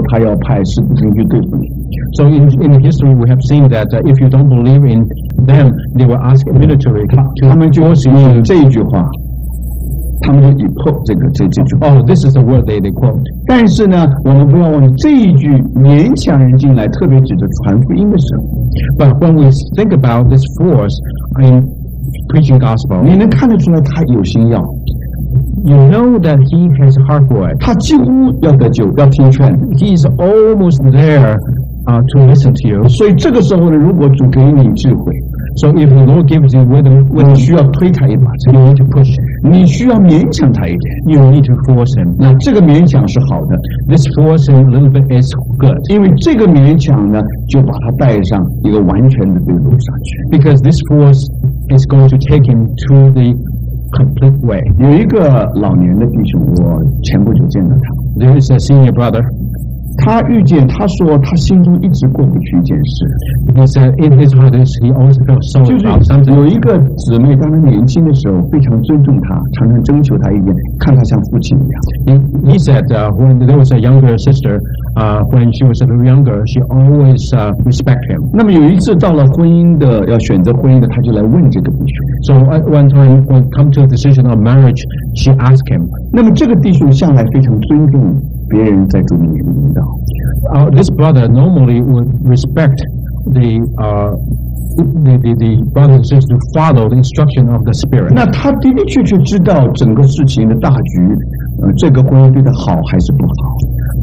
他要派士兵去对付你。So in history, we have seen that if you don't believe in them, they will ask the military to force you to. 这一句话，他们就以破这句话。Oh, this is the word they quote. 但是呢，我们不要忘记这一句勉强人进来，特别指着传福音的时候。But when we think about this force in preaching gospel, 你能看得出来他有心要。You know that he has a heart for it. 他几乎要得救，要听劝。He is almost there to listen to you. 所以这个时候呢，如果主给你智慧 ，so if the Lord gives you wisdom, 你需要推他一把， you need to push him. 你需要勉强他一点。You need to force him. 那这个勉强是好的 This forcing a little bit is good. 因为这个勉强呢，就把他带上一个完全的对路上去。Because this force is going to take him to the complete way. 有一个老年的弟兄，我前不久见到他。There is a senior brother. 他说他心中一直过不去一件事。He said in his heart he always felt sorry about 就是 something. 有一个姊妹，当他年轻的时候非常尊重他，常常征求他意见，看他像父亲一样。He said when there was a younger sister, when she was a little younger, she always respect him. 那么有一次到了要选择婚姻的，他就来问这个弟兄。So at one time, when it come to a decision of marriage, she asked him. 那么这个弟兄向来非常尊重别人在主里面的引导。This brother normally would respect the brothers and sisters to follow the instruction of the Spirit. 那他的的确确知道整个事情的大局，这个婚姻对他好还是不好。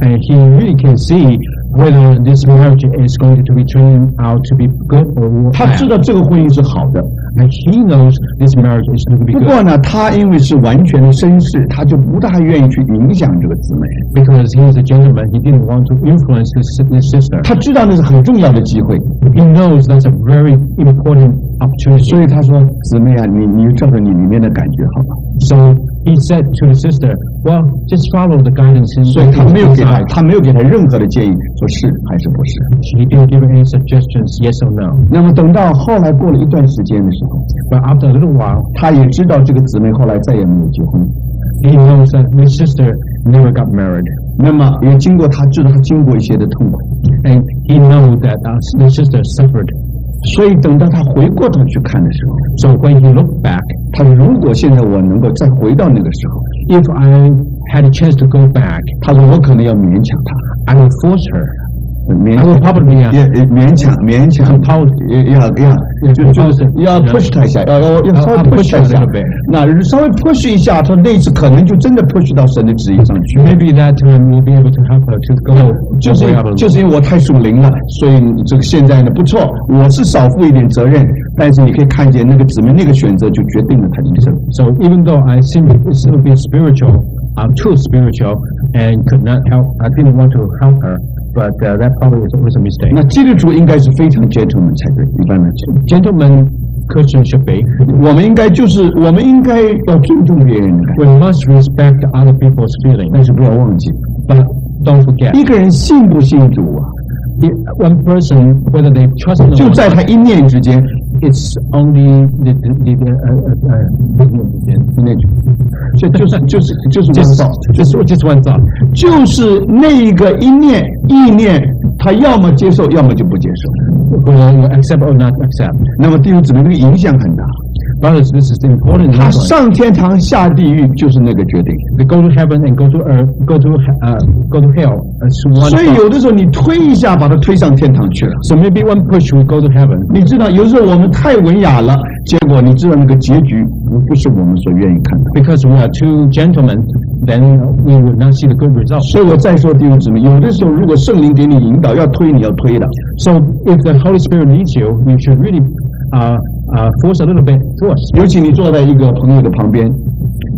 And he really can see whether this marriage is going to be turning out to be good or bad. 他知道这个婚姻是好的。And he knows this marriage is going to be good. 不过呢，他因为是完全的绅士，他就不大愿意去影响这个姊妹。Because he is a gentleman, he didn't want to influence his sister. 他知道那是很重要的机会。He knows that's a very important opportunity. 所以他说：“姊妹啊，你就照着你里面的感觉好吧。” So he said to the sister, "Well, just follow the guidance." 所以他没有给他任何的建议，说是还是不是。He didn't give any suggestions, yes or no. 那么等到后来过了一段时间的时候， But after a little while, 他也知道这个姊妹后来再也没有结婚。He knows that his sister never got married. 那么也经过他经过一些的痛苦 And he knows that his sister suffered. 所以等到他回过头去看的时候 So when he looked back, 他说如果现在我能够再回到那个时候 if I had a chance to go back, 他说我可能要勉强他 I would force her. 勉 I would probably 勉强要 push 他一下，要稍微 push 他一下。那稍微 push 一下，他那次可能就真的 push 到神的旨意上去。 Maybe that time we'll be able to help her to go. 就是因为我太属灵了，所以这个现在呢不错，我是少负一点责任，但是你可以看见那个姊妹那个选择就决定了他的一生。 So even though I seem to be spiritual, I'm too spiritual and could not help. I didn't want to help her, but that probably was a mistake. 那基督徒应该是非常 gentleman 才对，一般来讲 Gentlemen, Christians should be. 我们应该要尊重别人的感觉， We must respect other people's 但 feelings, 是不要忘记， but don't forget. 一个人信不信主啊， One person, whether they trust in the 就 Lord, 在他一念之间， it's only the 一念之间，就是one thought， just one thought. 就是那个意念，他要么接受，要么就不接受。 Whether you accept or not accept. 那么弟兄姊妹，这个影响很大。 Brothers, this is important. 他上天堂下地狱就是那个决定。 They go to heaven and go to earth, go to hell. It's one 所以 thought. 有的时候你推一下，把他推上天堂去了。 So maybe one push will go to heaven. 你知道，有时候我们太文雅了，结果你知道那个结局不是我们所愿意看的。 Because we are two gentlemen, then we would not see the good results. 所以我再说弟兄姊妹，有的时候如果圣灵给你引导，要推你要推的。 So if the Holy Spirit leads you, you should really force a little bit force. 尤其你坐在一个朋友的旁边，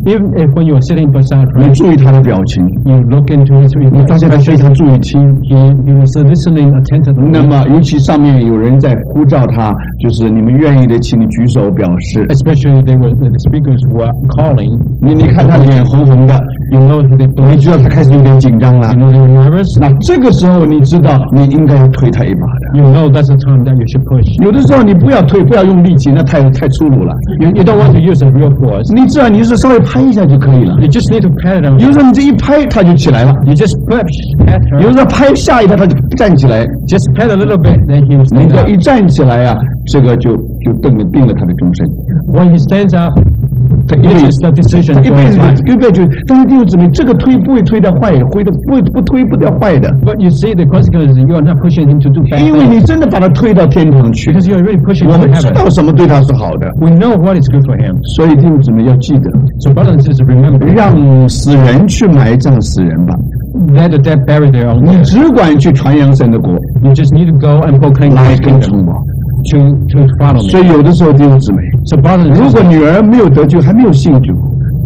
Even if when you are sitting beside 你 him, 注意他的表情， you look into his 你发现他非常注意听。 he was listening attentively. 那么尤其上面有人在呼召他，就是你们愿意的，请你举手表示。 Especially the speakers were calling. 你看他脸红红的， You know they 你知道他开始有点紧张了。 you know they were nervous. 那这个时候你知道你应该要推他一把的。 You know that's the time that you should push. 有的时候你不要推，不要用力气，那太粗鲁了。 You don't want to use a real force. 你知道你是稍微拍一下就可以了。You just need to pat it on. 有时候你这一拍，它就起来了。You just pat her. 有时候拍下一拍，它就站起来。Just pat a little bit, then he will 你 stand 这 up. 一站起来啊，这个就定了他的终身。When he stands up, 他一辈 it 子 is the decision 他一 for 辈 his 子 life. 一辈子，但是弟兄姊妹，这个推不会推掉坏，不推不掉坏的， But you see the consequences, you are not pushing him to do bad 因为你 things. 真的把他推到天堂去。 Because you are really pushing 我 him 们 to 知 heaven. 道什么对他是好的， We know what is good for him. 所以弟兄姊妹要记得， So brothers and sisters, remember, 让死人去埋葬死人吧， let the dead bury their own 你 dead. 只管去传扬神的国， You just need to go and proclaim 来 God's 跟 kingdom 从我。 to follow 所 me. 以有的时候弟兄姊妹， So brothers and 如果 sisters, 女儿没有得救，还没有信主，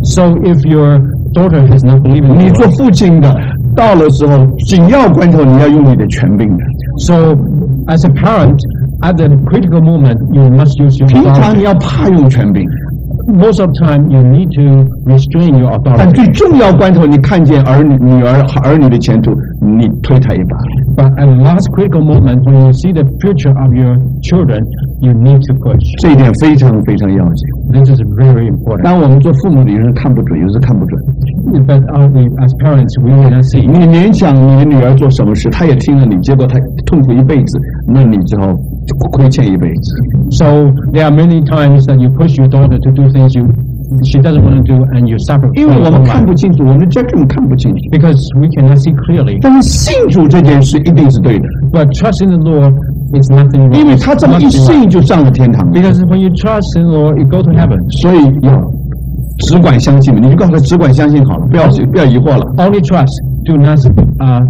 so if your daughter has not believed in 你 the 做 Lord, 父亲的，到了时候紧要关头，你要用你的权柄的。 so as a parent, at the critical moment, you must use your 平常你 authority. 要怕用权柄， Most of the time, you need to restrain your 但 authority. 最重要关头，你看见儿女的前途，你推他一把。 But at the last critical moment, when you see the future of your children, you need to push. 这一点非常非常要紧。 This is very important. 当我们做父母的，有时看不准，有时看不准。 But as parents, we may not see. 你勉强你的女儿做什么事，她也听了你，结果她痛苦一辈子，那你只好亏欠一辈子。 So there are many times that you push your daughter to do things she doesn't want to do, and you suffer 因 for 为 your 我们 whole 看 life 不清楚，我们这根本看不清楚。 because we cannot see clearly. 但是信主这件事一定是对的， But trust in the Lord is nothing 因 wrong. 为他这么一 Nothing wrong. 信就上了天堂。 Because when you trust in the Lord, you go to heaven. 所以要只管相信，你就告诉他只管相信好了，不要疑惑了， Only trust, do not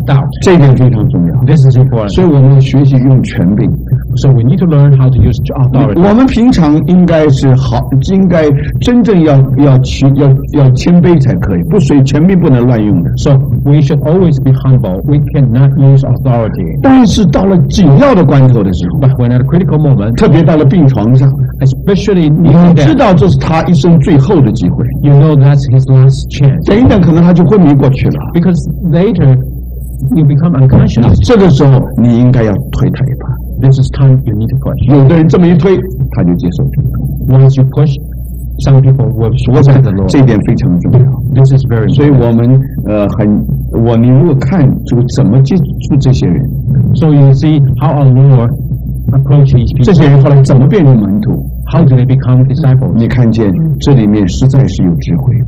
doubt. 这一点非常重要。 This is important. 所以我们学习用权柄。 So we need to learn how to use authority. 我们平常应该真正要谦卑才可以，权柄不能乱用的。 So we should always be humble. We cannot use authority. 但是到了紧要的关头的时候， But when at a critical moment, 特别到了病床上， especially 你 near 知 death, 道这是他一生最后的机会， you know that's his last chance. 等一等可能他就昏迷过去了。 Because later, you become 那 unconscious. 这个时候你应该要推他一把。 This is time you need to push. 有的人这么一推，他就接受主。 Once you push, some people will 我想 accept the Lord. 这一点非常重要。 This is very 所以 important. 我们你如果看主怎么接触这些人， So you see how our Lord approach these 这 people. 些人后来怎么变成门徒， How do they become disciples? 你看见这里面实在是有智慧的。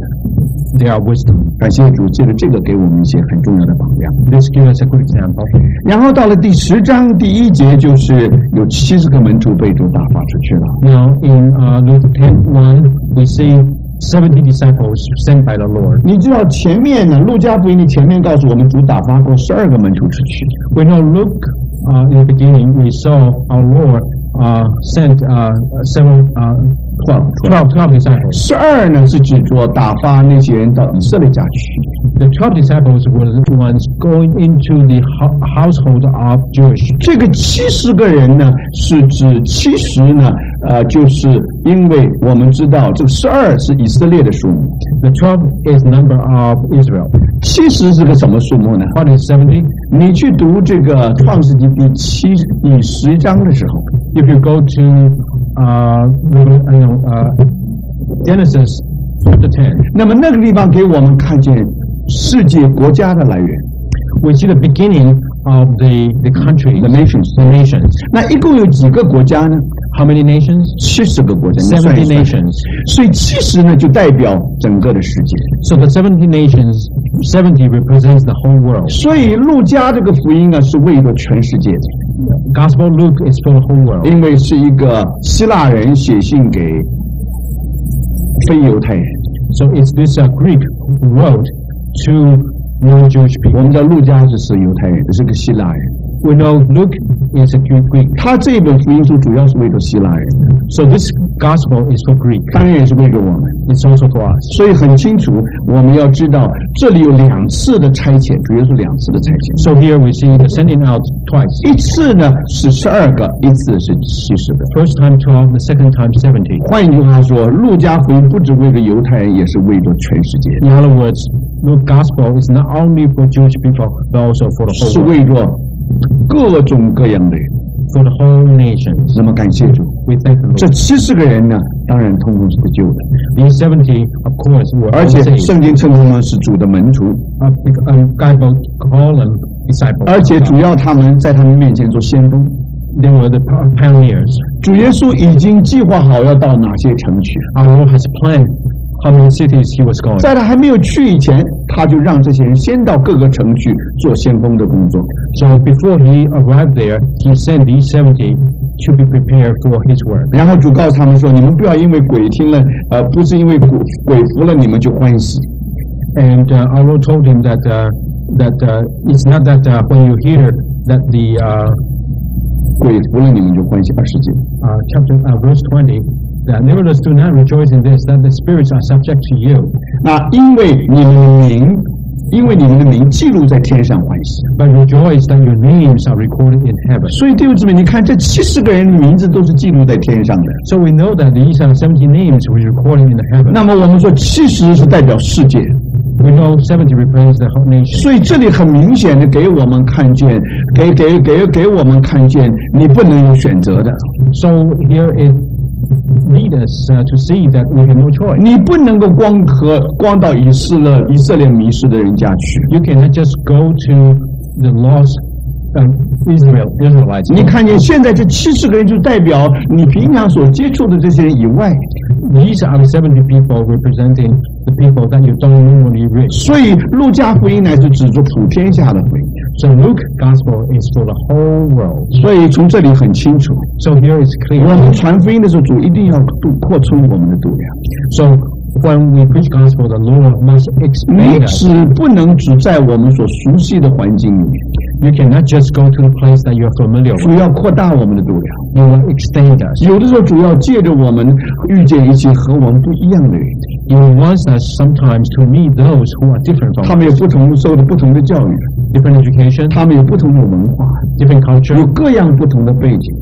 They are wisdom. 感谢主，借着这个给我们一些很重要的榜样。 This gives us a good example. 然后到了第10章第1节，就是有70个门徒被主打发出去了。 Now in Luke 10:1, we see 70 disciples sent by the Lord. 你知道前面呢，路加福音的前面告诉我们，主打发过12个门徒出去。 We know Luke, in the beginning, we saw our Lord sent 12 disciples. 12呢是指着打发那些人到以色列家去。 The 12 disciples were the ones going into the household of Jewish. 这个70个人呢，是指70呢，就是因为我们知道这个12是以色列的数目， The 12 is number of Israel. 70是个什么数目呢？ What is 70? 你去读这个创世纪第10章的时候， If you go to Genesis chapter 10, 那么那个地方给我们看见世界国家的来源 we see the beginning of the countries, ，the nations。 the nations. 那一共有几个国家呢？ How many nations? 70个国家，你算一70算。 nations. 所以70呢，就代表整个的世界。 So the 70 nations, 70 represents the whole world. 所以路加这个福音呢，是为了全世界的， Gospel Luke is for the whole world. 因为是一个希腊人写信给非犹太人。 So it's this Greek wrote to non-Jewish 我 people. 们知道路加是犹太人，是个希腊人。 We know Luke is a Greek. 他这本福音书主要是为了希腊人， So this gospel is for Greek. 当然也是为了我们。 It's also for us. 所以很清楚，我们要知道这里有2次的差遣，主要是2次的差遣。 So here we see the sending out twice. 一次呢是12个，一次是70个。 First time 12, the second time 70. 换一句话说，路加福音不只为了犹太人，也是为了全世界， In other words, the gospel is not only for Jewish people, but also for the 是 whole world. 为了各种各样的人。for the whole nation. 那么感谢主， We thank the 这 Lord. 70个人呢，当然通通是不救的， These 70, of course, were 而 all 且 saved. 圣经称他们是主的门徒， God will call them disciples. 而且主要他们在他们面前做先锋。 They were the pioneers. 主耶稣已经计划好要到哪些城去， Our Lord has planned how many cities he was going. 在他还没有去以前，他就让这些人先到各个城去做先锋的工作。 So before he arrived there, he sent these 70 to be prepared for his work. 然后主告诉他们说：“你们不要因为鬼听了，不是因为鬼服了你们就欢喜。 And our Lord told him that it's not that when you hear that the 鬼服了你们就欢喜。”20节， verse 20, that nevertheless do not rejoice in this, that the spirits are subject to you, 那因为你们的名记录在天上欢喜。 but rejoice that your names are recorded in heaven. 所以弟兄姊妹，你看这70个人的名字都是记录在天上的。 So we know that these are 70 names we recorded in the heaven. 那么我们说70是代表世界， We know 70 represents the whole nation. 所以这里很明显的给我们看见，给我们看见，你不能有选择的， So here it leads us to see that we have no choice. 你不能够光到以色列迷失的人家去。 You cannot just go to the lost Israelites. 你看见现在这70个人就代表你平常所接触的这些人以外， These are the 70 people representing the people that you don't normally reach. 所以路加福音乃是指着普天下的福音。 So Luke Gospel is for the whole world. 所以从这里很清楚， So here it's 我 clear. 们传福音的时候，主一定要扩充我们的度量。 So when we preach gospel, the Lord must 你 expand us. 不能只在我们所熟悉的环境里面， You cannot just go to the place that you are familiar 主 with. 要扩大我们的度量。 You will extend us. 有的时候主要借着我们遇见一些和我们不一样的人， He wants us sometimes to meet those who are different 他 from 们有 us. 不同受的不同的教育， Different education, 他们有不同的文化， different 有 culture, 各样不同的背景。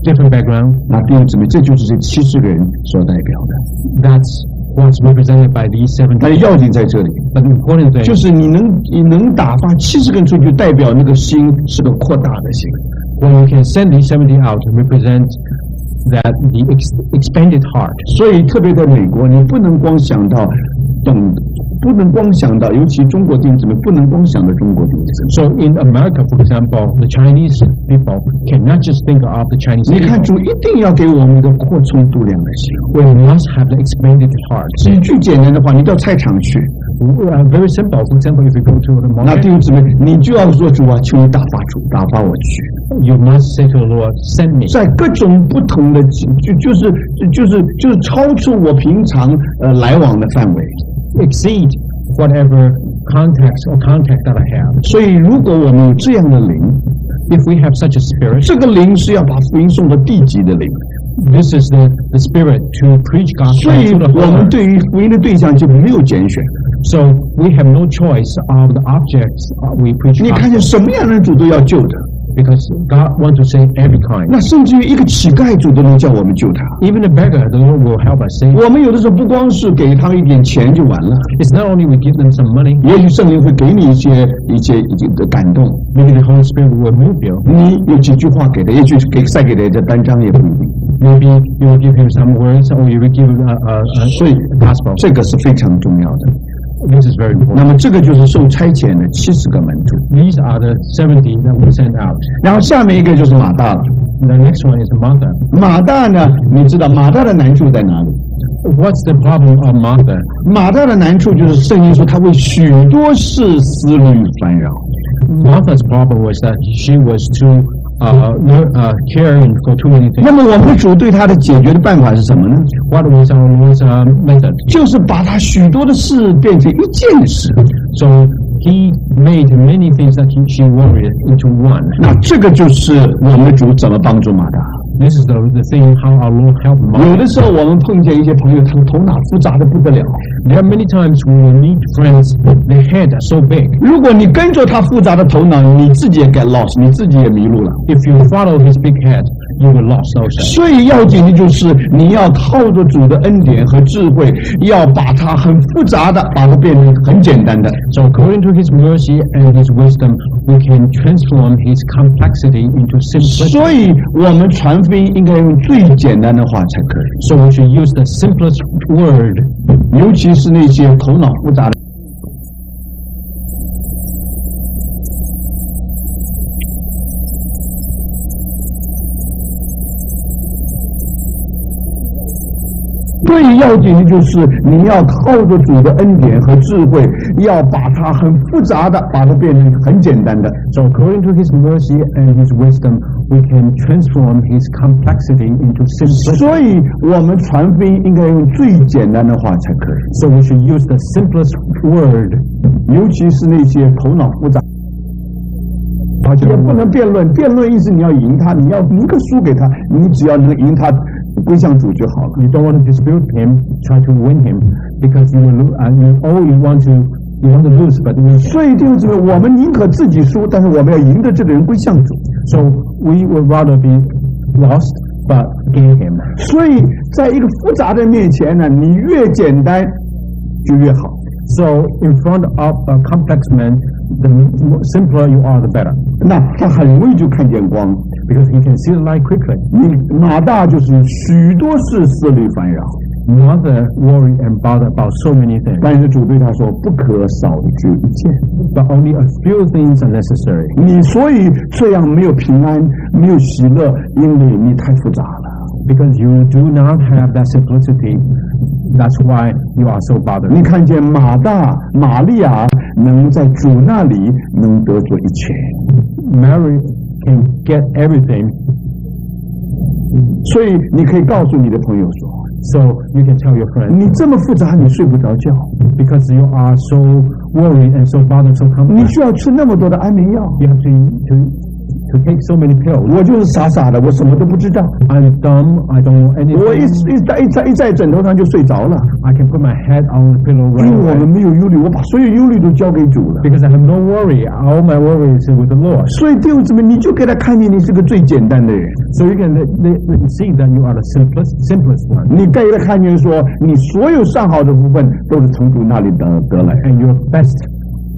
different background. 那弟兄姊妹，这就是这70个人所代表的。 That's what's represented by these 70. 那要紧在这里， But the important thing 就是你能打发70个人出去，代表那个心是个扩大的心。 when you can send these 70 out to represent that the expanded heart. 所以特别在美国，你不能光想到不能光想到，尤其中国弟兄姊妹，不能光想到中国弟兄姊妹。 So in America, for example, the Chinese people cannot just think of the Chinese 你看， people. 主一定要给我们一个扩充度量的心。 We must have the expanded heart. 一句简单的话，你到菜场去， Very simple. For example, if you go to the 那弟 market, 兄姊妹，你就要说主啊，求你打发我去， you must say to the Lord, send me. 在各种不同的就是超出我平常来往的范围。 Exceed whatever contact that I have. 所以，如果我们有这样的灵， If we have such a spirit, 这个灵是要把福音送到地极的灵。 this is the spirit to preach 所 gospel 以 to the 我 whole 们 earth. 对于福音的对象就没有拣选。 So we have no choice of the objects we preach 你看 gospel 见什么样的人主都要救的， because God wants to save every kind. 那甚至于一个乞丐主都能叫我们救他。 Even a beggar, the Lord will help us save. 我们有的时候不光是给他一点钱就完了， It's not only we give them some money, 也许圣灵会给你一些的感动， maybe the Holy Spirit will move you. 你有几句话给他，也许再给他这单张也不一定。 Maybe you will give him some words or you will give him a 所以 gospel. 这个是非常重要的。 This is very 那 important. 么这个就是受差遣的70个门徒。 These are the 70 that we sent out. 然后下面一个就是马大了。 The next one is Martha. 马大呢，你知道马大的难处在哪里？ What's the problem of Martha? 马大的难处就是圣经说他为许多事思虑烦扰。 Martha's problem was that she was too caring for too many things. 那么我们的主对他的解决的办法是什么呢？ What was our Lord's method? 就是把他许多的事变成一件事。 So he made many things that she worried into one. 那这个就是我们的主怎么帮助马大。 This is the thing how our Lord helped 有 Martha. 的时候我们碰见一些朋友，他们头脑复杂的不得了。 There are many times when we meet friends, their head are so big. 如果你跟着他复杂的头脑，你自己也get lost，你自己也迷路了。 If you follow his big head, you will lost also. 所以要紧的就是你要靠着主的恩典和智慧，要把它很复杂的，把它变成很简单的。So according to His mercy and His wisdom, we can transform His complexity into simplicity. 所以我们传福音应该用最简单的话才可以。So we should use the simplest word, 尤其是那些头脑复杂的。最要紧的就是你要靠着主的恩典和智慧，要把它很复杂的，把它变成很简单的。So according to His mercy and His wisdom, we can transform His complexity into simplicity. 所以我们传福音应该用最简单的话才可以。So we should use the simplest word, 尤其是那些头脑复杂。也不能辩论，辩论意思你要赢他，你要宁可输给他，你只要能赢他，归向主就好了。You don't want to dispute him, try to win him, because you want to lose, but you. 所以弟兄姊妹，我们宁可自己输，但是我们要赢得这个人归向主。So we would rather be lost, but gain him. 所以在一个复杂的面前呢，你越简单就越好。So in front of a complex man, the simpler you are, the better. 那他很容易就看见光 because he can see the light quickly. 马大就是许多事思虑烦扰 Mother worry and bother about so many things. 但是主对他说，不可少的只有一件 But only a few things are necessary. 你所以这样没有平安，没有喜乐，因为你太复杂了。Because you do not have that simplicity, that's why you are so bothered. 你看见玛利亚能在主那里能得着一切 Mary can get everything. 所以你可以告诉你的朋友说， So you can tell your friend, 你这么复杂，你睡不着觉， because you are so worried and so bothered, so 你 complex. 需要吃那么多的安眠药。 You have to take so many pills. 我就是傻傻的，我什么都不知道， I'm dumb, I don't know 我 anything. 一在枕头上就睡着了。 I can put my head on the pillow 因 right 为我们 away. 没有忧虑，我把所有忧虑都交给主了。 Because I have no worry. All my worry is with the Lord. 所以弟兄姊妹，你就给他看见你是个最简单的人， So you can see that you are the simplest one. 你给他看见说，你所有上好的部分都是从主那里得来。 And your best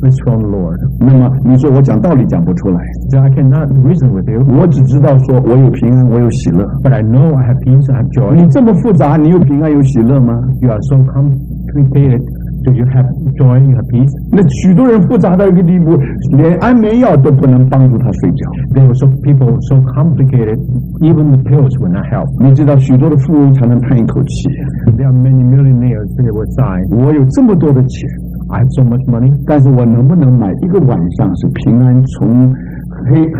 is from the Lord. 那么你说我讲道理讲不出来， So I cannot reason with you, 我只知道说我有平安，我有喜乐。 but I know I have peace, I have joy. 你这么复杂，你有平安有喜乐吗？ You are so complicated. Do you have joy, you have peace? 那许多人复杂到一个地步，连安眠药都不能帮助他睡觉。 There were so people so complicated, even the pills will not help. 你知道许多的富翁才能叹一口气， There are many millionaires that will sigh. 我有这么多的钱， I have so much money, 但是我能不能买一个晚上是平安，从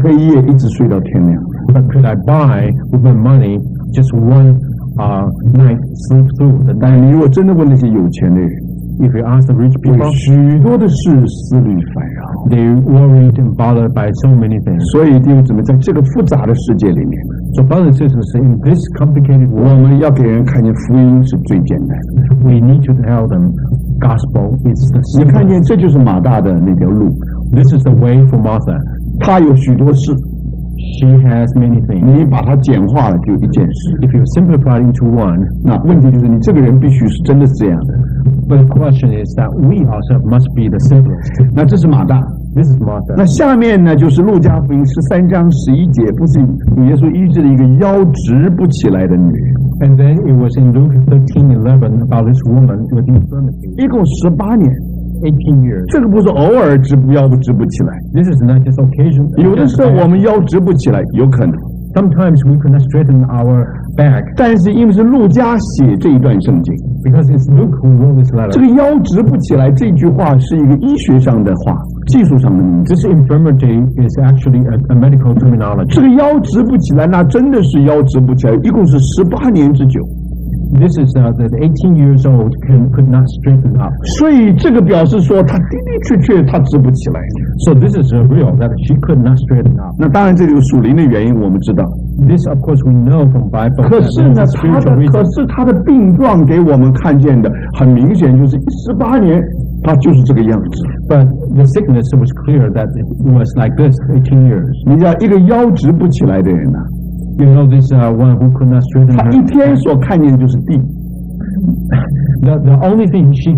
黑夜一直睡到天亮？ but could I buy with my money just one night sleep through the 但 night? 你如果真的问那些有钱的人， If you ask the rich 有 people, 许多的事思虑烦扰。 they worried and bothered by so many things. 所以弟兄姊妹，在这个复杂的世界里面， So brothers and sisters, in this complicated 我 world, 们要给人看见福音是最简单的。 we need to tell them gospel is the 你看 simple. 见，这就是马大的那条路， This is the way for Martha. 他有许多事， She has many things. 你把它简化了就一件事。 If you simplify it into one, 那问题就是你这个人必须是真的是这样的。 but the question is that we ourselves must be the simplest. 那这是马大。 This is Martha. 那下面呢，就是路加福音13章11节，不是耶稣医治了一个腰直不起来的女人， And then it was in Luke 13:11 about this woman with infirmity. 一共18年， 18 years. 这个不是偶尔腰直不起来， This is not just occasion. 有的时候我们腰直不起来，有可能， Sometimes we cannot straighten our back 但是因为是路加写这一段圣经， because it's Luke who wrote this 这 letter. 个腰直不起来这句话是一个医学上的话，技术上的名字。 This infirmity is actually a medical terminology. 这个腰直不起来，那真的是腰直不起来，一共是18年之久。 This is that 18 years old could not straighten up. 所以这个表示说，他的确他直不起来。 So this is real that she could not straighten up. 那当然，这有属灵的原因，我们知道。 This of course we know from Bible. 可 that 是 there 呢， is a spiritual 可 reason. 是他的病状给我们看见的很明显，就是18年，他就是这个样子。 But the sickness was clear that it was like this 18 years. 你知道，一个腰直不起来的人呢、You know this one who could not straighten 他 her. 一天所看见的就是地。The only thing she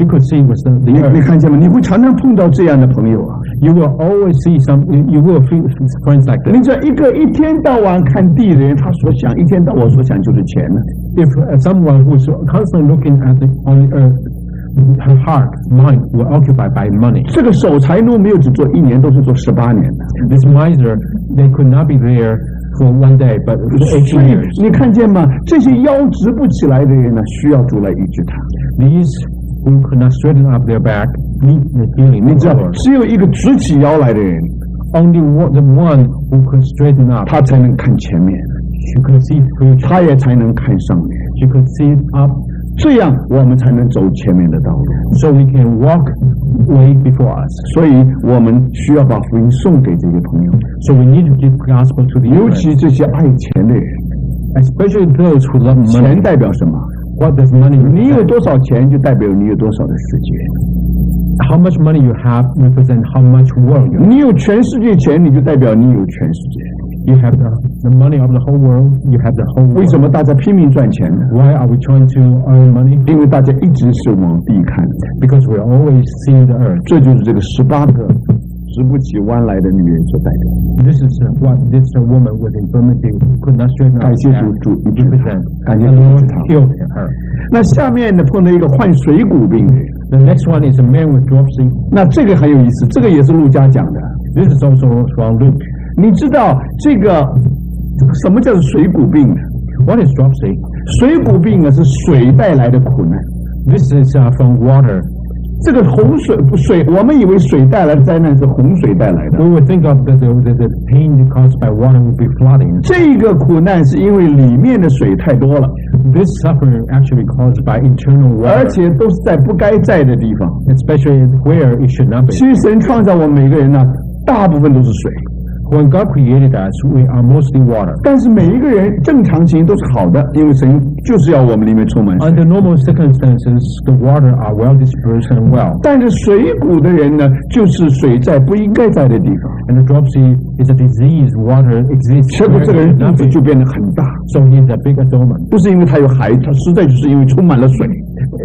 could see was the 你 earth. 看见吗？你会常常碰到这样的朋友啊。You will always see you will feel friends like 你 this. 知道一个一天到晚看地的人，他所想一天到晚所想就是钱呢。If someone who's constantly looking at on the earth, her heart, mind were occupied by money. 这个守财奴没有只做1年，都是做18年的。This miser, they could not be there for one day, but for 18所以 years. 你看见吗？这些腰直不起来的人呢，需要主来医治他。 These who could not straighten up their back need the healing 你 of 知 the 道， Lord. 只有一个直起腰来的人， Only the one who could straighten up, 他才能看前面， she could see future, 他也才能看上面， she could see up, 这样我们才能走前面的道路。 so we can walk way before us. 所以我们需要把福音送给这些朋友， So we need to give gospel to the 尤 Israelites, 其这些爱钱的人。 especially those who love 钱 money. 代表什么？ What does money 你有 represent? 多少钱，就代表你有多少的世界。 How much money you have represent how much world you have. 你有全世界钱，你就代表你有全世界。 You have the money of the whole world, you have the whole 为 world. 什么大家拼命赚钱呢？ Why are we trying to earn money? 因为大家一直是往地看， Because we always see the earth. 这就是这个18个直不起弯来的女人所代表。 This is what this woman with infirmity could not straighten up 感谢 her 主，主医治她 represent. 感谢 The 主医 Lord 治她。 healed her. 那下面呢，碰到一个患水谷病的人， The next one is a man with dropsy. 那这个很有意思，这个也是路加讲的。 This is also from Luke. 你知道这个什么叫做水谷病呢？ What is dropsy? 水谷病呢是水带来的苦难。 This is from water. 这个洪水，我们以为水带来的灾难是洪水带来的。 We would think of the pain caused by water would be flooding. 这个苦难是因为里面的水太多了， This suffering actually caused by internal 而 water, 且都是在不该在的地方。 especially where it should not be. 其实神创造我们每个人呢，大部分都是水， When God created us, we are mostly water. 但是每一个人正常情都是好的，因为神就是要我们里面充满水。 Under normal circumstances, the water are well dispersed and well. 但是水谷的人呢，就是水在不应该在的地方， And the dropsy is a disease water exists 结果 where 这个 it 人 should 肚 not 子 be. 就变得很大， So he is a big abdomen. 不是因为他有孩子，他实在就是因为充满了水。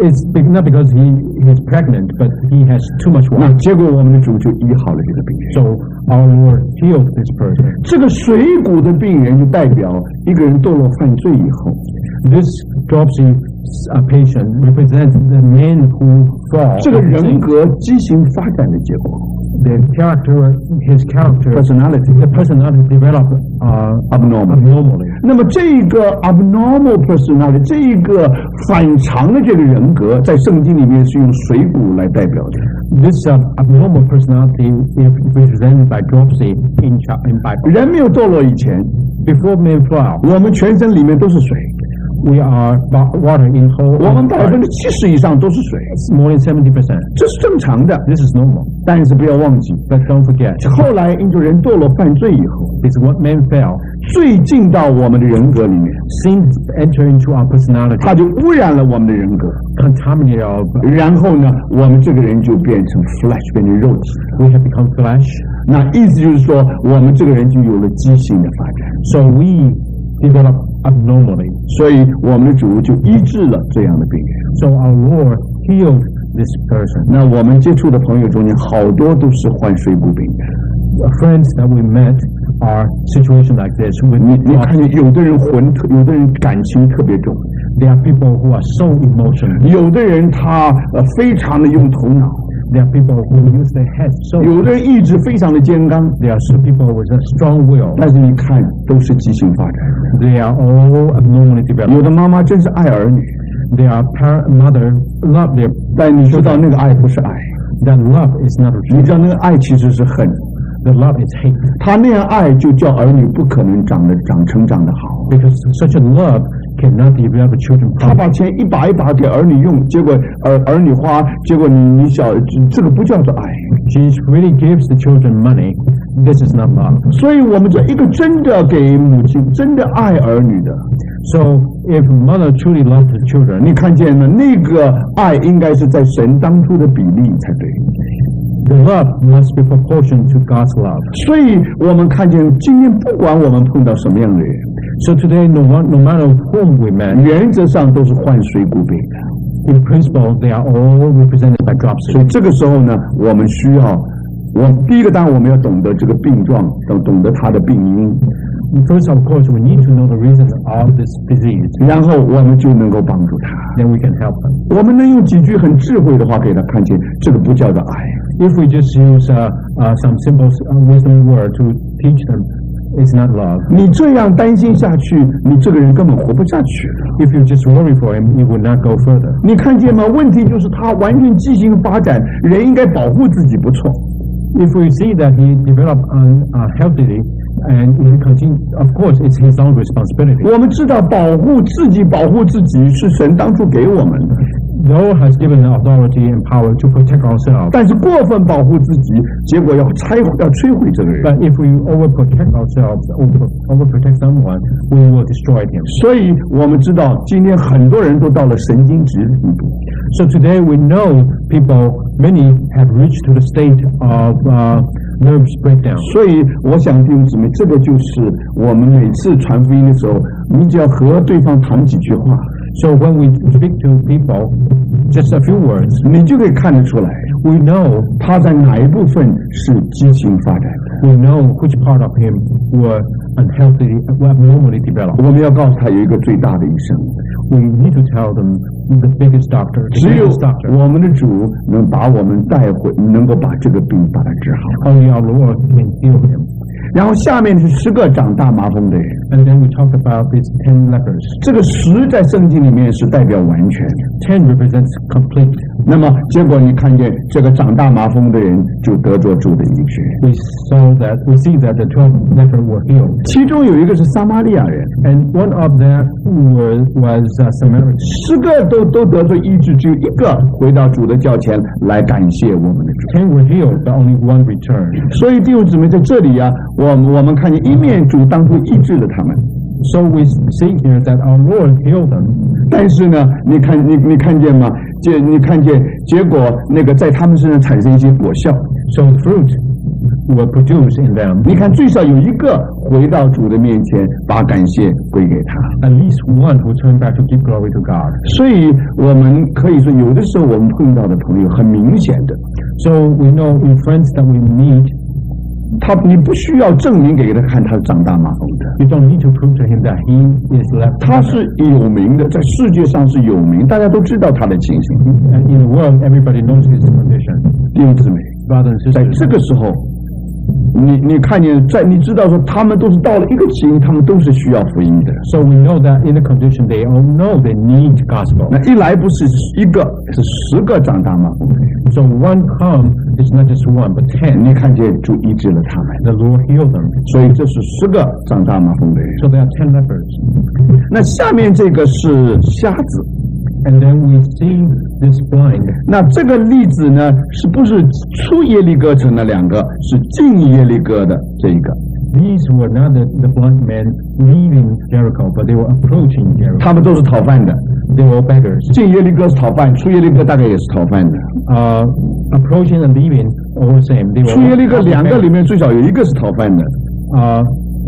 It's not because he is pregnant, but he has too much 那 water. 结果我们的主就医好了这个病人。 So our Lord healed this person. 这个水谷的病人就代表一个人堕落犯罪以后， This dropsy patient represents the man who fall. 这个人格畸形发展的结果 The character, his character,，personality the personality developed abnormal。 abnormally. 那么这个 abnormal personality，这一个反常的这个人格，在圣经里面是用水谷来代表的。 This abnormal personality is represented by dropsy in Bible. 人没有堕落以前， Before man fell, 我们全身里面都是水， we are water in whole. 我们70%以上都是水， It's more than 70%. 这是正常的。 This is normal. 但是不要忘记， But don't forget, 后来因着人堕落犯罪以后， it's what man fell. 罪进到我们的人格里面， Sin enter into our personality, 它就污染了我们的人格。 contaminate our. 然后呢，我们这个人就变成 flesh， 变成肉体。 We have become flesh. 那意思就是说，我们这个人就有了畸形的发展。 So we develop abnormally. 所以我们的主就医治了这样的病人。 So our Lord healed this person. 那我们接触的朋友中间，好多都是患水谷病的。 Friends that we met are situations like this. With 你看见有的人有的人感情特别重， there are people who are so emotional. 有的人他非常的用头脑， There are people who use their head so. 有的人意志非常的坚刚。 There are some people with a strong will. 但是你看，都是畸形发展。 They are all abnormally developed. 有的妈妈真是爱儿女， They are mother love their. 但你知道那个爱不是爱， That love is not 你 true. 知道那个爱其实是恨。 The love is hate. 他那样爱就叫儿女不可能成长得好。 Because such a love cannot develop children 他 properly. 把钱一把一把给儿女用，结果儿女花，结果你这个不叫做爱。 She really gives the children money. This is not love. 所以我们这一个真的给母亲真的爱儿女的， So if mother truly loves the children, 你看见了那个爱应该是在神当初的比例才对。 the love must be proportional to God's love. 所以我们看见今天不管我们碰到什么样的人， So today, no matter whom we met, 原则上都是患水谷病的。in principle, they are all represented by dropsy. 所以这个时候呢，我们需要，第一个当然我们要懂得这个病状，懂得它的病因。First, of course, we need to know the reason of this disease. 然后我们就能够帮助他。Then we can help them. 我们能用几句很智慧的话给他看见，这个不叫做爱。If we just use some simple wisdom word to teach them, it's not love. 你这样担心下去，你这个人根本活不下去了。If you just worry for him, he would not go further. 你看见吗？问题就是他完全畸形发展，人应该保护自己不错。If we see that he developed healthily, and he continue, of course, it's his own responsibility. 我们知道保护自己是神当初给我们的。The Lord has given the authority and power to protect ourselves. 但是过分保护自己，结果要摧毁这个人。But if we overprotect ourselves, overprotect someone, we will destroy him. 所以我们知道，今天很多人都到了神经质的地步。So today we know many have reached to the state of nerves breakdown. 所以我想弟兄姊妹，这个就是我们每次传福音的时候，你只要和对方谈几句话。So when we speak to people, just a few words, 你就可以看得出来 we know 他在哪一部分是畸形发展的。 we know which part of him were abnormally developed. 我们要告诉他有一个最大的医生。We need to tell them the biggest doctor. 只有我们的主能把我们带回，能够把这个病把它治好。 Only our Lord can heal him. 然后下面是10个长大麻风的人。 And then we talk about these 10 lepers. 这个10在圣经里面是代表完全。 10 represents complete. 那么结果你看见这个长大麻风的人就得着主的医治。 We see that the 12 lepers were healed. 其中有一个是撒玛利亚人 And one of them was Samaritan. 10个都得着医治，只有一个回到主的脚前来感谢我们的主。 10 were healed, but only one returned. 所以弟兄姊妹在这里啊，我们看见一面主当初医治了他们。 So we see here that our Lord healed them. 但是呢，你看见吗？你看见结果那个在他们身上产生一些果效。 So the fruit were produced in them. 你看最少有一个回到主的面前，把感谢归给他。 At least one who turned back to give glory to God. 所以我们可以说，有的时候我们碰到的朋友很明显的。 So we know in friends that we meet, 你不需要证明给他看他是长大麻风的。 you don't need to prove to him that he is left. 他是有名的，在世界上是有名，大家都知道他的情形。 And in the world, everybody knows his condition. 弟兄姊妹， Brothers and 在 sisters, 这个时候，你看见你知道说他们都是到了一个情，他们都是需要福音的。 so we know that in the condition they all know they need gospel. 那一来不是一个，是10个长大麻风的人。 So one come is not just one, but 10. 你看见主医治了他们， The Lord healed them. 所以这是10个长大麻风的人。 So there are 10 lepers. 那下面这个是瞎子。 And then we see this blind. 那这个例子呢，是不是出耶利哥城的2个，是进耶利哥的这一个？ These were not the blind men leaving Jericho, but they were approaching Jericho. 他们都是讨饭的。 They were beggars. 进耶利哥是讨饭，出耶利哥大概也是讨饭的。Approaching and leaving, all the same. They 出耶利哥 were 2个里面最少有一个是讨饭的。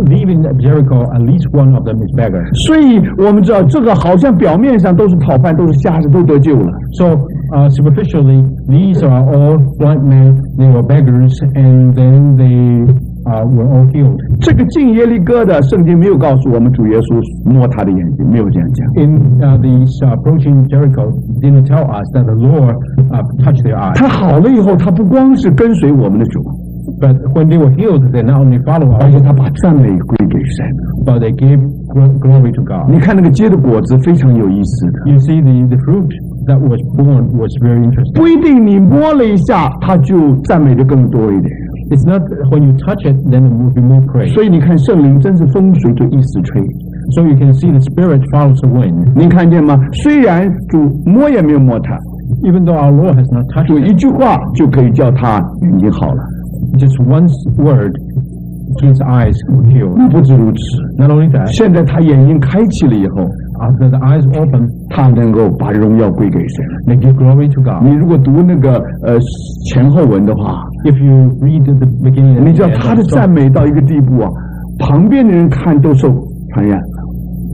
leaving Jericho, at least one of them is beggar. 所以我们知道这个好像表面上都是讨饭，都是瞎子，都得救了。 So superficially, these are all blind men. They were beggars, and then they were all healed. 这个进耶利哥的圣经没有告诉我们主耶稣摸他的眼睛，没有这样讲。 In these approaching Jericho, didn't tell us that the Lord touched their eyes. 他好了以后，他不光是跟随我们的主， But when they were healed, they not only follow 而且 us, 他把赞美归给神。 but they gave glory to God. 你看那个结的果子非常有意思的， You see, the fruit that was born was very interesting. 不一定你摸了一下，他就赞美的更多一点。 It's not when you touch it, then it will be more praise. 所以你看圣灵真是风随着意思吹。 So you can see the Spirit follows the wind. 您看见吗？虽然主摸也没有摸他， Even though our Lord has not touched 主 it, 一句话就可以叫他眼睛好了。 just one word, his eyes were healed. 那不止如此， Not only that, 现在他眼睛开启了以后， after the eyes open, 他能够把荣耀归给神。 they give glory to God. 你如果读那个前后文的话， If you read the beginning and 你 the 知道 end 他的 of the 赞 song, 美到一个地步啊，旁边的人看都受传染。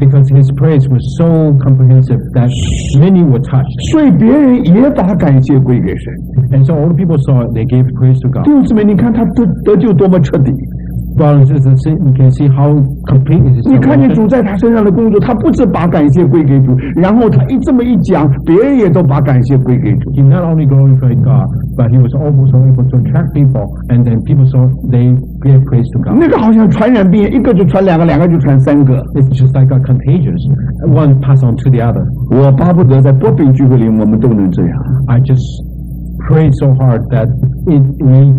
Because his praise was so comprehensive that many were touched. 所以别人也把感谢归给神。And so all the people saw it, they gave praise to God. 弟兄姊妹，你看他得救多么彻底。Brothers and sisters, you can see how complete it is. 你看见主在他身上的工作，他不止把感谢归给主，然后他这么一讲，别人也都把感谢归给主。He not only glorified God, but he was also able to attract people, and then people saw they gave praise to God. 那个好像传染病，一个就传两个，两个就传三个。It's just like a contagious. One pass on to the other. 我巴不得在波饼聚会里，我们都能这样。I just prayed so hard that we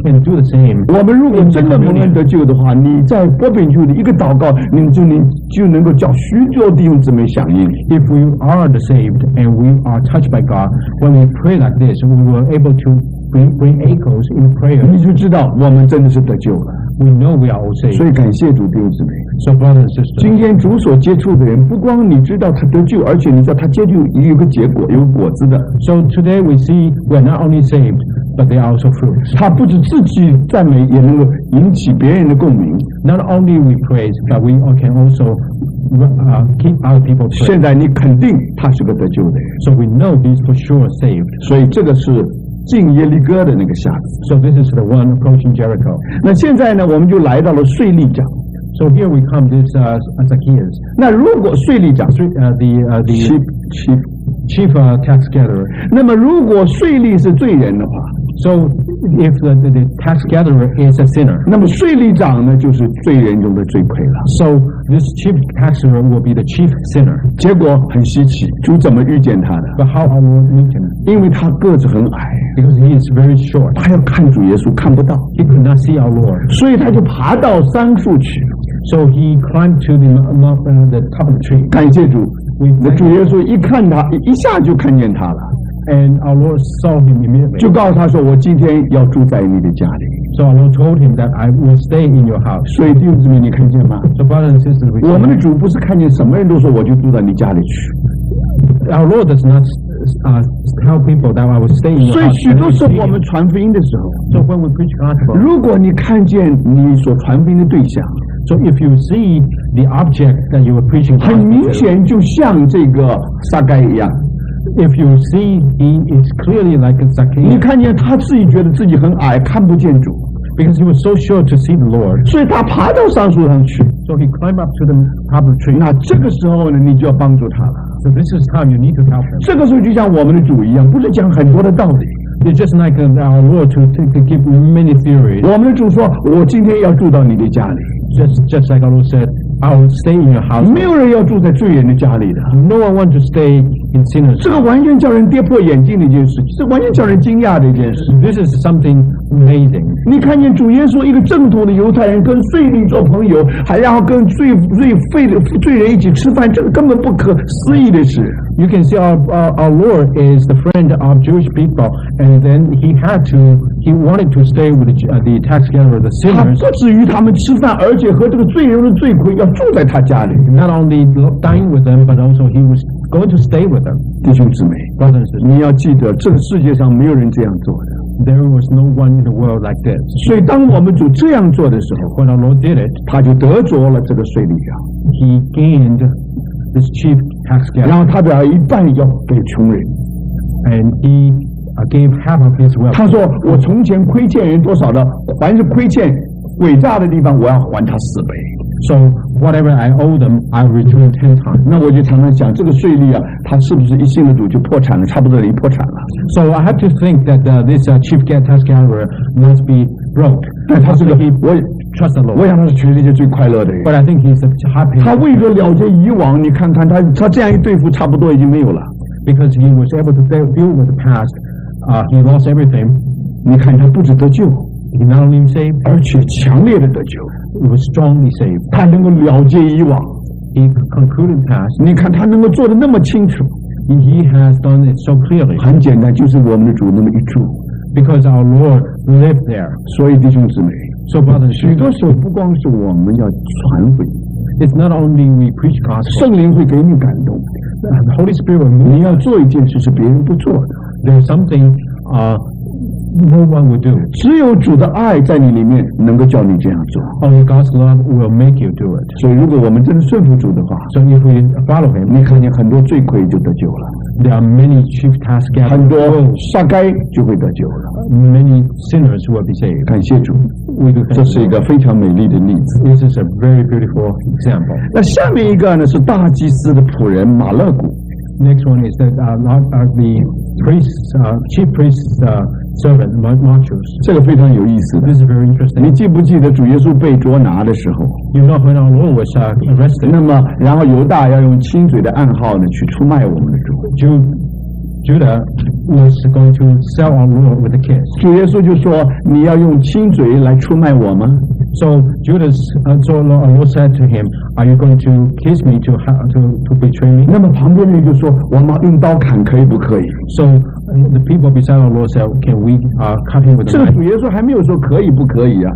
can do the same. 我们如果真的蒙恩得救的话，你在波饼聚会的一个祷告，你就能够叫许多弟兄姊妹响应。If we are saved and we are touched by God, when we pray like this, we were able to bring echoes in prayer. 你就知道我们真的是得救了。We know we are all saved. 所以感谢主弟兄姊妹。So brothers and sisters, 今天主所接触的人，不光你知道他得救，而且你知道他接救有个结果，有果子的。So today we see we are not only saved, but they are also fruits. 他不止自己赞美，也能够引起别人的共鸣。Not only we praise, but we can also keep other people praise. 现在你肯定他是个得救的人。So we know he's for sure saved. 所以这个是进耶利哥的那个瞎子。So this is the one approaching Jericho. 那现在呢，我们就来到了税吏长。So here we come this Zacchaeus. 那如果税吏长the chief tax gatherer. 那么如果税吏是罪人的话 ，so if the tax gatherer is a sinner, 那么税吏长呢就是罪人中的罪魁了。So this chief taxer will be the chief sinner. 结果很稀奇，主怎么遇见他的？ But how our Lord meet him? 因为他个子很矮， Because he is very short. 他要看主耶稣看不到， He could not see our Lord. 所以他就爬到桑树去。So he climbed to the top of the tree. 感谢主，那主耶稣一看他，一下就看见他了。And our Lord saw him immediately. 就告诉他说：“我今天要住在你的家里。” So our Lord told him that I will stay in your house. 所以弟兄姊妹，你看见吗？ So brothers and sisters, 我们的主不是看见什么人都说我就住到你家里去。Our Lord does not tell people that I will stay in your 所以 house. 许多时候我们传福音的时候， So when we preach gospel, 如果你看见你所传福音的对象， so if you see the object that you are preaching, 很明显就像这个撒该一样。 If you see he is clearly like a 你 Zacchaeus, 看见他自己觉得自己很矮，看不见主， because he was so sure to see the Lord, 所以他爬到桑树上去。 so he climbed up to the top of the tree. 那这个时候呢，你就要帮助他了。 So this is time you need to help him. 这个时候就像我们的主一样，不是讲很多的道理。 It's just like our Lord to give many theories. 我们的主说：“我今天要住到你的家里。” Just like our Lord said, I will stay in your house. 没有人要住在罪人的家里的。 No one wants to stay in sinners. 这个完全叫人跌破眼镜的一件事，这完全叫人惊讶的一件事。 This is something amazing. 你看见主耶稣一个正统的犹太人跟税吏做朋友，还然后跟罪人一起吃饭，这个根本不可思议的事。 You can see our Lord is the friend of Jewish people, and then he wanted to stay with the tax gatherer, the 他 sinners. 不至于他们吃饭，而且和这个罪人的罪魁要住在他家里。 Not only dine with them, but also he was going to stay with them. 弟兄姊妹， Brothers and sisters, 你要记得，这个世界上没有人这样做的。 there was no one in the world like this. 所以当我们主这样做的时候， When our Lord did it, 他就得着了这个税吏长。 he gained this chief tax 然 gatherer, 后他把一半要给穷人。 and he gave half of his wealth. 他说：“我从前亏欠人多少的，凡是亏欠诡诈的地方，我要还他4倍。” So whatever I owe them, I return 10 times. 那我就常常想，这个税吏啊，他是不是一信了主就破产了？差不多等于破产了。 So I have to think that this chief tax gatherer must be broke. 但他是个 He 我 trust the 我 Lord. 想他是全世界最快乐的人。 But I think he's a happy 他为了了结以往，你看看他这样一对付，差不多已经没有了。 because he was able to deal with the past. He lost everything. 你看他不止得救， He not only saved, 而且强烈的得救， he was strongly saved. 他能够了结以往。 He concluded the past. 你看他能够做得那么清楚， He has done it so clearly 很简单，就是我们的主那么一住。 because our Lord lived there. 所以弟兄姊妹， So brothers and 许多 sisters, 时候不光是我们要传福音， it's not only we preach gospel. 圣灵会给你感动。 The Holy Spirit will move. 你要做一件事是别人不做的， There's something No one will do. 只有主的爱在你里面能够叫你这样做。Only God's love will make you do it. 所以，如果我们真的顺服主的话， So if we follow Him, 你看见很多罪魁就得救了， there are many chief task 很多 gatherers. 杀该就会得救了。 Many sinners will be saved. 感谢主， We do 这 thank 是一 you. 个非常美丽的例子。 This is a very beautiful example. 那下面一个呢是大祭司的仆人马勒古。 Next one is that the priest's chief priest's servant Malchus. 这个非常有意思的。 This is very interesting. 你记不记得主耶稣被捉拿的时候， You know when our Lord was arrested, 那么然后犹大要用亲嘴的暗号呢去出卖我们的主。 Judah was going to sell our Lord with a kiss. 主耶稣就说：“你要用亲嘴来出卖我吗？” So so our Lord said to him, "Are you going to kiss me to betray me?" 那么旁边人就说：“我们用刀砍可以不可以？” So the people beside our Lord said, "Can we cut him with 这 a 个 knife?" 主耶稣还没有说可以不可以啊，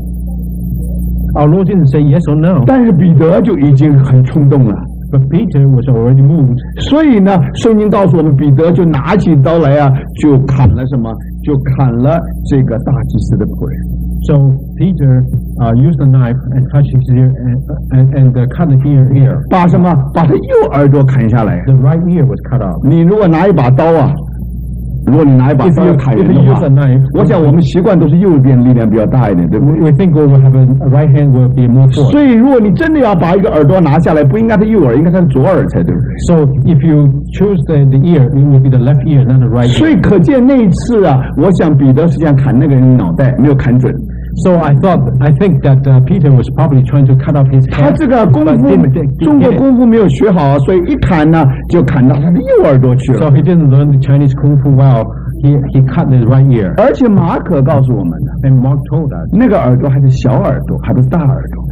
Our Lord didn't say yes or no, 但是彼得就已经很冲动了。 but Peter was already moved. 所以呢，圣经告诉我们，彼得就拿起刀来啊，就砍了什么？就砍了这个大祭司的仆人。 So Peter used the knife and touched his ear and cut the ear. 把什么？把他右耳朵砍下来。 The right ear was cut off. 你如果拿一把刀啊，如果你拿一把刀砍人的 If you 话 use a knife, 我想我们习惯都是右边力量比较大一点，对不对？ we think we will have a right hand will be more force. 所以如果你真的要把一个耳朵拿下来，不应该是右耳，应该是左耳才对不对？ So if you choose the ear, it will be the left ear, not the right 所以 ear. 可见那一次啊，我想彼得实际上砍那个人的脑袋没有砍准， So I think that Peter was probably trying to cut off his 他 head. 这个功 but 夫 didn't 中国 get it. 功夫没有学好，所以一砍呢就砍到他的右耳朵去 So 了。 he didn't learn the Chinese kung fu well. He cut his right ear. 而且马可告诉我们的， And Mark told us. 那个耳朵还是小耳朵，还不是大耳朵。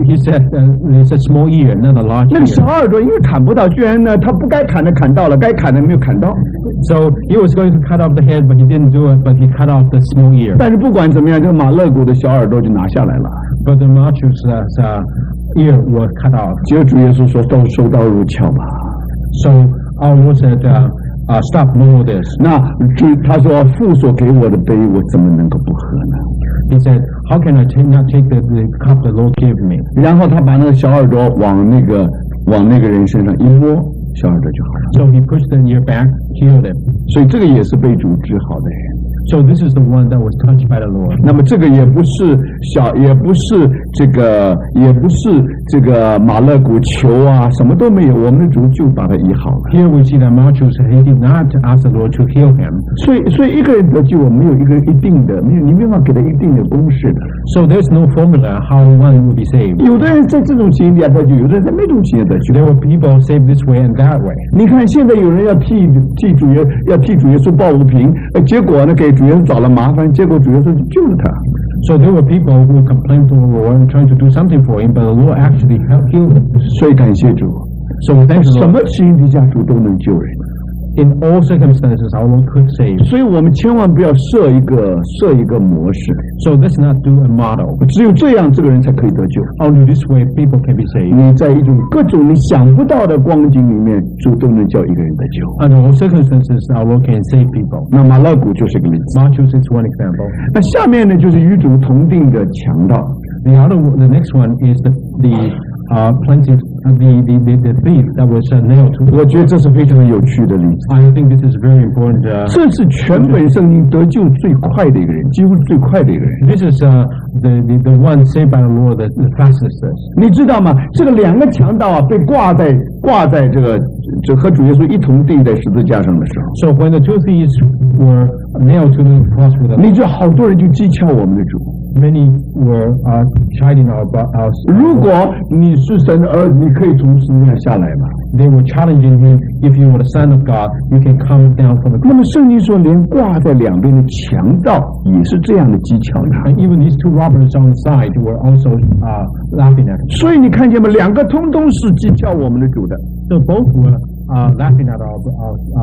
He said it's a small ear, not a large 那个小 ear. 耳朵因为砍不到，居然呢他不该砍的砍到了，该砍的没有砍到。 So he was going to cut off the head, but he didn't do it. But he cut off the small ear. 但是不管怎么样，这个马勒古的小耳朵就拿下来了。 But the Malchus' ear was cut off. 结果主耶稣说：“都收刀入鞘吧。” So our Lord said, "Stop, no more this." 那他说：“父所给我的杯，我怎么能够不喝呢 He said, "How can I not take the cup the Lord gave me?" 然后他把那个小耳朵往那个人身上一摸，小耳朵就好了。 So he pushed the ear back, healed him. 所以这个也是被主治好的人。 So this is the one that was touched by the Lord. 那么这个也不是这个马勒古求啊，什么都没有，我们的主就把他医好了。 Here we see that Malchus, he did not ask the Lord to heal him. 所以一个人得救，我们没有一个一定的，你没有办法给他一定的公式的。 So there's no formula how one will be saved. 有的人在这种情况下得救，有的人在那种情况下得救。 There were people saved this way and that way. 你看，现在有人要替主耶稣抱不平，结果呢给主耶稣找了麻烦，结果主耶稣就救了他。 So there were people who complained to the Lord and trying to do something for him, but the Lord actually healed him. 所以感谢主， So we thank the 什 Lord. 么情况下主都能救人。 In all circumstances, our Lord could save. 所以我们千万不要设一个模式， So let's not do a model. 只有这样这个人才可以得救。 Only this way people can be saved. 你在一种各种你想不到的光景里面，主都能叫一个人得救。 Under all circumstances, our Lord can save people. 那马勒古就是个例子。 Malchus is one example. 那下面呢，就是与主同定的强盗。 The next one is the plaintiff, the thief that was nailed to. 我觉得这是非常有趣的例子。 I think this is very important. 这是全本圣经得救最快的一个人，几乎最快的一个人。 This is the one saved by the Lord, the fastest. 你知道吗？这个两个强盗啊，被挂在这和主耶稣一同钉在十字架上的时候， So when the two thieves were nailed to the cross with us, 你知道好多人就讥诮我们的主。 many were chiding our 如果你是神的儿子，你可以从十字架下来吗？ They were challenging him. If you are the Son of God, you can come down from the 那 cross. 么圣经说，连挂在两边的强盗也是这样的讥诮他。 And even these two robbers on the side were also laughing at him. 所以你看见吗？两个通通是讥诮我们的主的。 So both were laughing at our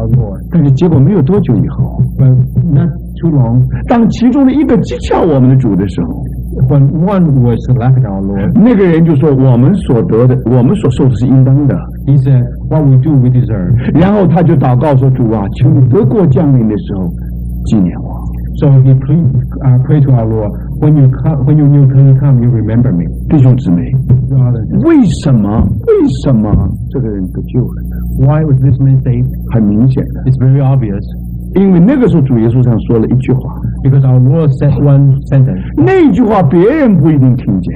Lord. 但是结果没有多久以后， But not too long, 当其中的一个讥诮我们的主的时候， when one was laughing at our Lord, 那个人就说：“我们所得的，我们所受的是应当的。” he said, "What we do, we deserve." 然后他就祷告说：“主啊，求你得过降临的时候纪念我。” So he prayed to our Lord, when you come, you remember me. 弟兄姊妹，为什么这个人得救了？ Why was this man saved? 很明显的， It's very obvious. 因为那个时候主耶稣上说了一句话， Because our Lord said one sentence. 那句话别人不一定听见，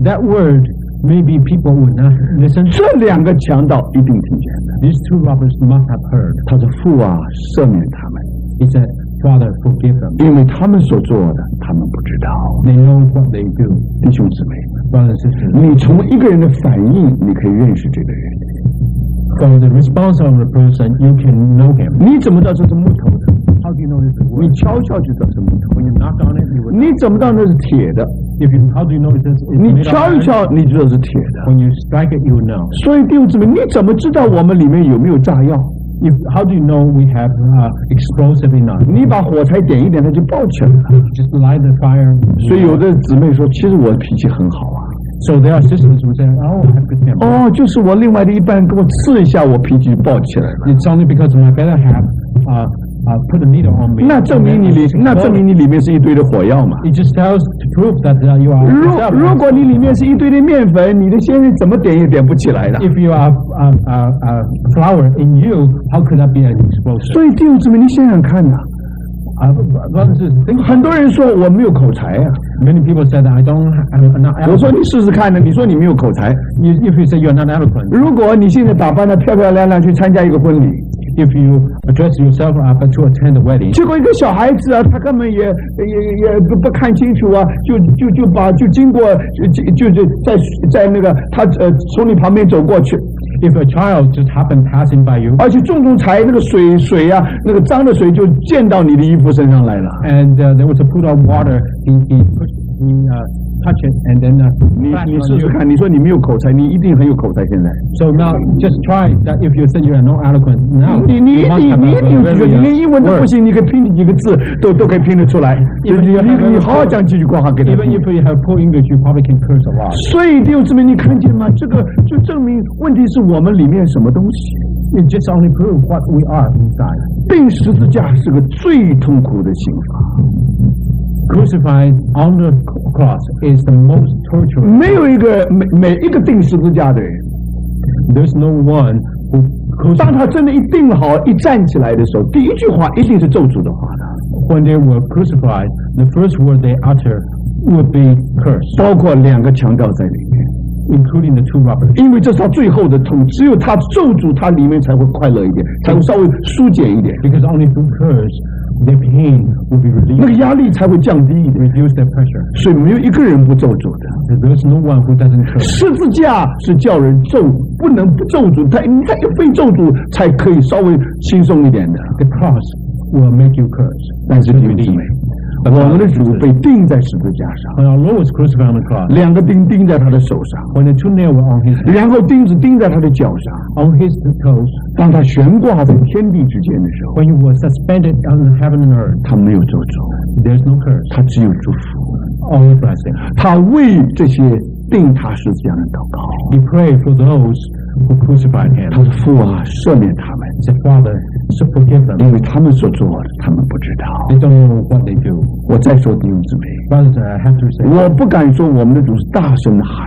That word, maybe people would not listen. 这两个强盗一定听见的。 These two robbers must have heard. 他说：“父啊，赦免他们， He said, Father, forgive them. 因为他们所做的，他们不知道。” They know what they do. 弟兄姊妹， Brothers and sisters, 你从一个人的反应，你可以认识这个人。 from the response of the person, you can know him. 你怎么知道这是木头的？ How do you know this is 你 wood? 敲敲就知道是木头。 When you knock on it, you will 你怎么知道那是铁的？ How do you know it's 你 made of 敲一 iron? 敲，你知道是铁的。 When you strike it, you will know. 所以弟兄姊妹，你怎么知道我们里面有没有炸药？ How do you know we have explosive enough? 你把火柴点一点，它就爆起来了。 Just light the fire. 所以有的姊妹说，其实我脾气很好啊。 So there are sisters who say, "Oh, I have good temper." 哦，就是我另外的一半给我刺一下，我脾气就爆起来了。 It's only because my better half put a needle on me. 那证明你里面是一堆的火药嘛？ It just tells to prove that you are. 如果你里面是一堆的面粉，你的先生怎么点也点不起来的。 If you are flour in you, how could that be an explosion? 所以弟兄姊妹，你想想看呐、很多人说我没有口才啊。 Many people said that I'm not 我说 eloquent. 你试试看呢，你说你没有口才。 If you say you're not eloquent, 如果你现在打扮得漂漂亮亮去参加一个婚礼， if you dress yourself up to attend the wedding, 结果一个小孩子啊，他根本也不看清楚啊，就经过就是在那个他从你旁边走过去。 if a child just happened passing by you, 而且重才那个水啊，那个脏的水就溅到你的衣服身上来了。 and there was a pool of water, he touched it, and then 你试试看，你说你没有口才，你一定很有口才。现在， So now just try that. If you say you are not eloquent, now 你一定觉得你连英文都不行，你可以拼几个字都可以拼得出来。你好好讲几句话给他。 even if you have poor English, you probably can curse a lot. 所以弟兄姊妹，你看见吗？这个就证明问题是我们里面什么东西。 It just only proves what we are inside. 钉十字架是个最痛苦的刑罚。 Crucified on the cross is the most torturous. 没有一个每一个钉十字架的人， There's no one who 当他真的一定好一站起来的时候，第一句话一定是咒诅的话的， when they were crucified, the first word they utter would be curse, 包括两个强盗在里面， including the two robbers. 因为这是他最后的痛，只有他咒诅他里面才会快乐一点，才会稍微疏解一点， Because only through curse, their pain will be 那个 relieved, 压力才会降低一点。 reduce their pressure. 所以没有一个人不咒诅的。 There's no one who doesn't curse. 十字架是叫人咒，不能不咒诅，他非咒诅才可以稍微轻松一点的。 The cross will make you curse. 但是弟兄姊妹，我们的主被钉在十字架上， When our Lord was crucified on the cross, 两个钉钉在他的手上， when the two nails were on his 然后钉子钉在他的脚上。 toes, 当他悬挂在天地之间的时候， when you were suspended on heaven and earth, 他没有咒诅， there's no curse, 他只有祝福。 only blessing. 他为这些钉他十字架的祷告， He prayed for those who crucified him. 他说：“父啊，赦免他们， He said, Father, so forgive them. 因为他们所做的，他们不知道。 They don't know what they do. ”我再说弟兄姊妹， Brothers, I have to say, 我不敢说我们的主是大声的喊，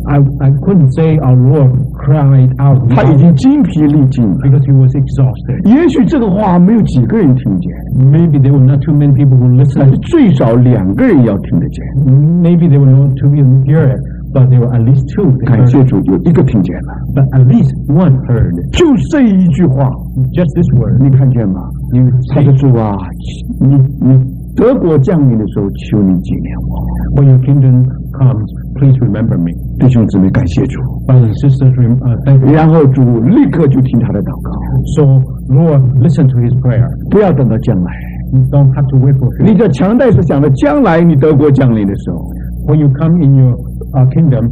I couldn't say our Lord cried out 他已经精疲力尽了。 because he was exhausted. 也许这个话没有几个人听见， Maybe there were not too many people who 但是 listened. 最少两个人要听得见。 Maybe there were not two even hear it, but there were at least two. That 感 heard 谢 it. 主，有一个听见了， But at least one heard it. 就这一句话， Just this word. 你看见吗？ You 他 say, 的主啊，你德国降临的时候，求你纪念我。 when your kingdom comes, please remember me. 弟兄姊妹，感谢主。 Brothers and sisters, thank you. 然后主立刻就听他的祷告， So, Lord, listen to his prayer. 不要等到将来。 You don't have to wait for 你 him. 这强带是想着将来你德国降临的时候， When you come in your kingdom,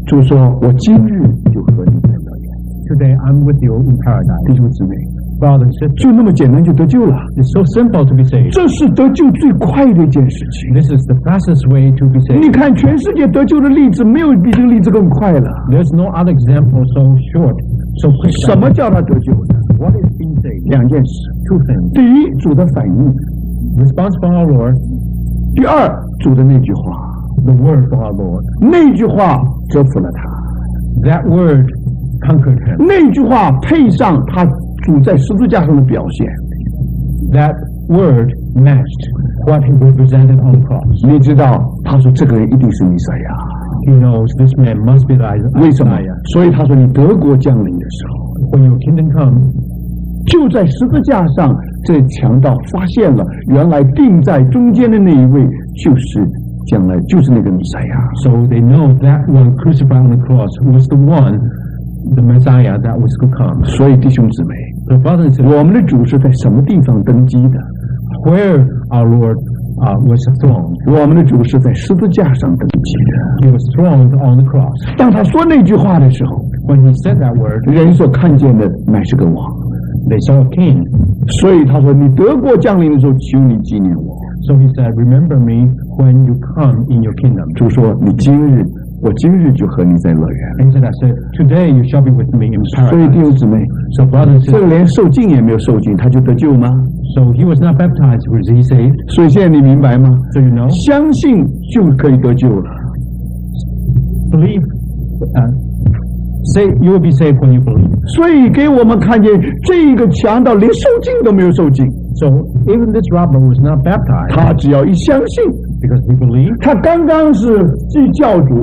主说：“我今日就和你在乐园。 today I'm with you in paradise. ”弟兄姊妹， Brothers and sisters, 就那么简单就得救了。 it's so simple to be saved. 这是得救最快的一件事情。 This is the fastest way to be 你 saved. 看，全世界得救的例子，没有比这个例子更快了。 There's no other example so short, so quick. 什么叫他得救的？ What is being saved? 两件事。 Two things. 第一，主的反应。response from our Lord. 第二，主的那句话， The word from our Lord. 那句话折服了他， That word conquered him. 那句话配上他主在十字架上的表现， That word matched what he represented on the cross. 你知道，他说这个人一定是弥赛亚。 He knows this man must be the 为什么 Messiah.？所以他说你德国降临的时候， When your kingdom comes, 就在十字架上，这强盗发现了，原来钉在中间的那一位就是将来就是那个弥赛亚。 so they know that one crucified on the cross was the one, the Messiah that was to come. 所以弟兄姊妹， So brothers and sisters, 我们的主是在什么地方登基的？ where our Lord was throned. 我们的主是在十字架上登基的。 He was throned on the cross. 当他说那句话的时候， When he said that word, 人所看见的乃是个王。 they saw a king. 所以他说：“你德国降临的时候，求你纪念我。 So he said, remember me when you come in your kingdom. ”主说：“我今日就和你在乐园。 And he said, today you shall be with me in ”所以弟 paradise. 兄姊妹， So brothers and 这个 sisters, 连受浸也没有受浸，他就得救吗？ so he was not baptized, was he saved? 所以现在你明白吗？ So you know, 相信就可以得救了。 believe, say you will be saved when you believe. 所以给我们看见这个强盗连受浸都没有受浸， So even this robber was not baptized 他只要一相信， because he believed. 他刚刚是祭教主，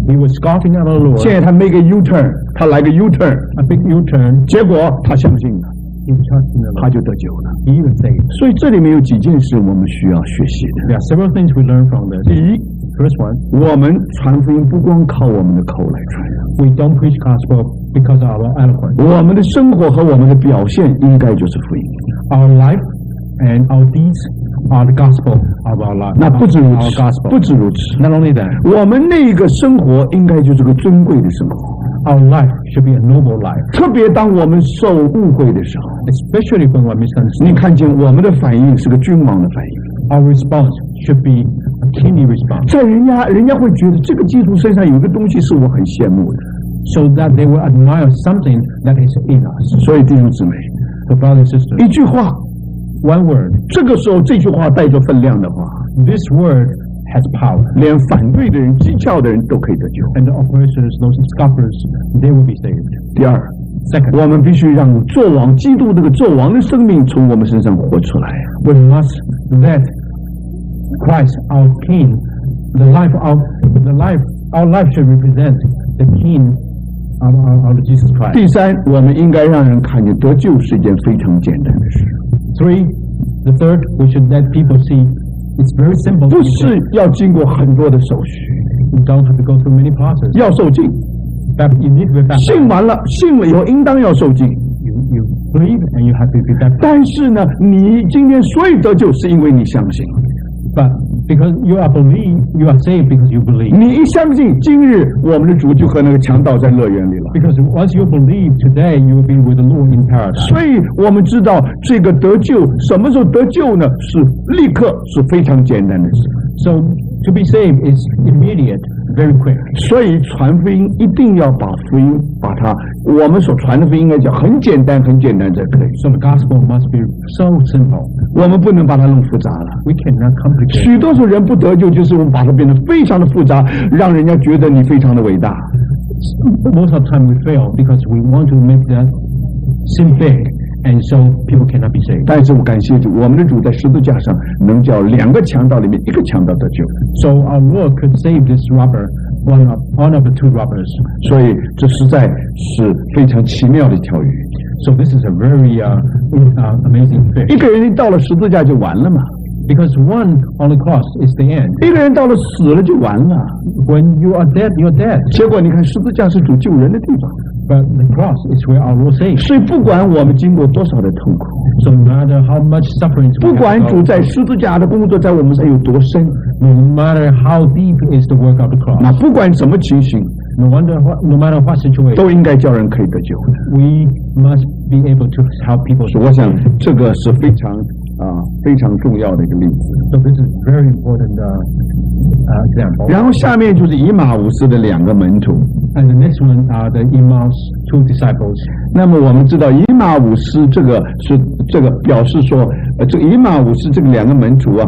He was scoffing at our Lord. 现在他 make a U-turn， 他来个 U-turn， A big U-turn. 结果他相信了， He trusted in the 他 Lord. 就得救了。 He was saved. 所以这里面有几件事我们需要学习的。 There are several things we learn from this. 第一， First one, 我们传福音不光靠我们的口来传， we don't preach gospel because of our eloquence. 我们的生活和我们的表现应该就是福音。 Our life and our deeds are the gospel of our life. 那不止如 Our 此， gospel. 不止如此， Not only that, 我们那个生活应该就是个尊贵的生活。 our life should be a noble life, 特别当我们受误会的时候， especially when we're 你 misunderstood. 看见我们的反应是个君王的反应， Our response should be a kingly response, 在人家会觉得这个基督身上有个东西是我很羡慕的。 so that they will admire something that is in us. 所以弟兄姊妹， So brothers and sisters, 一句话， one word. 这个时候这句话带着分量的话， This word has power. 连反对的人、讥诮的人都可以得救。 And the oppressors, those scoffers, they will be saved. 第二， Second, 我们必须让作王基督这个作王的生命从我们身上活出来。 we must let Christ, our King, our life should represent the King of Jesus Christ. 第三，我们应该让人看见得救是一件非常简单的事， The third, we should let people see it's very simple. 不是要经过很多的手续， You don't have to go through many processes. 要受浸， You need to be baptized. 信完了，信了以后应当要受浸。 You believe and you have to be baptized. 但是呢，你今天所以得救，是因为你相信。 But because you are saved because you believe. 你一相信，今日我们的主就和那个强盗在乐园里了。 Because once you believe today, you will be with the Lord in paradise. 所以我们知道这个得救什么时候得救呢？是立刻，是非常简单的事。 So to be saved is immediate, very quick. 所以传福音一定要把福音我们所传的福音应该讲很简单，很简单才可以。 So the gospel must be so simple. 我们不能把它弄复杂了。 We cannot complicate. 许多时候人不得救，就是我们把它变得非常的复杂，让人家觉得你非常的伟大。 Most of the time we fail because we want to make that seem big, and so people cannot be saved. 但是我感谢主，我们的主在十字架上能叫两个强盗里面一个强盗得救， So our Lord could save this robber, one of the two robbers. 所以这实在是非常奇妙的一条鱼。 So this is a very amazing 一 fish. 个人到了十字架就完了嘛， Because one on the cross is the end. 一个人到了死了就完了。 When you are dead, you're dead. 结果你看十字架是主救人的地方， But the cross is where our Lord saves. 所以不管我们经过多少的痛苦， So no matter how much suffering, 不管主在十字架的工作在我们身上有多深， no matter how deep is the work of the cross, 那不管什么情形， no matter what situation, 都应该叫人可以得救的。 we must be able to help people. 我想这个是非常重要的一个例子。 So this is very important example. 然后下面就是以马忤斯的两个门徒， And the next one are the Emmaus two disciples. 那么我们知道以马忤斯这个表示说，这个以马忤斯这个两个门徒啊，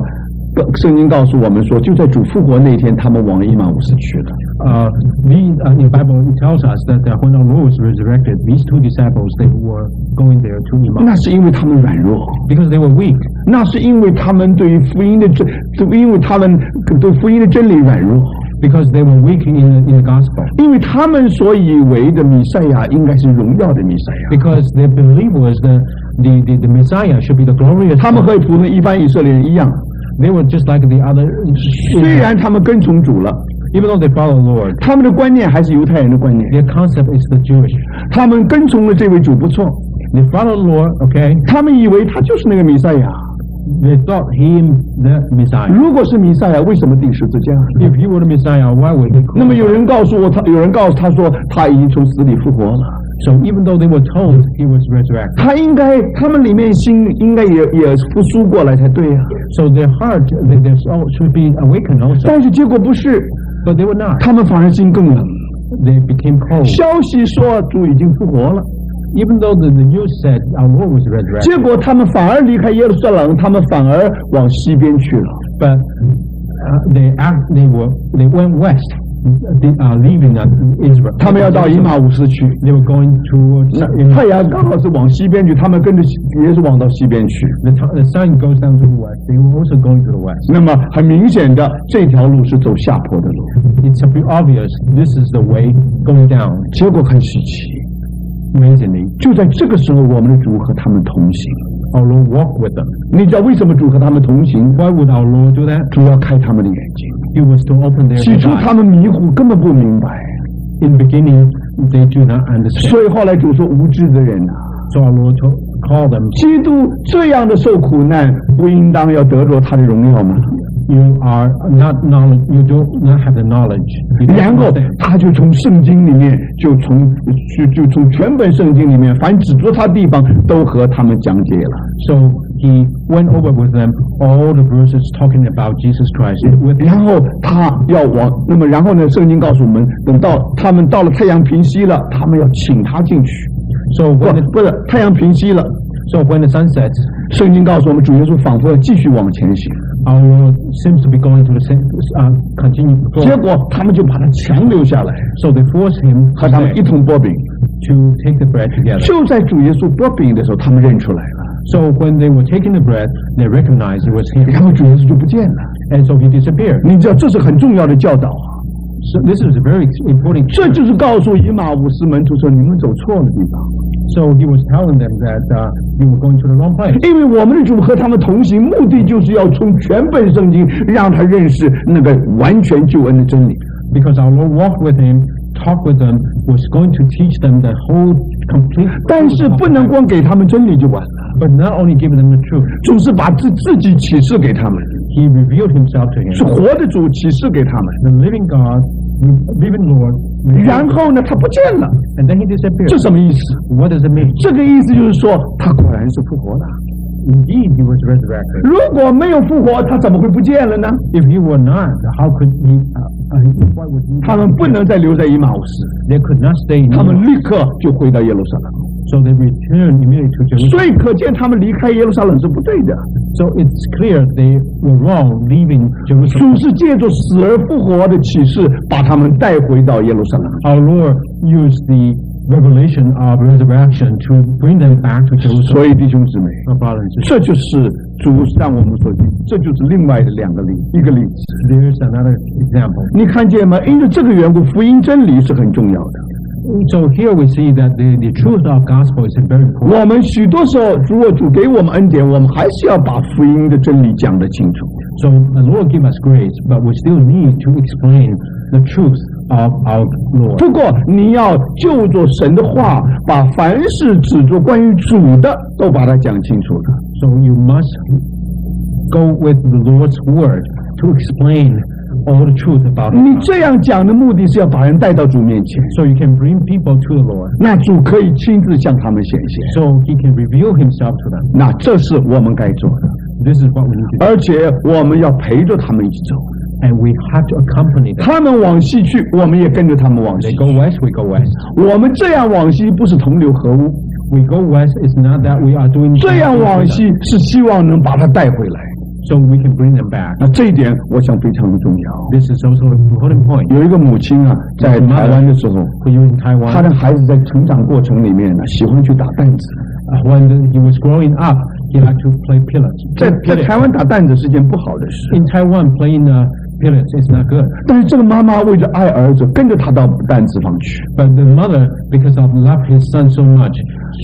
圣经告诉我们说，就在主复活那天，他们往以马忤斯去了。In the Bible, it tells us that when our Lord was resurrected, these two disciples they were going there to Emmaus. 那是因为他们软弱 ，because they were weak. 那是因为他们对于福音的真理软弱。Because they were weak in the gospel. 因为他们所以为的弥赛亚应该是荣耀的弥赛亚。Because they believe was the Messiah should be the glorious. 他们和普通一般以色列人一样。They were just like the other. 虽然他们跟从主了 ，even though they follow the Lord, 他们的观念还是犹太人的观念。Their concept is the Jewish. 他们跟从了这位主不错。They follow the Lord, okay? 他们以为他就是那个弥赛亚。They thought him the Messiah. 如果是弥赛亚，为什么钉十字架 If he were the Messiah, why would he? 那么有人告诉他说他已经从死里复活了。So even though they were told he was resurrected, 他们里面心应该也复苏过来才对呀。So their heart, their soul should be awakened also. 但是结果不是 ，but they were not. 他们反而心更冷。They became cold. 消息说主已经复活了。Even though the news said our Lord was resurrected, 结果他们反而离开耶路撒冷，他们反而往西边去了。But they went west, leaving Israel. 他们要到以马忤斯去。They were going to. 太阳刚好是往西边去，他们跟着也是往到西边去。The sun goes down to the west. They were also going to the west. 那么很明显的，这条路是走下坡的路。It's obvious this is the way going down. 结果很稀奇。Amazingly, 就在这个时候，我们的主和他们同行。Our Lord walked with them. 你知道为什么主和他们同行 Why would our Lord do that? 主要开他们的眼睛。It was to open their eyes. 起初他们迷糊，根本不明白。In the beginning, they do not understand. 所以后来主说无知的人啊。So our Lord called them. 基督这样的受苦难，不应当要得着他的荣耀吗？ You are not knowledge. You do not have the knowledge. 然后他就从圣经里面，就从全本圣经里面，凡指着他的地方，都和他们讲解了。So he went over with them all the verses talking about Jesus Christ. 然后他要然后呢？圣经告诉我们，等到他们到了太阳平息了，他们要请他进去。So 不是太阳平息了。So when the sun sets, 圣经告诉我们，主耶稣仿佛要继续往前行。Our Lord seems to be going to the same, continue. 结果他们就把他强留下来。So they forced him 和他们一同剥饼。To take the bread together. 就在主耶稣剥饼的时候，他们认出来了。So when they were taking the bread, they recognized it was him. 然后主耶稣就不见了。And so he disappeared. 你知道这是很重要的教导啊。So this is a very important. 这就是告诉以马忤斯门徒说，你们走错了地方。So he was telling them that you were going to the wrong place. 因为我们的主和他们同行，目的就是要从全本圣经让他认识那个完全救恩的真理。Because our Lord walked with him, talked with them, was going to teach them the whole complete. 但是不能光给他们真理就完了。But not only give them the truth. 主是把自己启示给他们。He revealed himself to him. 是活的主启示给他们。The living God, living Lord. 然后呢，他不见了。And then he disappeared. 这什么意思 ？What does it mean? 这个意思就是说，他果然是复活的。Indeed, he was resurrected. 如果没有复活，他怎么会不见了呢 ？If he were not, how could he? Why would he? 他们不能再留在以马忤斯。They could not stay in. 他们立刻就回到耶路撒冷。So they returned immediately to Jerusalem. 所以可见他们离开耶路撒冷是不对的。So it's clear they were wrong leaving Jerusalem. 主是借着死而复活的启示，把他们带回到耶路撒冷。Our Lord used the revelation of resurrection to bring them back to Jerusalem. 所以弟兄姊妹，这 这就是主让我们所记，这就是另外的一个例子。There's another example. 你看见吗？因为这个缘故，福音真理是很重要的。So here we see that the truth of gospel is very important. 我们许多时候，如果主给我们恩典，我们还是要把福音的真理讲得清楚。So the Lord give us grace, but we still need to explain the truth of our Lord. 不过你要就着神的话，把凡是指着关于主的，都把它讲清楚了。So you must go with the Lord's word to explain all the truth about it. 你这样讲的目的是要把人带到主面前 ，so you can bring people to the Lord. 那主可以亲自向他们显现 ，so He can reveal Himself to them. 那这是我们该做的， This is what we need to do. 而且我们要陪着他们一起走。And we have to accompany them. 他们往西去，我们也跟着他们往西 They。go west, we go west. 我们这样往西不是同流合污， We go west is not that we are doing 这样往西是希望能把它带回来。 so we can bring them back. 那这一点我想非常的重要。 This is also an important point. 有一个母亲啊，在台湾的时候， For you in Taiwan, 她的孩子在成长过程里面呢，喜欢去打弹子。 when he was growing up, he liked to play pillars. 在台湾打弹子是件不好的事。 In Taiwan, playing pillars is not good. 但是这个妈妈为着爱儿子，跟着他到弹子房去。 But the mother, because of love his son so much,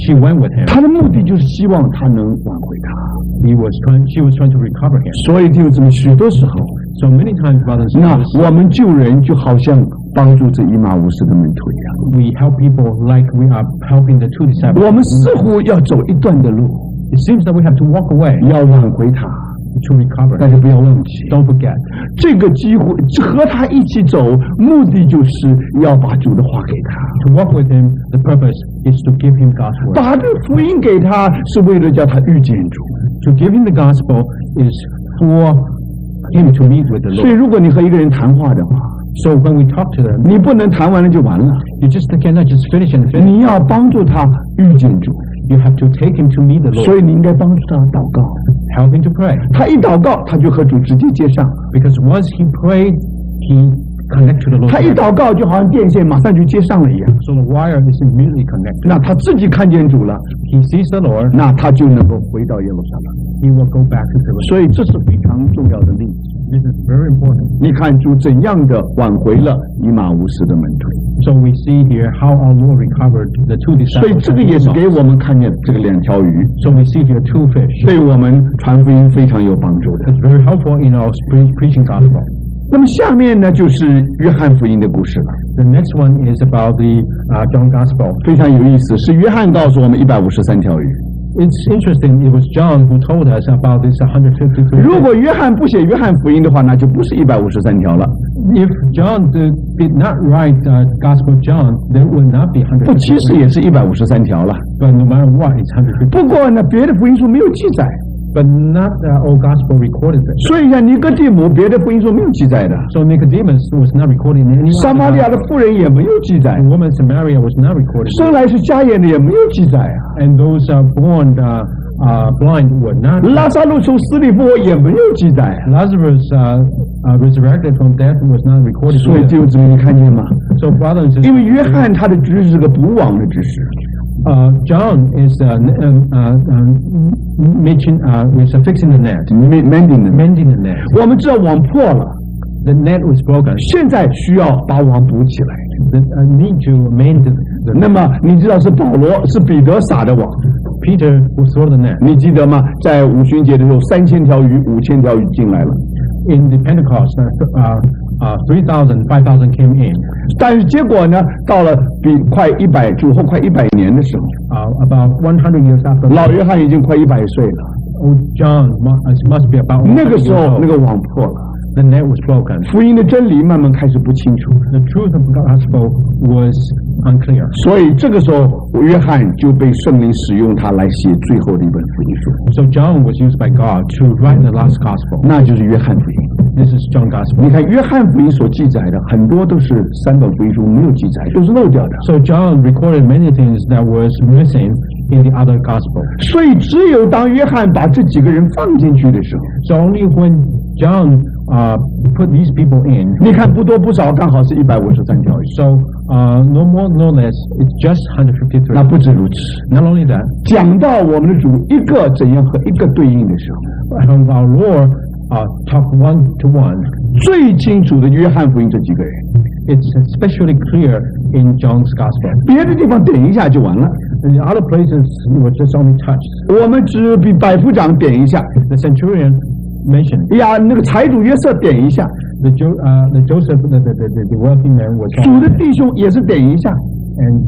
she went with him. 她的目的就是希望他能挽回他。 She was trying to recover him. 所以就这么许多时候， So many times, brothers and 那 sisters, 我们救人就好像帮助这以马忤斯的门徒一样， we help people like we are helping the two disciples. 我们似乎要走一段的路， It seems that we have to walk away 要挽回他， to recover. 但是不要忘记， Don't forget, 这个机会和他一起走，目的就是要把主的话给他， to walk with him, the purpose is to give him God's word. 把这福音给他，是为了叫他遇见主。 To give him the gospel is for him to meet with the 所以， Lord. 如果你和一个人谈话的话， So when we talk to them, 你不能谈完了就完了， you just cannot just finish and finish. 你要帮助他遇见主， You have to take him to meet the 所 Lord. 以你应该帮助他祷告。 Help him to pray. 他一祷告，他就和主直接接上； Because once he prayed, he connected to the Lord. 他一祷告，就好像电线马上就接上了一样。 So the wire is immediately connected. 那他自己看见主了， He sees the Lord, 那他就能够回到耶路撒冷。 he will go back to Jerusalem. 所以这是非常重要的例子。 This is very important. 你看主怎样的挽回了以马忤斯的门徒， So we see here how our Lord recovered the two 所以 disciples. 这个也是给我们看见这个2条鱼， So we see here 2 fish. 对我们传福音非常有帮助的。 It's very helpful in our preaching gospel. 那么下面呢，就是约翰福音的故事了， The next one is about the John Gospel. 非常有意思，是约翰告诉我们153条鱼。 It's interesting. It was John who told us about this 153. 如果约翰不写约翰福音的话，那就不是153条了。 If John did not write Gospel of John, there would not be 不，其实 153. 也是153条了。 But no matter what, it's 153. 不过呢，别的福音书没有记载。 But not all Gospel recorded it. 所以像尼哥底母，别的福音书没有记载的。 So Nicodemus was not recorded in any 撒玛利亚的 Gospel. 妇人也没有记载 The，woman Samaria was not recorded. 生来是瞎眼的也没有记载啊。 And those born blind were not. 拉萨路从死里复活也没有记载啊。 Lazarus resurrected from death was not recorded. 所以 either. 弟兄姊妹，你看见吗？ So brothers and 因为 sisters, 约翰他的知识是个补网的知识， John is fixing the net, mending the net. 我们知道网破了， The net was broken. 现在需要把网补起来。 The need to mend the 那 net. 么你知道是保罗是彼得撒的网， Peter who threw the net. 你记得吗？在五旬节的时候，3000条鱼、5000条鱼进来了， In the Pentecost, 3,000, 5,000 came in. 但是结果呢，到了快100主后快100年的时候， About 100 years after, 老约翰已经快100岁了， old John must be about 那个 100时 years 候 old. 那个网破了， The net was broken. 福音的真理慢慢开始不清楚， The truth of the gospel was unclear. 所以这个时候约翰就被圣灵使用他来写最后的一本福音书， So John was used by God to write the last gospel. 那就是约翰福音。 This is John Gospel. 你看约翰福音所记载的很多都是3本福音书没有记载，都是漏掉的。 So John recorded many things that was missing in the other gospel. 所以只有当约翰把这几个人放进去的时候， So only when John put these people in, 你看不多不少，刚好是153条鱼。 so no more, no less, it's just 153. 那不止如此， Not only that, 讲到我们的主一个怎样和一个对应的时候， and our Lord talk 1-to-1. 最清楚的约翰福音这几个人， It's especially clear in John's gospel. 别的地方点一下就完了， In the other places, it was just only touched. 我们只比百夫长点一下， The centurion mentioned. 呀，那个财主约瑟点一下， The Joseph, the wealthy man was 主的弟兄也是点一下。 and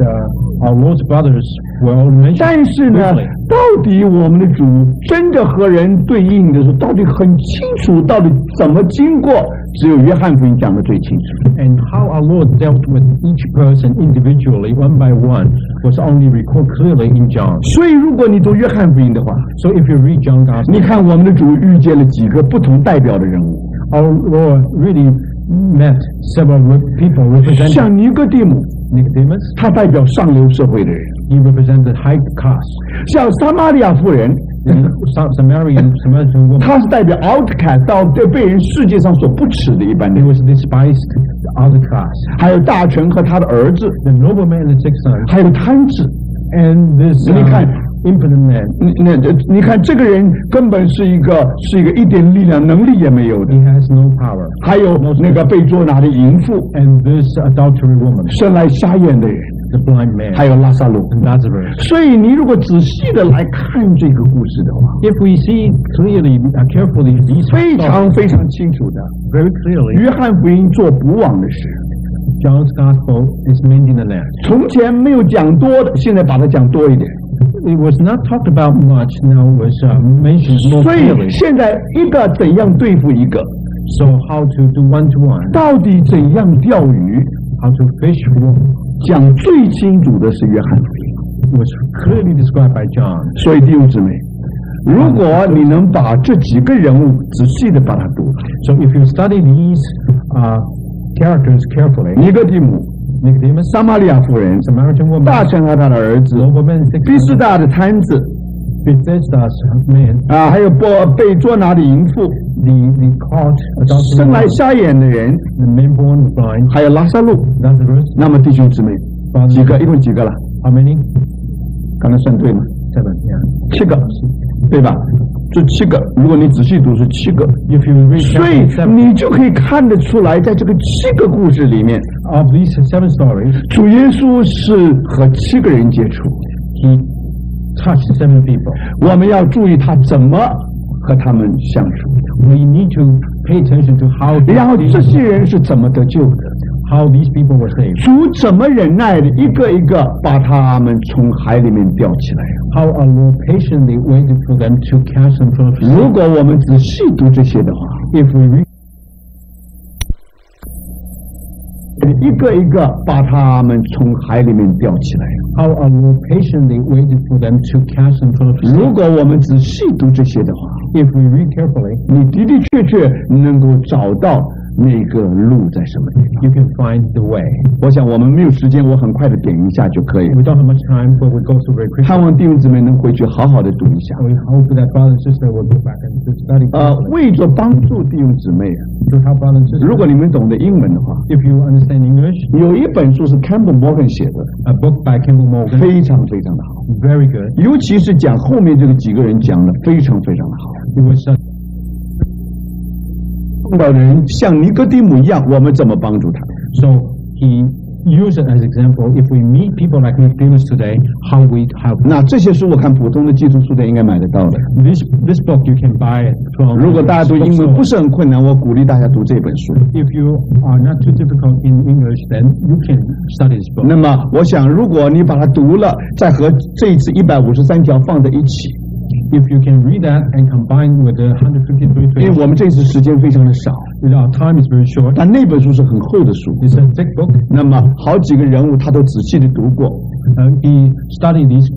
our Lord's brothers were all mentioned 但是呢 briefly.，到底我们的主真的和人对应的时候，到底很清楚，到底怎么经过，只有约翰福音讲的最清楚。 And how our Lord dealt with each person individually, one by one, was only recorded clearly in John. 所以，如果你读约翰福音的话， So if you read John's 你 gospel, 看我们的主遇见了几个不同代表的人物， Our Lord really met several people representing 像尼哥底母， Nicodemus. 他代表上流社会的人； He represented high caste. 像撒玛利亚妇人， Samaritan woman. 他是代表 outcast 到被人世界上所不耻的一般 He 人； was despised outcast. 还有大臣和他的儿子， The nobleman and the 6 sons. 还有贪子。 And this 你看 impotent man. 你看这个人根本是一个一点力量能力也没有的。 He has no power. 还有那个被捉拿的淫妇， And this adultery woman. 生来瞎眼的人， The blind man. 还有拉萨路。 And Lazarus. 所以你如果仔细的来看这个故事的话， If we see clearly, carefully, these 非常非常清楚的， very clearly, 约翰福音做不枉的事。 John's gospel is mending the land. 从前没有讲多的，现在把它讲多一点。 It was not talked about much, now it was mentioned more 所以 clearly. 现在一个怎样对付一个， So how to do one-to-one, 到底怎样钓鱼， how to fish one, 讲最清楚的是约翰福音。 was clearly described by John. 所以弟兄姊妹，如果你能把这几个人物仔细的把它读， So if you study these characters carefully, 尼哥底母、 Nicodemus, 撒玛利亚妇人、 Samaritan woman, 大臣和他的儿子、 nobleman, 比斯 6 sons, 大的摊子 Bethesda's man, 还有被捉拿的淫妇、 the caught adultery 生来 woman, 瞎眼的人， the man born blind, 还有拉萨路。 Lazarus. 那么弟兄姊妹，几个？一共几个了？ How many? 刚才算对吗？ 7, yeah. 7个，对吧？这7个，如果你仔细读是7个， If you read 所 carefully 以 7你就可以看得出来，在这个7个故事里面， of these 7 stories, 主耶稣是和7个人接触。 he touched 7 people. 我们要注意他怎么和他们相处， We need to pay attention to how 然后 these 这些人是怎么得救的， how these people were saved. 主怎么忍耐的，一个一个把他们从海里面吊起来。 How our Lord patiently waited for them to catch them from the 如 sea. 果我们仔细读这些的话， If we read 一个一个把他们从海里面吊起来。 how our Lord patiently waited for them to catch them from the 如 sea. 果我们仔细读这些的话， If we read carefully, 你的的确确能够找到那个路在什么地方。 you can find the way. 我想我们没有时间，我很快的点一下就可以了。 We don't have much time, but we go through very 盼 quickly. 望弟兄姊妹能回去好好的读一下。 We hope that brother and sister will go back and to study carefully. 为着帮助弟兄姊妹， To help brother and sister. 如果你们懂得英文的话， If you understand English, 有一本书是 Campbell Morgan 写的， a book by Campbell Morgan, 非常非常的好， very good. 尤其是讲后面这个几个人讲的非常非常的好。 It was 碰到人像尼哥底母一样，我们怎么帮助他？ so he used it as example. If we meet people like Nicodemus today, how we help. 那这些书我看普通的基督书店应该买得到的。 This book you can buy it from. 如果大家读英文不 bookstore. 是很困难，我鼓励大家读这本书。 If you are not too difficult in English, then you can study this book. 那么，我想，如果你把它读了，再和这一次153条放在一起， If you can read that and combine with the 153因为我们这次时间非常的少， our time is very short. 但那本书是很厚的书。 It's a thick book. 那么，好几个人物他都仔细的读过。 He studied these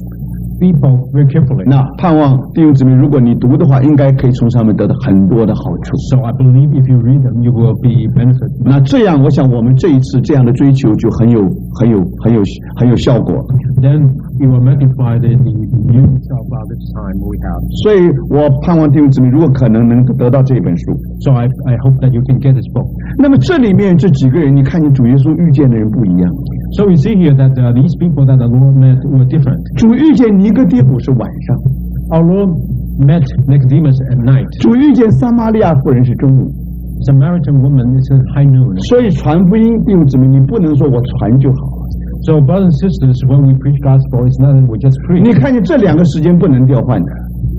people very carefully. 那盼望弟兄姊妹，如果你读的话，应该可以从上面得到很多的好处。 So I believe if you read them, you will be benefited. 那这样，我想我们这一次这样的追求就很有效果。 Then it will multiply the use of this time we have. 所以我盼望弟兄姊妹，如果可能能得到这本书。 So I hope that you can get this book. 那么这里面这几个人，你看见主耶稣遇见的人不一样。 So we see here that these people that the Lord met were different. 主遇见尼哥底母是晚上， Our Lord met Nicodemus at night. 主遇见撒玛利亚妇人是中午。 Samaritan woman is at high noon. 所以传福音，弟兄姊妹，你不能说我传就好了。 So brothers and sisters, when we preach gospel, it's not that we just 你 preach. 看见这两个时间不能调换的。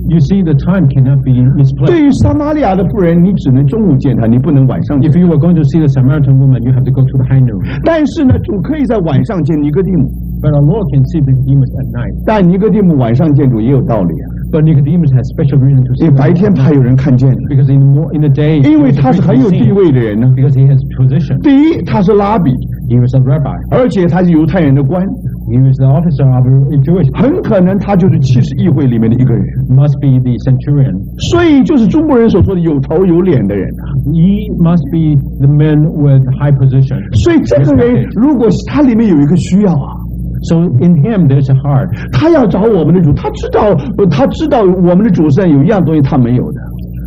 You see, the time cannot be misplaced. 对于撒玛利亚的妇人，你只能中午见她，你不能晚上见。 If you were going to see the Samaritan woman, you have to go to the high noon. 但是呢，主可以在晚上见尼哥底母， But our Lord can see Nicodemus at night. 但尼哥底母晚上见主也有道理啊， But Nicodemus has special reason to see 因为白天 the 怕有人看见， because in the day, 因为他是很有地位的人呢。 because he has position. 第一，他是拉比， He was a rabbi. 而且他是犹太人的官， He was the officer of a Jewish. 很可能他就是骑士议会里面的一个人。Must be the centurion. 所以就是中国人所说的有头有脸的人啊。He must be the man with high position. 所以这个人如果他里面有一个需要啊。So in him there's a heart. 他要找我们的主，他知道我们的主身上有一样东西他没有的。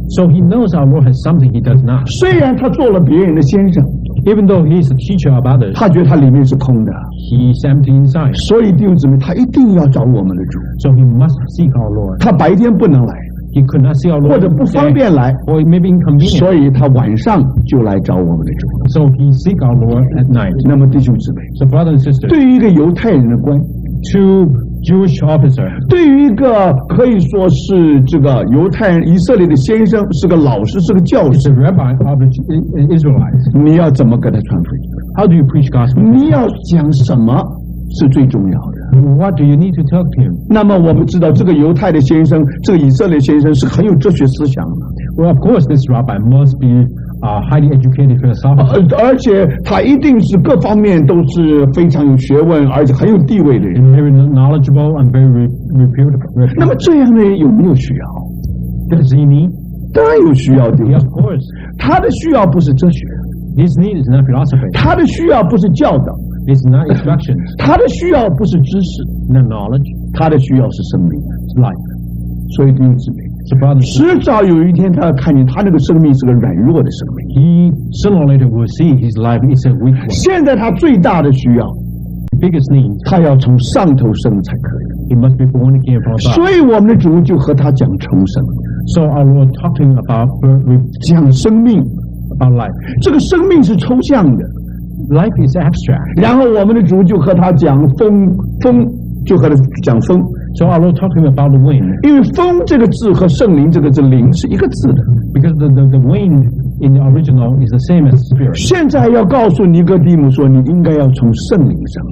So he knows our Lord has something he does not. 虽然他做了别人的先生 Even though he is a teacher of others, 他觉得他里面是空的。He is empty inside. 所以弟兄姊妹，他一定要找我们的主。So he must seek our Lord. 他白天不能来。He could not see our Lord. 或者不方便来 or maybe inconvenient. 所以他晚上就来找我们的主。So he seek our Lord at night. 那么弟兄姊妹 So brother and sister, 对于一个犹太人的官 to Jewish officer, 对于一个可以说是这个犹太人以色列的先生，是个老师，是个教 is 师， a rabbi of the Israelites. 你要怎么给他传福音？ How do you preach gospel? 你要讲什么是最重要的。What do you need to talk to him? 那么我们知道，这个犹太的先生，这个以色列先生是很有哲学思想的。Well, of course, this rabbi must be highly educated philosophical. 而且他一定是各方面都是非常有学问，而且很有地位的人。 And very knowledgeable and very reputable. 那么这样的人有没有需要？ Does he need? 当然有需要的。 Yes, of course. 他的需要不是哲学， His need is not philosophy. 他的需要不是教导， It's not instructions. 他的需要不是知识， Not knowledge. 他的需要是生命。 It's life. 所以弟兄姊妹， So brother, 迟早有一天他要看见他那个生命是个软弱的生命。 he sooner or later will see his life is a weak one. 现在他最大的需要， The biggest need, 他要从上头生才可以。 he must be born again from above. 所以我们的主就和他讲重生， So our Lord talked to him about 讲生命。 life. 这个生命是抽象的， Life is abstract. 然后我们的主就和他讲风，就和他讲风。 So our Lord talked to him about the wind. 因为风这个字和圣灵这个字灵是一个字的。 Because the wind in the original is the same as spirit. 现在要告诉尼哥底母说，你应该要从圣灵生。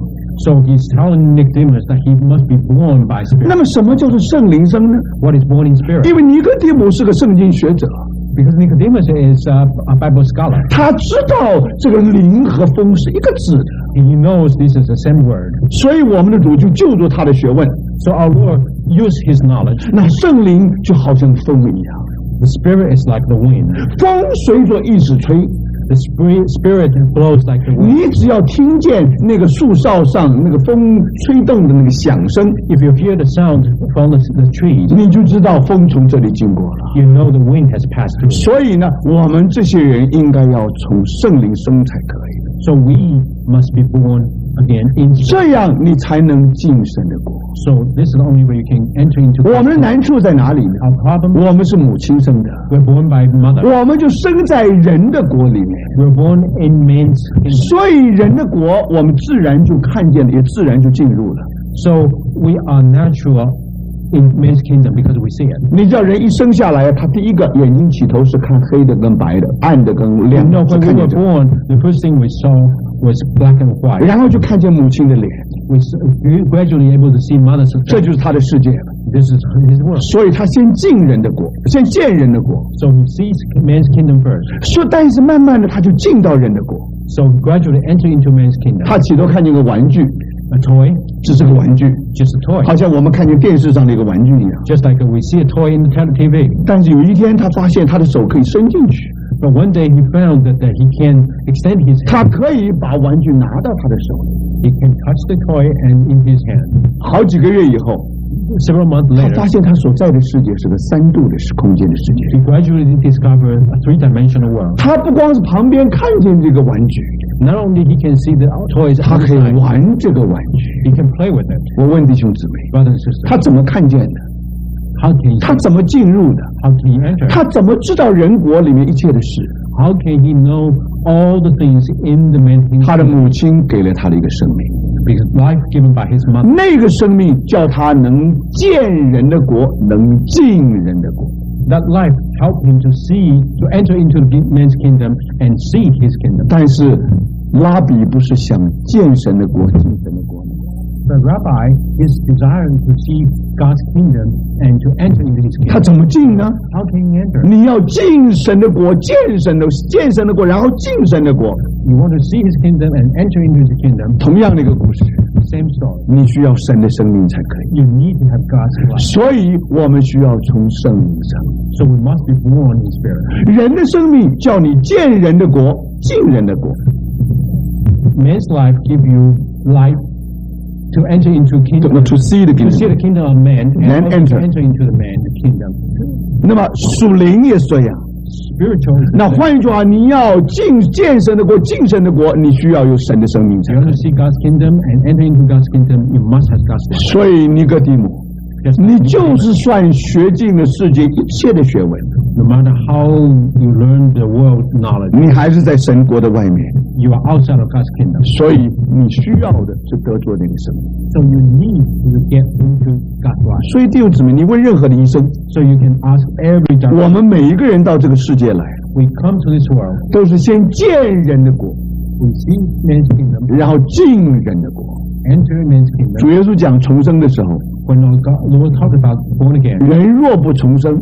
So he's telling Nicodemus that he must be born by 那 spirit. 么什么叫做圣灵生呢？ What is born in spirit? 因为尼哥底母是个圣经学者， Because Nicodemus is a Bible scholar. 他知道这个灵和风是一个字的， He knows this is the same word. 所以我们的主就救助他的学问。 So our Lord used his knowledge. 那圣灵就好像风一样， The spirit is like the wind. 风随着意志吹， The spirit blows like the wind. 你只要听见那个树梢上那个风吹动的那个响声， If you hear the sound from the trees, 你就知道风从这里经过了。 you know the wind has passed through. 所以呢，我们这些人应该要从圣灵生才可以， So we must be born again in spirit. 这样你才能进神的国。 So this is the only way you can enter into 我们的难处在哪里呢？ Our problem, 我们是母亲生的， we're born by mother. 我们就生在人的国里面， We're born in man's kingdom. 所以人的国我们自然就看见了，也自然就进入了。 So we are natural in man's kingdom because we see it. 你知道人一生下来，他第一个眼睛起头是看黑的跟白的，暗的跟 You 亮 know, 的，是 when 看 we 见 were 这个， born, the first thing we saw was black and white. 然后就看见母亲的脸， We gradually able to see mother's 这 face. 就是他的世界了。 This is his work. 所以他先进人的国，先见人的国， So he sees man's kingdom first. 说但是慢慢的他就进到人的国。 So gradually enter into man's kingdom. 他起头看见个玩具， A toy, 只是个玩具， just a toy. 好像我们看见电视上的一个玩具一样。 Just like we see a toy in the TV. 但是有一天他发现他的手可以伸进去， But one day he found that he can extend his 他 hand. 可以把玩具拿到他的手里。 He can touch the toy and in his hand. 好几个月以后， Several months 他 later, 发现他所在的世界是个3度的空间的世界。 he gradually discovered a three-dimensional world. 他不光是旁边看见这个玩具， Not only he can see the toys 他可以 outside, 玩这个玩具。 he can play with it. 我问弟兄姊妹， Brothers and sisters, 他怎么看见的？ how can he 他怎么进入的？ how can he enter? 他怎么知道人国里面一切的事？ How can he know all the things in the man's 他的 kingdom? 母亲给了他的一个生命， Because life given by his mother. 那个生命叫他能见人的国，能进人的国。 That life helped him to enter into the man's kingdom and see his kingdom. 但是拉比不是想见神的国，进神的国吗？ The rabbi is desiring to see God's kingdom and to enter into His 他 kingdom. 怎么进呢？ How can he enter? 你要进神的国，见神的国，然后进神的国。 You want to see His kingdom and enter into His kingdom. 同样的一个故事， Same story. 你需要神的生命才可以。 You need to have God's life. 所以我们需要从圣灵上。 So we must be born in spirit. 人的生命叫你见人的国，进人的国。 Man's life give you life to enter into kingdom. To see the To see the kingdom。 kingdom of man Then and also to enter into the man the kingdom. 那么属灵也是这样。 Spiritual is 那 the same. 换一句话，你要见神的国，进神的国，你需要有神的生命才 You 可 want 以 to。see God's kingdom and enter into God's kingdom, you must have God's life. 所以尼哥底母， That's 你 why 就是算学尽了世界一切的学问， no matter how you learn the world knowledge, 你还是在神国的外面。 you are outside of God's kingdom. 所以你需要的是得着那个生命。 So you need to get into God's life. 所以弟兄姊妹，你问任何的医生， So you can ask every 我 doctor. 们每一个人到这个世界来， We come to this world, 都是先见人的国， we see man's kingdom, 然后进人的国。 enter man's 主 kingdom. 耶稣讲重生的时候， When Lord talked about born again, 人若不重生，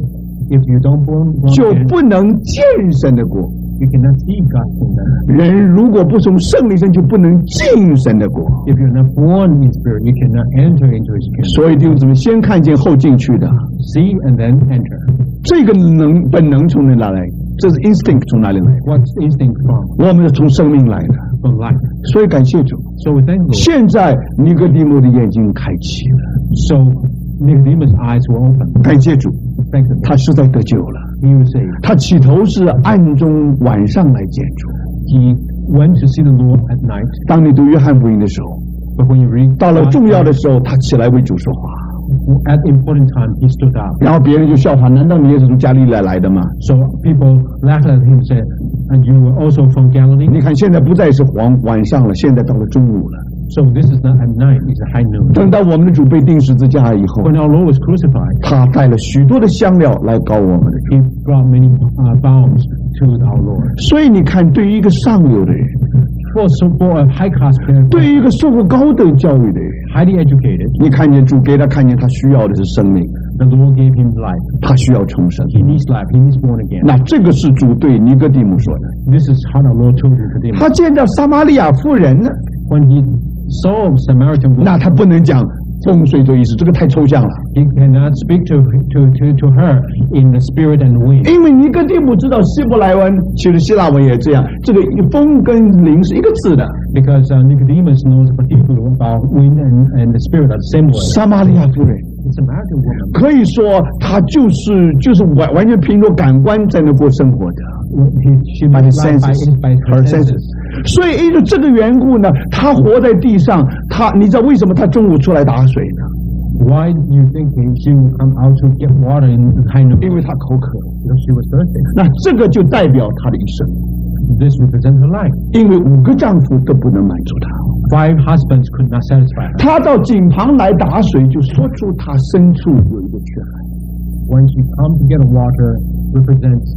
if you don't born 就 again, 不能见神的国。 you cannot see God's kingdom. 人如果不从圣灵生，就不能进神的国。 If you're not born in spirit, you cannot enter into His kingdom. 所以弟兄姊妹，先看见后进去的， See and then enter. 这个本能从哪来？这是 instinct 从哪里来？ What's instinct from? 我们是从生命来的。 From life. 所以感谢主， So we thank Lord. 现在尼哥底母的眼睛开启了。 So Nicodemus' eyes were open. 感谢主， Thank the Lord. 他实在得救了。 He was saved. 他起头是暗中晚上来见主。 He went to see the Lord at night. 当你读约翰福音的时候， But when you read 到了重要的时候，他起来为主说话， at important time, he stood up. 然后别人就笑话：难道你也是从加利利来的吗？ So people laughed at him and said, and you were also from Galilee? 你看，现在不再是晚上了，现在到了中午了。 So this is not at night, it's at high noon. 等到我们的主被钉十字架以后， When our Lord was crucified, 他带了许多的香料来膏我们的主。 he brought many balms to our Lord. 所以你看，对于一个上流的人， For a high class person, 对于一个受过高等教育的人， highly educated, 你看见主给他看见他需要的是生命， the Lord gave him life. 他需要重生。 He needs life, he needs born again. 那这个是主对尼哥底母说的。 This is how our Lord told Nicodemus. 他见到撒玛利亚妇人呢， When he saw Samaritan woman, 那他不能讲风水这意思，这个太抽象了。 he cannot speak to her in the spirit and wind. 因为尼哥底母知道希伯来文，其实希腊文也这样，这个风跟灵是一个字的。 Because Nicodemus knows particularly about wind and the spirit are the same word. 撒玛利亚妇人 The Samaritan woman, 可以说，她就是完全凭着感官在那过生活的。 she By the must live senses. by her Her senses. senses. 所以因为这个缘故呢，她活在地上，你知道为什么她中午出来打水呢？ Why do you think she will come out to get water in the high noon? 因为她口渴。 Because she was thirsty. 那这个就代表她的一生， This represents her life. 因为5个丈夫都不能满足她。 5 husbands could not satisfy her. 她到井旁来打水，就说出她深处有一个缺憾。 When she comes to get water, represents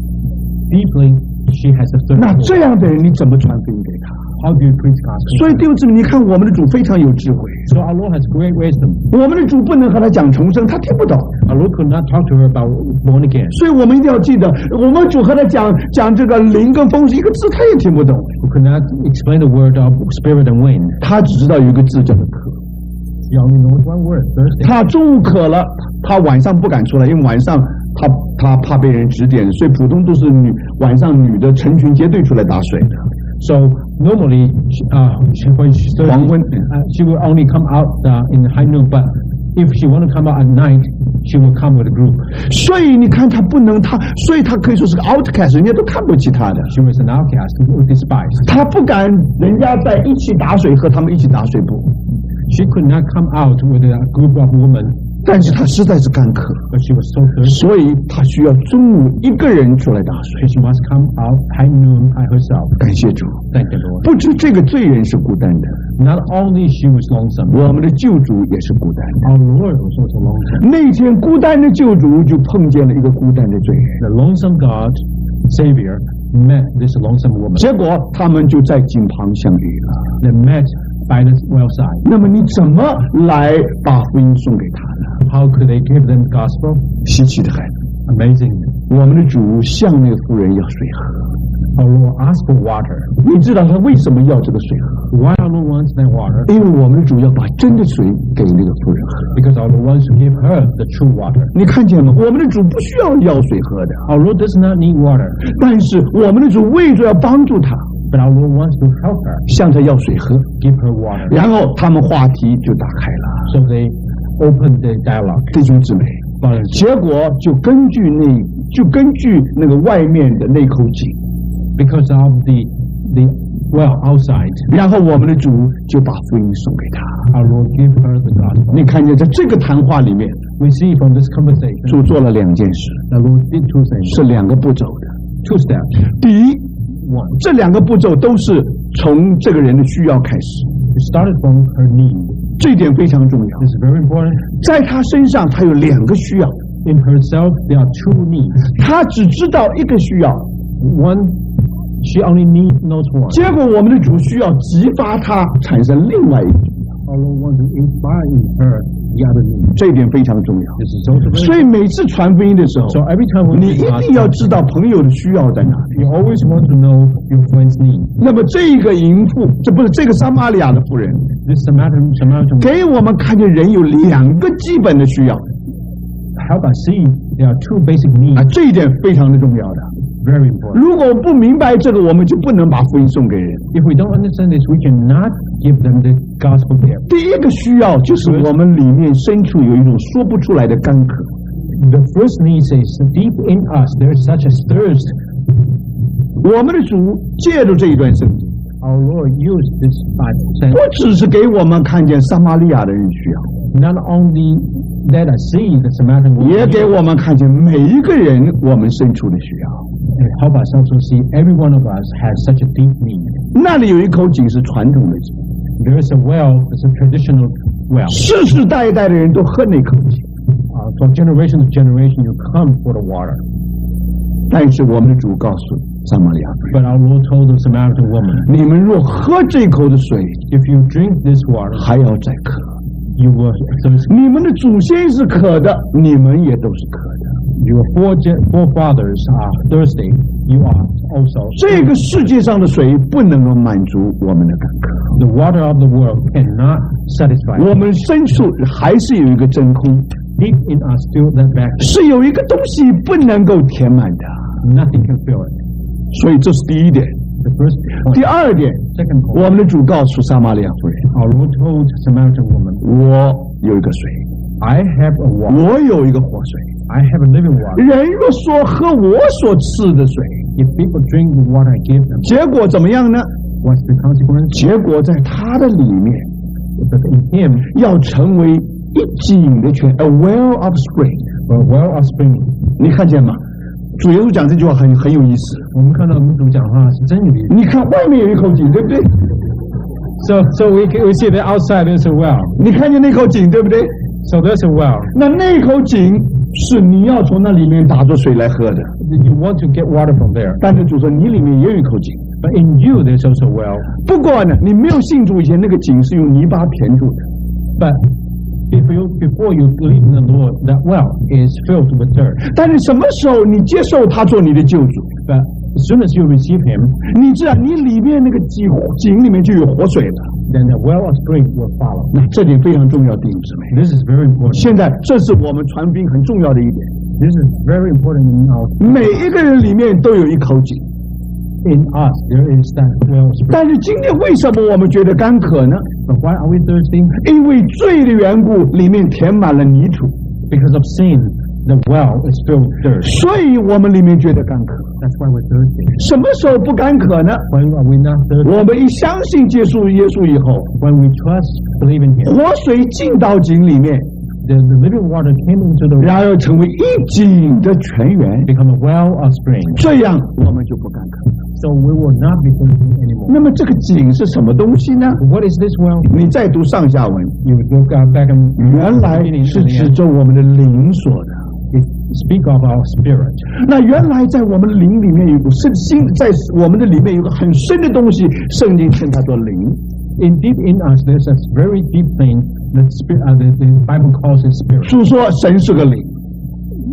deeply she has a thirst. 那这样的人，你怎么传福音给他？ How do you preach gospel? 所以弟兄姊妹，你看我们的主非常有智慧。 So our Lord has great wisdom. 我们的主不能和他讲重生，他听不懂。 Our Lord could not talk to her about born again. 所以我们一定要记得，我们主和他讲这个灵跟风是一个字，他也听不懂。 We could not explain the word of spirit and wind. 他只知道有一个字叫做渴。 She only knows one word, thirsty. 他中午渴了，他晚上不敢出来，因为晚上他怕被人指点，所以普通都是晚上女的成群结队出来打水的。 So normally, when she's thirsty, 黄昏 she will only come out in the high noon. But if she want to come out at night, she will come with a group. 所以你看他不能，所以他可以说是个 outcast， 人家都看不起他的。 She was an outcast, despised. 他不敢人家在一起打水，和他们一起打水不。 She could not come out with a group of women, 但是他实在是干渴， but she was so thirsty. 所以他需要中午一个人出来打水。 She must come out high noon by herself. 感谢主， Thank the Lord. 不止这个罪人是孤单的， Not only she was lonesome, 我们的救主也是孤单的。 our Lord was also lonesome. 那天孤单的救主就碰见了一个孤单的罪人， The lonesome God, Savior, met this lonesome woman. 结果他们就在井旁相遇了。 They met by the well side. 那么你怎么来把福音送给他呢？ How could they give them the gospel? 稀奇的孩子， Amazing. 我们的主向那个妇人要水喝。 Our Lord asked for water. 你知道他为什么要这个水喝？ Why our Lord wants that water? 因为我们的主要把真的水给那个妇人喝。 Because our Lord wants to give her the true water. 你看见吗？我们的主不需要水喝的， Our Lord does not need water, 但是我们的主为着要帮助他， but our Lord wants to help her, 向他要水喝， give her water. 然后他们话题就打开了。 So they opened the dialogue. 弟兄姊妹， Brothers, 结果就根据那个外面的那口井， because of the well outside, 然后我们的主就把福音送给他。 our Lord gave her the gospel. 你看见在这个谈话里面， We see from this conversation, 主做了2件事， the Lord did 2 things, 是2个步骤的。 2 steps. 第一， 1, 这2个步骤都是从这个人的需要开始， it started from her need. 这一点非常重要。 This is very important. 在他身上，他有2个需要， In herself, there are 2 needs. 他只知道1个需要， One, she only knows one. 结果我们的主需要激发他产生另外一个， Our Lord wants to inspire in her the other need. 这一点非常重要。 This is also very 所以每次传福音的时候， So every time we 你一 read 定要 God's 知道朋友的需要在哪里。 you always want to know your friend's need. 那么这个淫妇，这个撒玛利亚的妇人， This Samaritan 给我们看见人有2个基本的需要 help us see there are 2 basic 啊， needs, 这一点非常的重要的。 very important. 如果不明白这个，我们就不能把福音送给人。 If we don't understand this, we cannot give them the gospel gift. 第一个需要就是我们里面深处有一种说不出来的干渴。 The first need is deep in us there is such a thirst. 我们的主借助这一段圣经， Our Lord used this Bible 不只是给我们看见撒玛利亚的人需要， not only let us see the Samaritan 也 woman, 给我们看见每一个人我们深处的需要。 and help us also see every one of us has such a deep need. 那里有一口井是传统的井， There is a well, it's a traditional well. 世世代代的人都喝那口井。 From generation to generation, you come for the water. 但是我们的主告诉撒玛利亚妇人， But our Lord told the Samaritan woman, 你们若喝这口的水， if you drink this water, 还要再渴。 you will thirst. 你们的祖先是渴的，你们也都是渴的。 Your forefathers are thirsty. You are also. 这个世界上的水不能够满足我们的干渴， The water of the world cannot satisfy. 我们深处还是有一个真空， Deep in us, fill that vacuum. 是有一个东西不能够填满的。 Nothing can fill it. 所以这是第一点。 The first point. 第二点， Second point. 我们的主告诉撒玛利亚妇人， Our Lord told Samaritan woman, 我有一个水， I have a water. 我有一个活水。 I have a living water. 人若说喝我所赐的水， If people drink the water I give them, 结果怎么样呢？ what's the consequence? 结果在他的里面 But in him, 要成为一井的泉 ，a well of spring。 a well of spring. 你看见吗？主耶稣讲这句话很有意思。我们看到民主讲话是真有意思。你看外面有一口井，对不对？ So we see that outside there's a well. 你看见那口井，对不对？ So there's a well. 那口井是你要从那里面打着水来喝的。 You want to get water from there. 但是主说你里面也有一口井， But in you there's also a well. 不过呢，你没有信主以前，那个井是用泥巴填住的。 But before you believe in the Lord, that well is filled with dirt. 但是什么时候你接受他做你的救主， But as soon as you receive Him, 你知道你里面那个井里面就有活水了。 then the well of spring will follow. 那这点非常重要，弟兄姊妹。 This is very important. 现在这是我们传福音很重要的一点。 This is very important in our 每一个人里面都有一口井， in us. There is that well of spring. 但是今天为什么我们觉得干渴呢？ But why are we thirsty? 因为罪的缘故，里面填满了泥土， Because of sin, the well is filled with dirt. 所以我们里面觉得干渴。 That's why we're thirsty. 什么时候不干渴呢？ When are we not thirsty? 我们一相信耶稣以后， When we trust, believe in Him. 活水进到井里面， The living water came into the well, 然后成为一井的泉源， become a well of spring. 这样我们就不干渴。 So we will not be thirsty anymore. 那么这个井是什么东西呢？ What is this well? 你再读上下文， You look back and 原来是指着我们的灵所的。 it speak of our spirit. 那原来在我们的灵里面有个深心，在我们的里面有个很深的东西，圣经称它做灵。In deep in us, there's a very deep thing that the Bible calls it spirit. 主说神是个灵。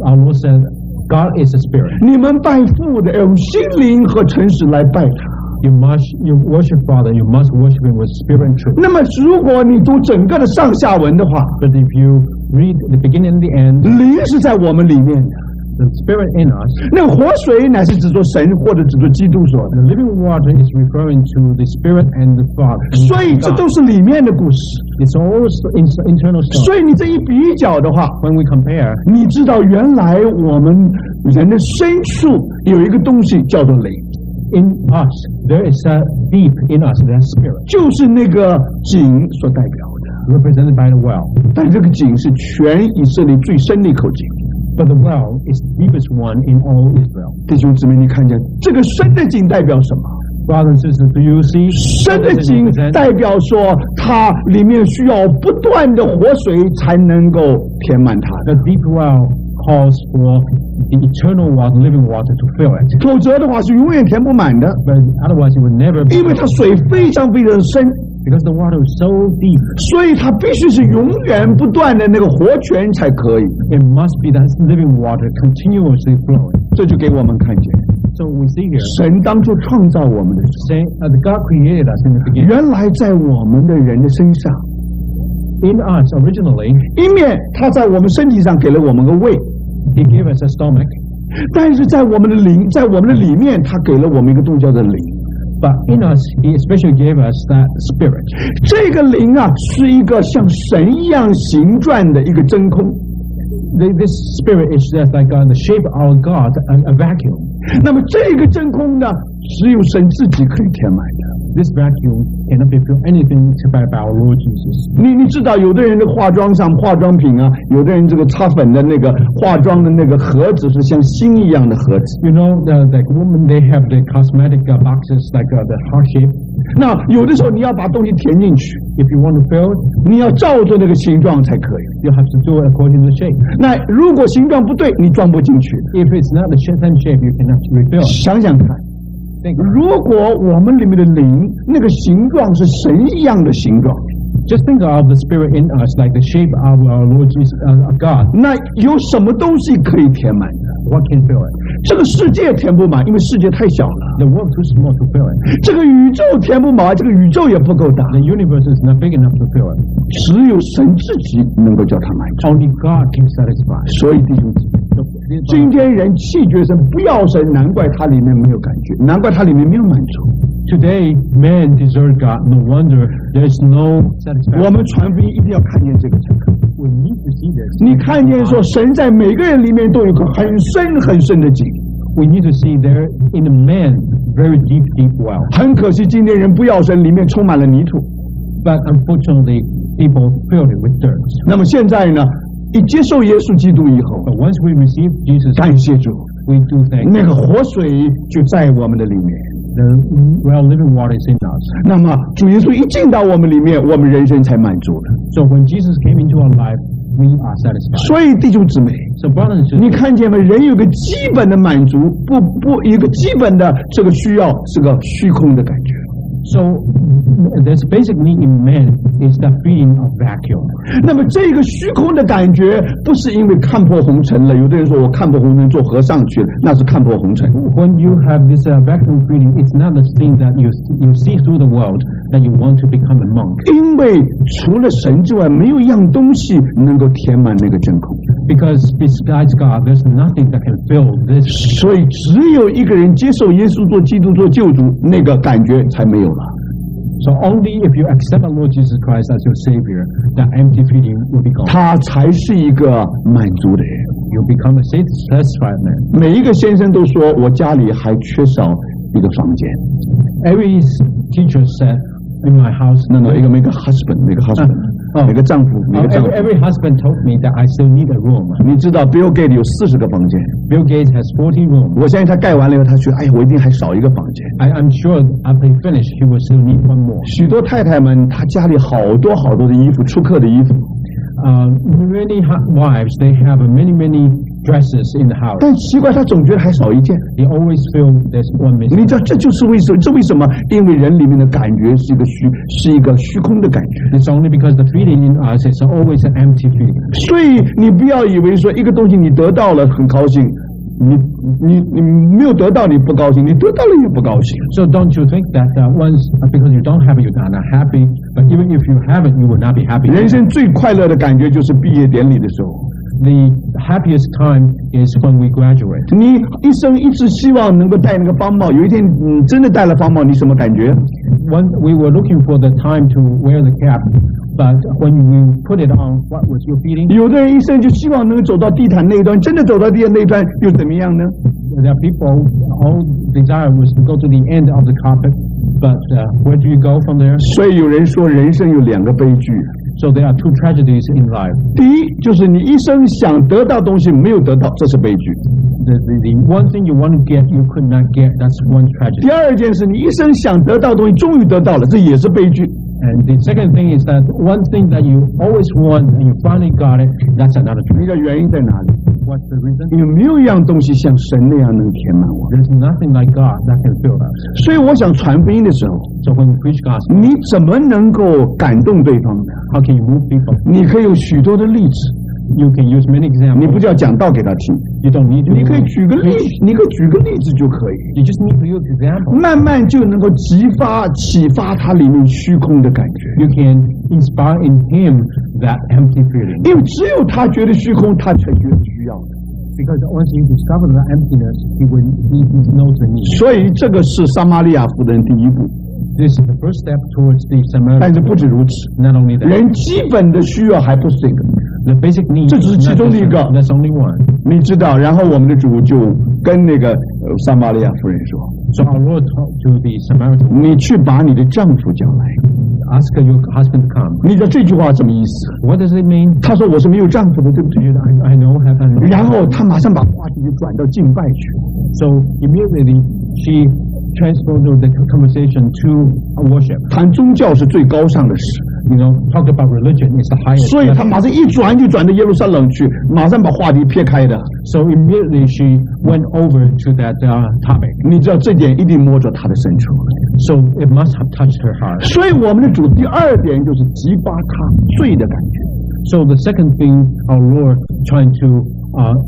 Our Lord said, God is a spirit. 你们拜父的要用心灵和诚实来拜他。You worship Father. You must worship Him with spirit and truth. 那么，如果你读整个的上下文的话， But if you read the beginning and the end, 灵是在我们里面的。The spirit in us. 那个活水乃是指着神或者指着基督说的。 The living water is referring to the spirit and the Father. 所以这都是里面的故事。It's also internal story. 所以你这一比较的话， When we compare, 你知道原来我们人的深处有一个东西叫做灵。In us, there is a deep in us that spirit. 就是那个井所代表的 ，represented by the well. 但这个井是全以色列最深的一口井。But the well is the deepest one in all Israel. 弟兄姊妹，你看见这个深的井代表什么？ Brothers and sisters, do you see? 深的井代表说，它里面需要不断的活水才能够填满它。 The deep well calls for the eternal water, living water, to fill it. 否则的话是永远填不满的。 But otherwise, it would never. 因为它水非常非常深。 Because the water is so deep. 所以它必须是永远不断的那个活泉才可以。 It must be that living water continuously flowing. 这就给我们看见。 So we see here. 神当初创造我们的时候 Say, God created us in the beginning. 原来在我们的人的身上 In us originally, 一面他在我们身体上给了我们个胃 He gave us a stomach. 但是在我们的灵，在我们的里面，他给了我们一个东西叫做灵。 But in us, He especially gave us that spirit. 这个灵啊，是一个像神一样形状的一个真空。 This spirit is just like the shape of our God, a vacuum. 那么这个真空呢，只有神自己可以填满的。 This vacuum cannot be filled anything by our Lord Jesus. 你知道，有的人的化妆上化妆品啊，有的人这个擦粉的那个化妆的那个盒子是像心一样的盒子。 You know, the women they have the cosmetic boxes like the heart shape. 那有的时候你要把东西填进去， If you want to fill it, 你要照着那个形状才可以。 you have to do it according to the shape. 那如果形状不对，你装不进去。 If it's not the same shape, you cannot refill. 想想看，如果我们里面的灵那个形状是神一样的形状， Just think of the spirit in us like the shape of our Lord Jesus, God. 那有什么东西可以填满的？ What can fill it? 这个世界填不满，因为世界太小了。 The world too small to fill it. 这个宇宙填不满，这个宇宙也不够大。 The universe is not big enough to fill it. 只有神自己能够叫它满足。 Only God can satisfy. 所以弟兄姊妹，今天人弃绝神，不要神，难怪它里面没有感觉，难怪它里面没有满足。 Today, man desert God. No wonder there is no 我 satisfaction. 们传福音一定要看见这个诚恳。 We need to see this. 你看见说，神在每个人里面都有个很深很深的井。 We need to see there in a man very deep, deep well. 很可惜，今天人不要神，里面充满了泥土。 But unfortunately, people filled it with dirt. 那么现在呢，一接受耶稣基督以后， But once we receive Jesus, 感谢主， we do thank 那个活水就在我们的里面。 the well living water is in us. 那么主耶稣一进到我们里面，我们人生才满足了。 So when Jesus came into our life, we are satisfied. 所以弟兄姊妹， So brothers and 你 sisters, 看见没？人有个基本的满足，一个基本的这个需要是个虚空的感觉。 so there's basic need in man is the feeling of vacuum. 那么这个虚空的感觉，不是因为看破红尘了。有的人说我看破红尘做和尚去了，那是看破红尘。 When you have this vacuum feeling, it's not the thing that you see through the world that you want to become a monk. 因为除了神之外，没有一样东西能够填满那个真空。 Because besides God, there's nothing that can fill this. 所以只有一个人接受耶稣做基督做救主，那个感觉才没有了。 So only if you accept the Lord Jesus Christ as your Savior, that empty feeling will be gone. 他才是一个满足的人。 You become a satisfied man. 每一个先生都说，我家里还缺少一个房间。 Every teacher said, in my house, 那每个 husband， 每个 husband， 每个丈夫，每个丈夫。 every husband told me that I still need a room. 你知道 Bill Gates 有40个房间。 Bill Gates has 40 rooms. 我相信他盖完了以后，他觉得，哎呀，我一定还少一个房间。 I'm sure after he finished, he will still need one more. 许多太太们，她家里好多好多的衣服，出客的衣服。 Many wives, they have many dresses in the house. 但奇怪，他总觉得还少一件。He always feels there's one 你 missing. 知道这就是为什么？因为人里面的感觉是一个虚空的感觉。It's only because the feeling in us is always an empty feeling. 所以你不要以为说一个东西你得到了很高兴，你没有得到你不高兴，你得到了也不高兴。So don't you think that once because you don't have it, you're not happy, but even if you have it, you will not be happy. 人生最快乐的感觉就是毕业典礼的时候。The happiest time is when we graduate. 你一生一直希望能够戴那个方帽，有一天你真的戴了方帽，你什么感觉？ When we were looking for the time to wear the cap, but when you put it on, what was your feeling? 有的人一生就希望能够走到地毯那一端，真的走到地毯那一端又怎么样呢？ There are people, all desire was to go to the end of the carpet, but where do you go from there? 所以有人说人生有两个悲剧。So there are two tragedies in life. 第一就是你一生想得到东西没有得到，这是悲剧。The one thing you want to get, you could not get, that's one tragedy. 第二件事，你一生想得到东西终于得到了，这也是悲剧。 And the second thing is that one thing that you always want and you finally got it, that's another 那 tragedy. 个原因在哪里？ What's the reason? 有没有一样东西像神那样能填满我？ There's nothing like God that can fill us. 所以我想传福音的时候， So when we preach gospel, 你怎么能够感动对方呢？ how can you move people? 你可以有许多的例子， You can use many 你不 examples. 叫讲道给他听， You don't need to. 你可以举个例，你可以举个例子就可以， You just need to use example. 慢慢就能够启发他里面虚空的感觉。 You can inspire in him that empty feeling. 因为只有他觉得虚空，他才觉得需要的。 Because once you discover the emptiness, he knows the need. 所以这个是撒玛利亚妇人第一步。 This is the first step towards the 但 Samaritan. 是不止如此， Not only that, 人基本的需要还不是这个， the basic need 这只是 is 其 not 中的一 just 个。 that. That's only one. 你知道。然后我们的主就跟那个撒玛利亚妇人说 So our Lord talked to the Samaritan woman,：“ 你去把你的丈夫叫来。 ask your husband to come. ”你知道这句话什么意思？ What does it mean? 他说：“我是没有丈夫的，对不对？” I know have 然后他马上把话题就转到敬拜去。 So immediately she transferred the conversation to worship. 谈宗教是最高尚的事， You know, talk about religion is the highest. 所以他 level. 马上一转就转到耶路撒冷去，马上把话题撇开的。 So immediately she went over to that topic. 你知道这点一定摸着他的深处。 So it must have touched her heart. 所以我们的主第二点就是激发他罪的感觉。 So the second thing our Lord trying to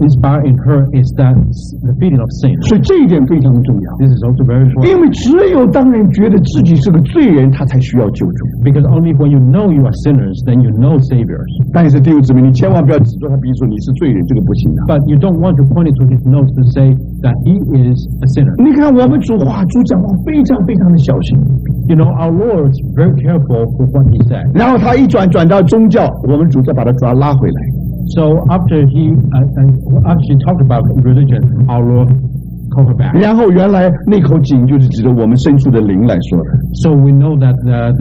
inspire in her is that the feeling of sin. 所以这一点非常的重要， This is also very important 因为只有当人觉得自己是个罪人，他才需要救助。 because only when you know you are sinners, then you know saviors. 但是弟兄姊妹，你千万不要指着他鼻子说你是罪人，这个不行的。 But you don't want to point it to his nose to say that he is a sinner. 你看我们主讲话非常非常的小心， You know, our Lord's very careful with what he said. 然后他一转到宗教，我们主再把他拉回来。 So after she talked about religion, our Lord called her back. 然后原来那口井就是指着我们深处的灵来说的。 So we know that the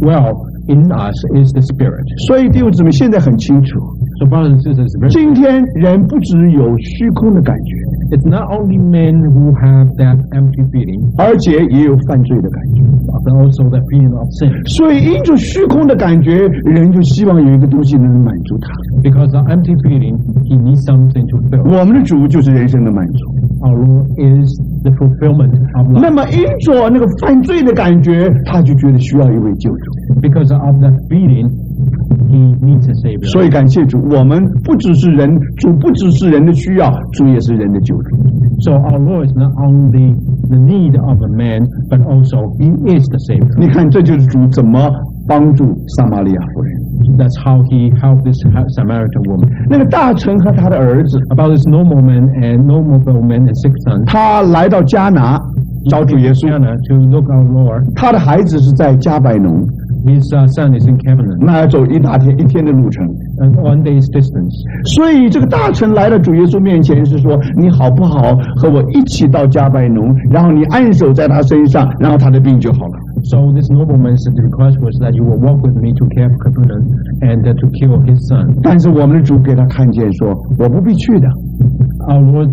well in us is the spirit. 所以弟兄姊妹现在很清楚， So brothers and sisters, it's very 今天人不只有虚空的感觉， it's not only men who have that empty feeling, 而且也有犯罪的感觉。 but also the feeling of sin. 所以因着虚空的感觉，人就希望有一个东西能满足他。 Because the empty feeling, he needs something to fill. 我们的主就是人生的满足。 Our Lord is the fulfillment of 那 life. 么因着那个犯罪的感觉，他就觉得需要一位救主。 Because of that feeling, he needs a savior. 所以感谢主，我们不只是人，主不只是人的需要，主也是人的救主。 So our Lord is not only the need of a man, but also he is the savior. 你看，这就是主怎么帮助撒玛利亚妇人。 That's how he helped this Samaritan woman. 那个大臣和他的儿子， About this nobleman and 6 sons. 他来到迦拿找主耶稣， Anna to look our Lord. 他的孩子是在加百农， His son is in Capernaum, 那要走一天的路程。 and 1 day's distance. 所以这个大臣来到主耶稣面前，是说你好不好和我一起到加百农，然后你按手在他身上，然后他的病就好了。 So this nobleman's request was that you will walk with me to Capernaum and to kill his son. 但是我们的主给他看见说，我不必去的。 Our Lord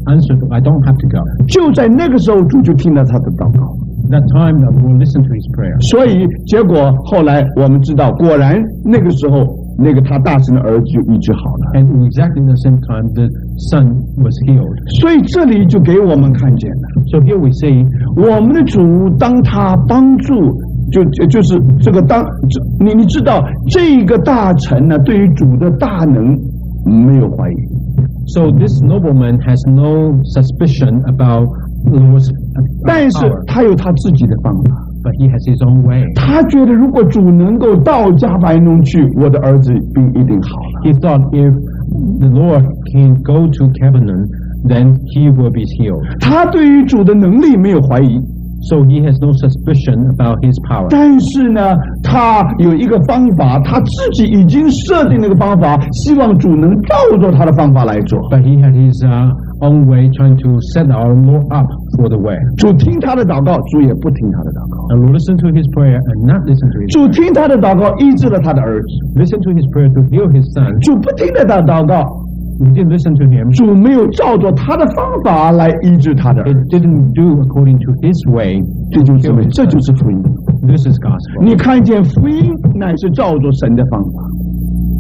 answered, I don't have to go. 就在那个时候，主就听到他的祷告。 That time that we will listen to his prayer. 所以结果后来我们知道，果然那个时候那个他大神的儿子就医治好了。And exactly the same time, the son was healed. 所以这里就给我们看见了。So here we see, 我们的主当他帮助，就是这个你知道这个大臣呢，对于主的大能没有怀疑。So this nobleman has no suspicion about the Lord's power. 但是他有他自己的方法。But he has his own way. 他觉得如果主能够到加百农去，我的儿子病一定好了。He thought if the Lord can go to Capernaum, then he will be healed. 他对于主的能力没有怀疑。So he has no suspicion about his power. 但是呢，他有一个方法，他自己已经设定那个方法，希望主能照着他的方法来做。But he had his own way, trying to set our Lord up for the way. 主听他的祷告，主也不听他的祷告。And Lord listened to his prayer and not listen to his 主听他的祷告，医治了他的儿子。Listen to his prayer to heal his son. 主不听他的祷告， He didn't listen to him. 主没有照着他的方法来医治他的儿 It 子。 didn't do according to his way. 这就是福音。This is gospel. 你看见福音乃是照着神的方法。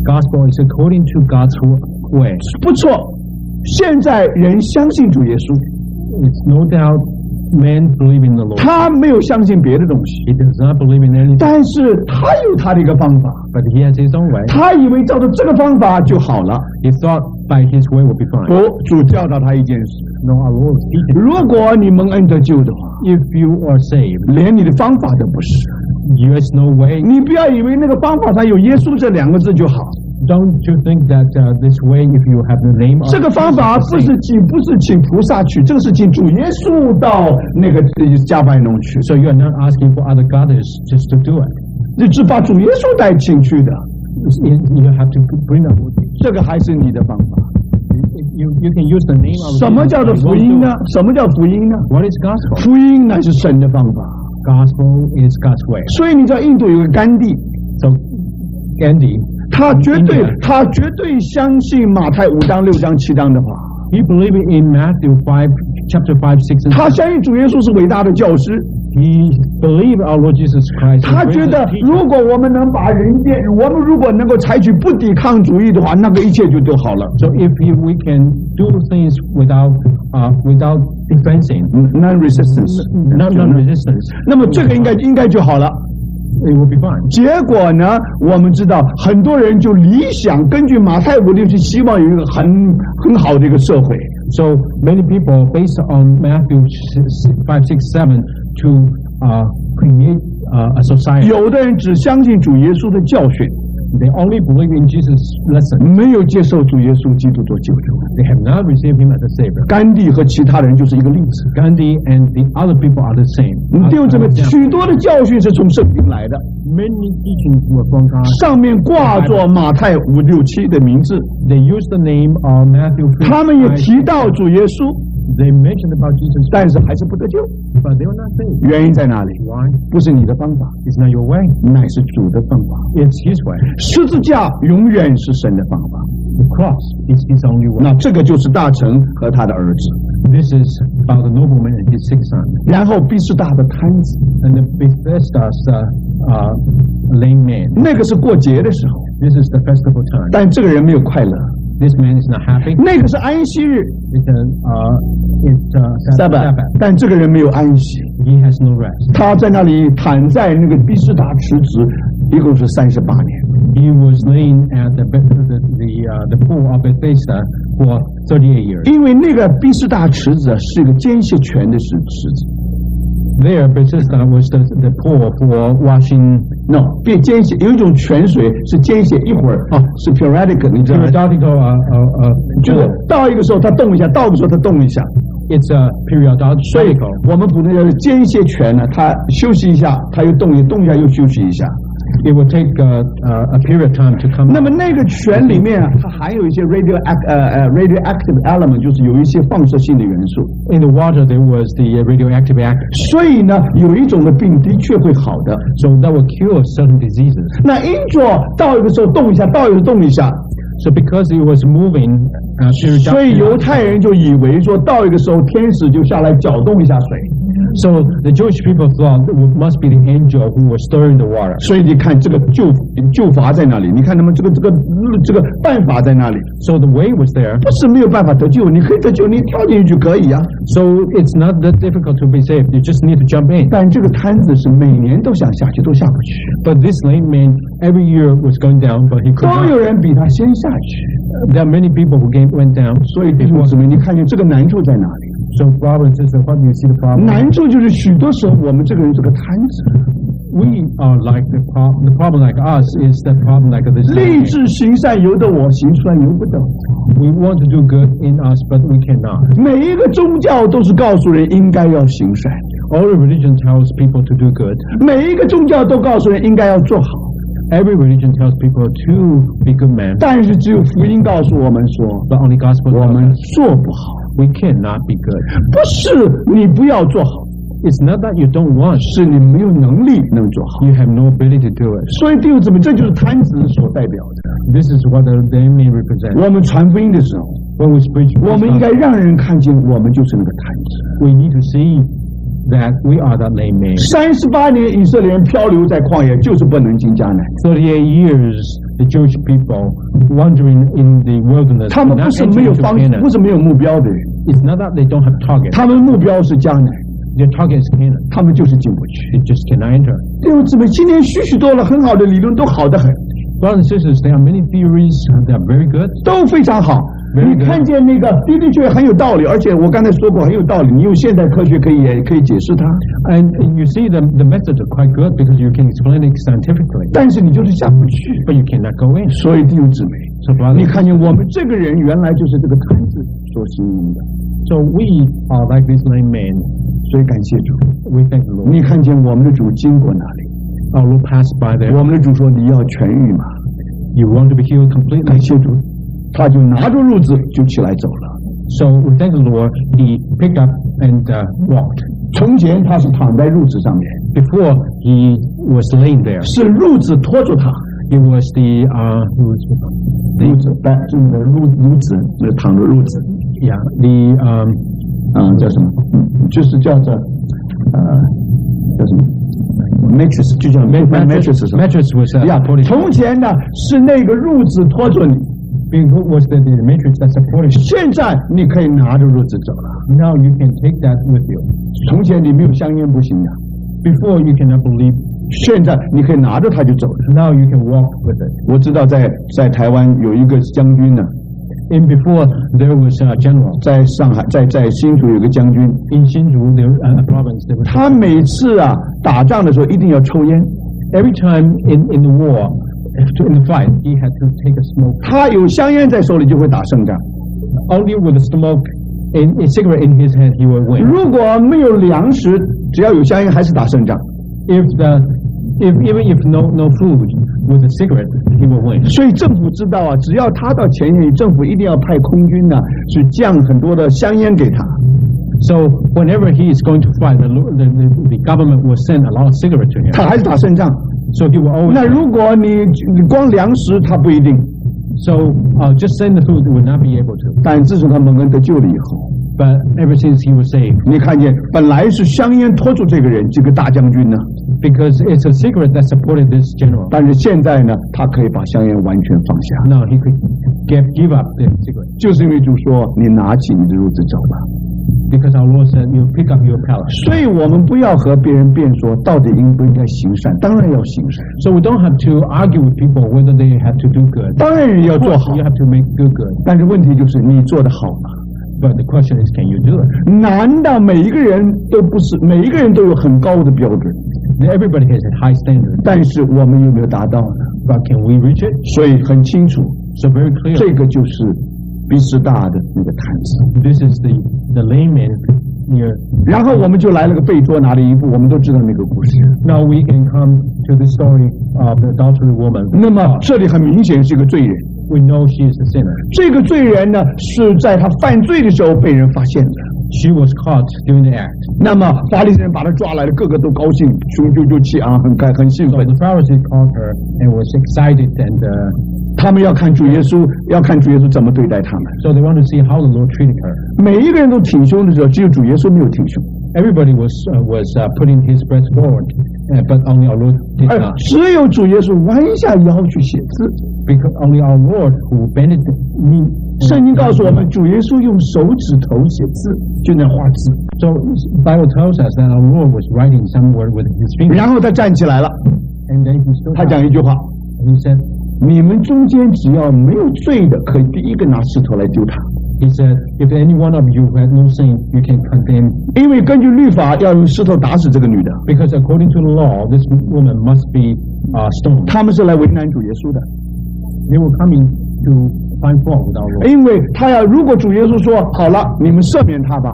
Gospel is according to God's way. 不错，现在人相信主耶稣， It's no doubt men believe in the Lord. 他没有相信别的东西， He does not believe in anything, 但是他有他的一个方法， but he has his own way. 他以为照着这个方法就好了。 He thought by his way would be fine. 主教导他一件事： No, our Lord is teaching. 如果你蒙恩得救的话， If you are saved, 连你的方法都不是。 there is no way. 你不要以为那个方法上有耶稣这两个字就好。 Don't you think that this way, if you have the name of 这个方法不是请菩萨去，这个是请主耶稣到那个加百农去。 So you are not asking for other gods just to do it. 你只把主耶稣带进去的， You have to bring up. 这个还是你的方法。 You can use the name of. 什么叫做福音呢？什么叫福音呢？ What is gospel? 福音乃是神的方法。 Gospel is God's way. 所以你知道印度有个甘地， So Gandhi, 他绝对相信马太5章6章7章的话。 he believed in Matthew 5, chapter 5, 6, and 他 7. 相信主耶稣是伟大的教师。 He believed our Lord Jesus Christ. 他觉得，如果我们能把人间，我们如果能够采取不抵抗主义的话，那个一切就都好了。 So if we can do things without defending, non-resistance， non-resistance, 那么这个应该就好了。 it will be fine. 结果呢，我们知道很多人就理想根据马太5、6、7，希望有一个很好的一个社会。 So many people, based on Matthew 5, 6, 7, to create a society. 有的人只相信主耶稣的教训， They only believe in Jesus' lesson. 没有接受主耶稣基督做救主。 They have not received him as a savior. 甘地和其他人就是一个例子。 Gandhi and the other people are the same. 弟兄姊妹，许多的教训是从圣经来的， Many teachings were from God. 上面挂着马太5、6、7的名字， They used the name of Matthew 5, 他们也 5, 提到主耶稣， They mentioned about Jesus, 但是还是不得救。 but they were not saved. 原因在哪里？ Why? 不是你的方法， It's not your way. 乃是主的方法。 It's his way. 十字架永远是神的方法。 The cross is his only way. 那这个就是大臣和他的儿子， This is about the nobleman and his 6 sons. 然后必是大的摊子， And the Bethesda's lame man. 那个是过节的时候， This is the festival time. 但这个人没有快乐。 This man is not happy. 那个是安息日 It's Sabbath. 但这个人没有安息， He has no rest. 他在那里躺在那个毕士大池子，一共是38年。 He was laying at the pool of Bethesda for 38 years. 因为那个毕士大池子是一个间歇泉的池子。 There, Bethesda was the pool for washing. No， 变间歇有一种泉水是间歇一会儿啊，是 periodic， 你知道吗？ Periodical. 就是到一个时候它动一下，到一个时候它动一下。 It's a 所以 periodical. 我们普通叫间歇泉呢，它休息一下，它又动一下，又休息一下。 It will take a period of time to come. 那么那个泉里面啊，它含有一些 radioactive element， 就是有一些放射性的元素。 In the water, there was the radioactive acid. 所以呢，有一种的病的确会好的。 So that will cure certain diseases. 那因着到一个时候动一下，到一个时候动一下， So because it was moving, 所以犹太人就以为说到一个时候天使就下来搅动一下水。So the Jewish people thought it must be the angel who was stirring the water. 所以你看这个救法在哪里？你看他们这个办法在哪里？ So the way was there. 不是没有办法得救，你可以得救，你跳进去就可以啊。So it's not that difficult to be saved. You just need to jump in. 但这个摊子是每年都想下去，都下不去。But this lame man every year was going down, but he could 都有 not. 人比他先下去。 There are many people who went down. 所以弟兄姊妹，你看见这个难处在哪里？ So brothers and sisters, what do you see the problem? 难处就是许多时候我们这个人这个摊子， We are like the problem like us is the problem like this. 立志行善由得我，行出来由不得。 We want to do good in us, but we cannot. 每一个宗教都是告诉人应该要行善， All religion tells people to do good. 每一个宗教都告诉人应该要做好， Every religion tells people to be good men. 但是只有福音告诉我们说， But only gospel 我 tells 们 us 做不好。 we cannot be good. 不是你不要做好， It's not that you don't want. 是你没有能力能做好。 You have no ability to do it. 所以弟兄姊妹，这就是摊子所代表的。 This is what the name represents. 我们传福音的时候， When we preach, 我们应该让人看见我们就是那个摊子。 we need to see that we are that lame man. 38年以色列人漂流在旷野，就是不能进迦南。 38 years, the Jewish people wandering in the wilderness. 他们 could 不 not 是 enter 没有 into 方， Canaan. 不是没有目标的人， It's not that they don't have target. 他们目标是迦南， Their target is Canaan. 他们就是进不去。 They just cannot enter. 弟兄姊妹，今天许多了很好的理论，都好得很， Brothers and sisters, there are many theories that are very good. 都非常好。 Very 你 good. 看见那个的确很有道理，而且我刚才说过很有道理。你用现代科学也可以解释它， And you see the methods are quite good because you can explain it scientifically. 但是你就是下不去。 But you cannot go in. 所以弟兄姊妹， So 你 brothers, 看见我们这个人原来就是这个摊子所形容的， so we are like this lame man. 所以感谢主。 We thank the Lord. 你看见我们的主经过哪里？ Our Lord passed by there. 我们的主说你要痊愈嘛， You want to be healed completely. 感谢主，他就拿住褥子就起来走了。 So we thank the Lord. He picked up and walked. 从前他是躺在褥子上面， Before he was laying there. 是褥子拖住他， It was the 褥子就是褥子，就是躺着褥子， yeah the 叫什么？就是叫做叫什么 ？mattress 就叫 mattress 是吧 mattress was 呀 supported. 从前呢是那个褥子拖住你， Before was the mattress that supported you. 现在你可以拿着褥子走了。 Now you can take that with you. 从前你没有香烟不行的， Before you cannot believe. 现在你可以拿着它就走了。 Now you can walk with it. 我知道在台湾有一个将军呢， And before there was a general 在上海在新竹有个将军， in Hsinchu, there province. There was 他每次打仗的时候一定要抽烟， every time in the war, in the fight, he had to take a smoke. 他有香烟在手里就会打胜仗。 Only with the smoke in a cigarette in his hand, he will win. 如果没有粮食，只要有香烟还是打胜仗。 Even if no food, with a cigarette, he will win. 所以政府知道只要他到前线，政府一定要派空军去降很多的香烟给他。 So whenever he is going to fight, the government will send a lot of cigarettes to him. 他还是打胜仗。 So he will always. 那如果你光粮食，他不一定。 So just send the food, will not be able to. 但自从他蒙恩得救了以后， But ever since he was saved, 你看见本来是香烟拖住这个人，这个大将军呢， because it's a cigarette that supported this general. 但是现在呢，他可以把香烟完全放下， Now he could give up the cigarette 就是因为主说你拿起你的褥子走吧。 because our Lord said, "You pick up your pallet." 所以我们不要和别人辩说到底应不应该行善，当然要行善， So we don't have to argue with people whether they have to do good. 当然也要 Of 做 course, 好 you，have to do good. 但是问题就是你做得好吗？ But the question is, can you do it? 难道每一个人都有很高的标准？ Everybody has a high standard, 但是我们有没有达到呢？ but can we reach it? 所以很清楚， So very clear. 这个就是比斯大的那个坛子。 This is the layman here. 然后我们就来了个被捉拿的淫妇，我们都知道那个故事。 Now we can come to the story of the adultery woman. 那么这里很明显是一个罪人， We know she is a sinner. 这个罪人呢是在他犯罪的时候被人发现的。 She was caught doing the act. 那么法利赛人把他抓来了，个个都高兴，雄赳赳气很兴 So 奋。 the Pharisees called her and was excited, and 他们要看主耶稣，要看主耶稣怎么对待他们。 so they want to see how the Lord treated her. 每一个人都挺胸的时候，只有主耶稣没有挺胸。everybody was putting his breast forward, but only our Lord did 而 not. 只有主耶稣弯下腰去写字。 Because only our Lord who bended the knee. 圣经告诉我们，主耶稣用手指头写字，就那画字， So Bible tells us that our Lord was writing somewhere with his finger. 然后他站起来了， And then he stood 他 up 讲一句话： and he said, 你们中间只要没有罪的，可以第一个拿石头来丢他。 he said, if any one of you who had no sin, you can condemn. 因为根据律法要用石头打死这个女的， Because according to the law, this woman must be stoned. 他们是来为难主耶稣的， They were coming to find fault with our Lord. 因为他要如果主耶稣说好了，你们赦免他吧，